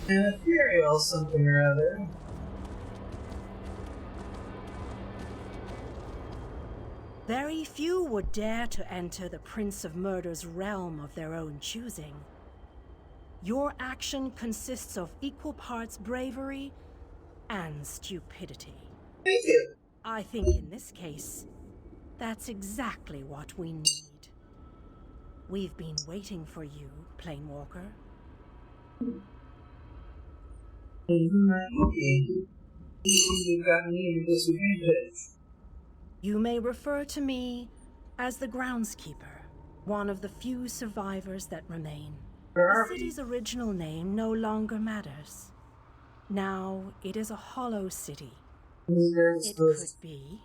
An ethereal something or other. Very few would dare to enter the Prince of Murder's realm of their own choosing. Your action consists of equal parts bravery and stupidity. Thank you. I think in this case, that's exactly what we need. We've been waiting for you, Planewalker. You've got me to disadvantage. You may refer to me as the Groundskeeper, one of the few survivors that remain. The city's original name no longer matters. Now it is a hollow city. It could be.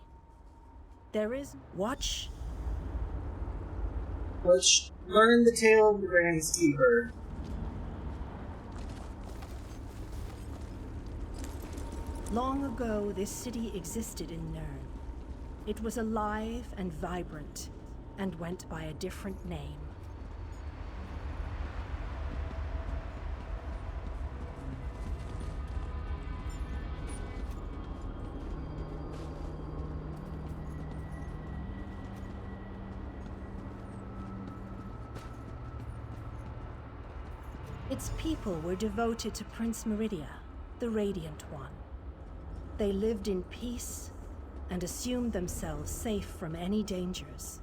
There is... Watch. Let's learn the tale of the Groundskeeper. Long ago, this city existed in Nirn. It was alive and vibrant, and went by a different name. Its people were devoted to Prince Meridia, the Radiant One. They lived in peace and assumed themselves safe from any dangers.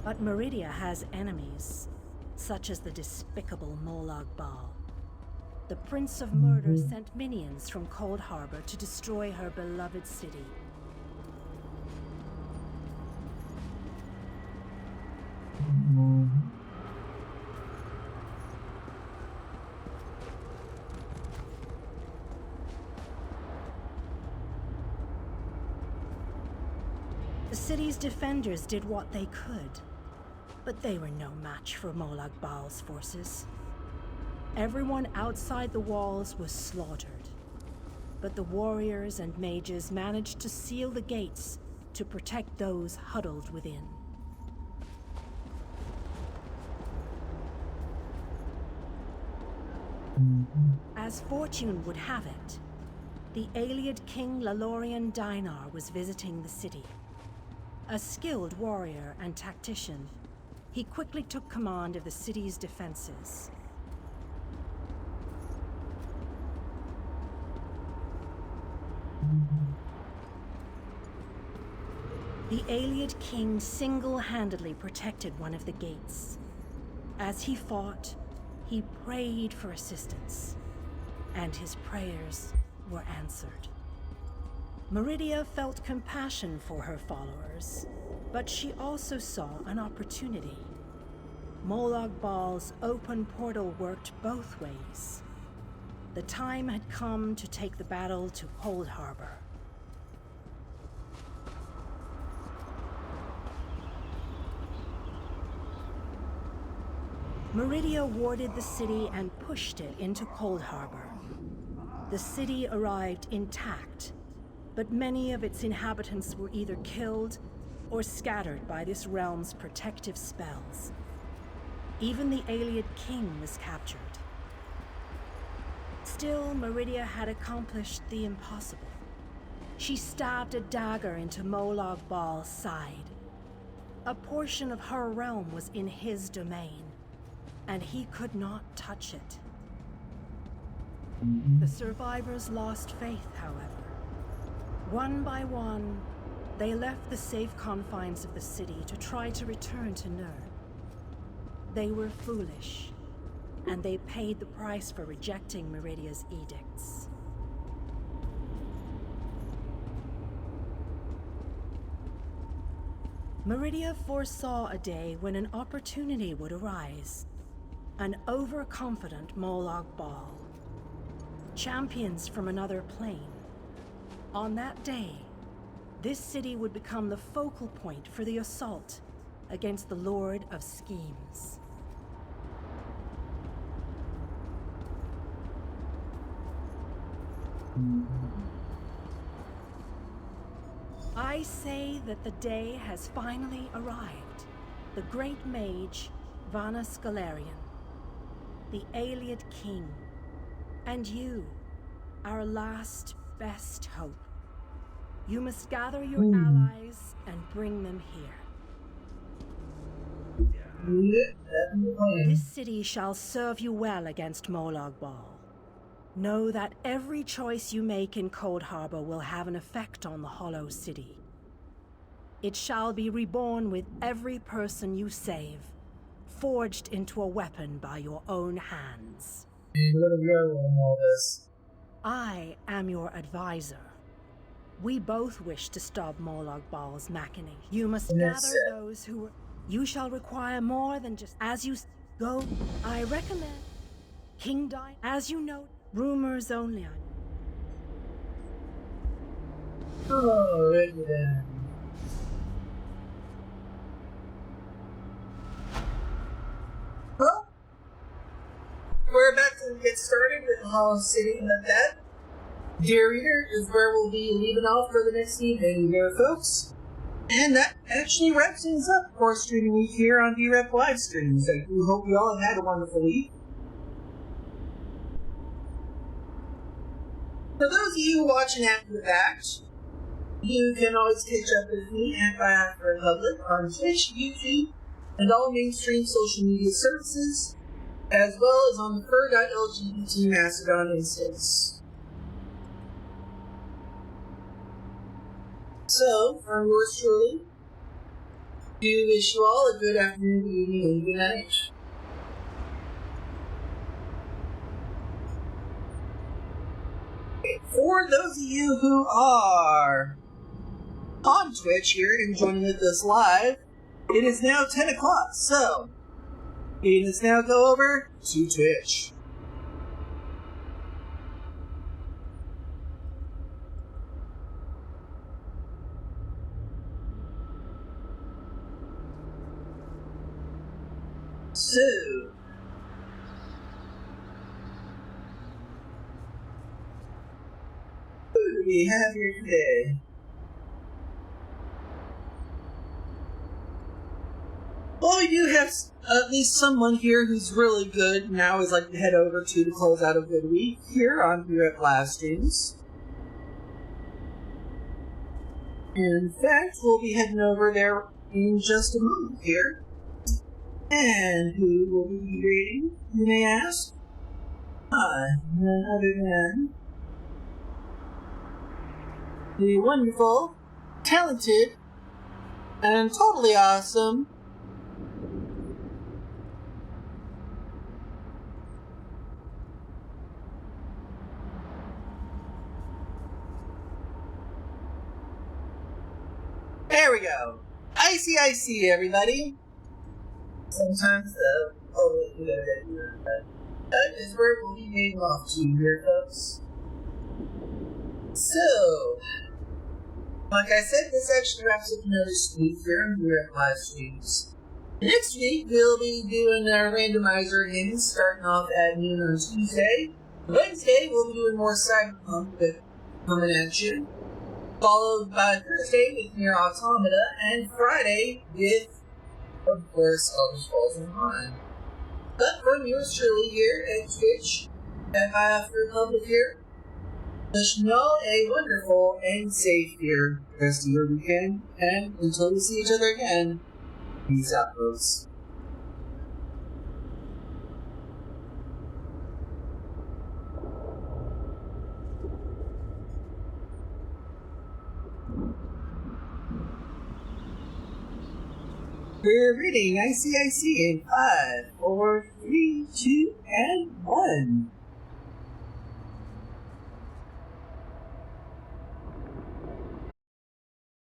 But Meridia has enemies, such as the despicable Molag Bal. The Prince of Murder sent minions from Cold Harbor to destroy her beloved city. The city's defenders did what they could, but they were no match for Molag Bal's forces. Everyone outside the walls was slaughtered, but the warriors and mages managed to seal the gates to protect those huddled within. As fortune would have it, the Ayleid King Lalorian Dainar was visiting the city. A skilled warrior and tactician, he quickly took command of the city's defenses. The Ayleid King single-handedly protected one of the gates. As he fought, he prayed for assistance, and his prayers were answered. Meridia felt compassion for her followers, but she also saw an opportunity. Molag Bal's open portal worked both ways. The time had come to take the battle to Cold Harbor. Meridia warded the city and pushed it into Cold Harbor. The city arrived intact, but many of its inhabitants were either killed or scattered by this realm's protective spells. Even the Ayleid King was captured. Still, Meridia had accomplished the impossible. She stabbed a dagger into Molag Bal's side. A portion of her realm was in his domain, and he could not touch it. The survivors lost faith, however. One by one, they left the safe confines of the city to try to return to Nurn. They were foolish, and they paid the price for rejecting Meridia's edicts. Meridia foresaw a day when an opportunity would arise. An overconfident Molag Bal. Champions from another plane. On that day, this city would become the focal point for the assault against the Lord of Schemes. I say that the day has finally arrived. The great mage, Vana Scalarian, the Ayleid King, and you, our last best hope. You must gather your allies and bring them here. This city shall serve you well against Molag Bal. Know that every choice you make in Cold Harbor will have an effect on the Hollow City. It shall be reborn with every person you save, forged into a weapon by your own hands. I am your advisor. We both wish to stop Molag Bal's machinations. You must gather those who... You shall require more than just... As you go, I recommend... King Di... As you know, rumors only. Alrighty then. Well, we're about to get started with the Hollow City, but that, dear reader, is where we'll be leaving off for the next evening here, folks. And that actually wraps things up for streaming week here on VREP Live Streams. I do hope you all have had a wonderful week. For those of you watching after the fact, you can always catch up with me at After Republic on Twitch, YouTube, and all mainstream social media services, as well as on the fur.lgbt Mastodon instance. So, from yours truly, do wish you all a good afternoon, good evening, and good night. For those of you who are on Twitch here and joining with us live, it is now 10 o'clock, so it is now go over to Twitch. So, who do we have here today? Well, we do have at least someone here who's really good. Now is like to head over to close out a good week here on VREP Live Streams. In fact, we'll be heading over there in just a moment here. And who will we be reading, you may ask? None other than the wonderful, talented, and totally awesome there we go. IC, everybody. Sometimes, that is where we'll be heading off to here, folks. So, like I said, this actually wraps up another week here on VREP Live Streams. Next week, we'll be doing our randomizer again, starting off at noon on Tuesday. Wednesday, we'll be doing more Cyberpunk with coming at you. Followed by Thursday with Nier Automata, and Friday with, of course, Elder Scrolls Online. But from yours truly here at Twitch, at After Republic here, wish you all a wonderful and safe here rest of your weekend, and until we see each other again, peace out, folks. We're reading ICIC in 5, 4, 3, 2, and 1.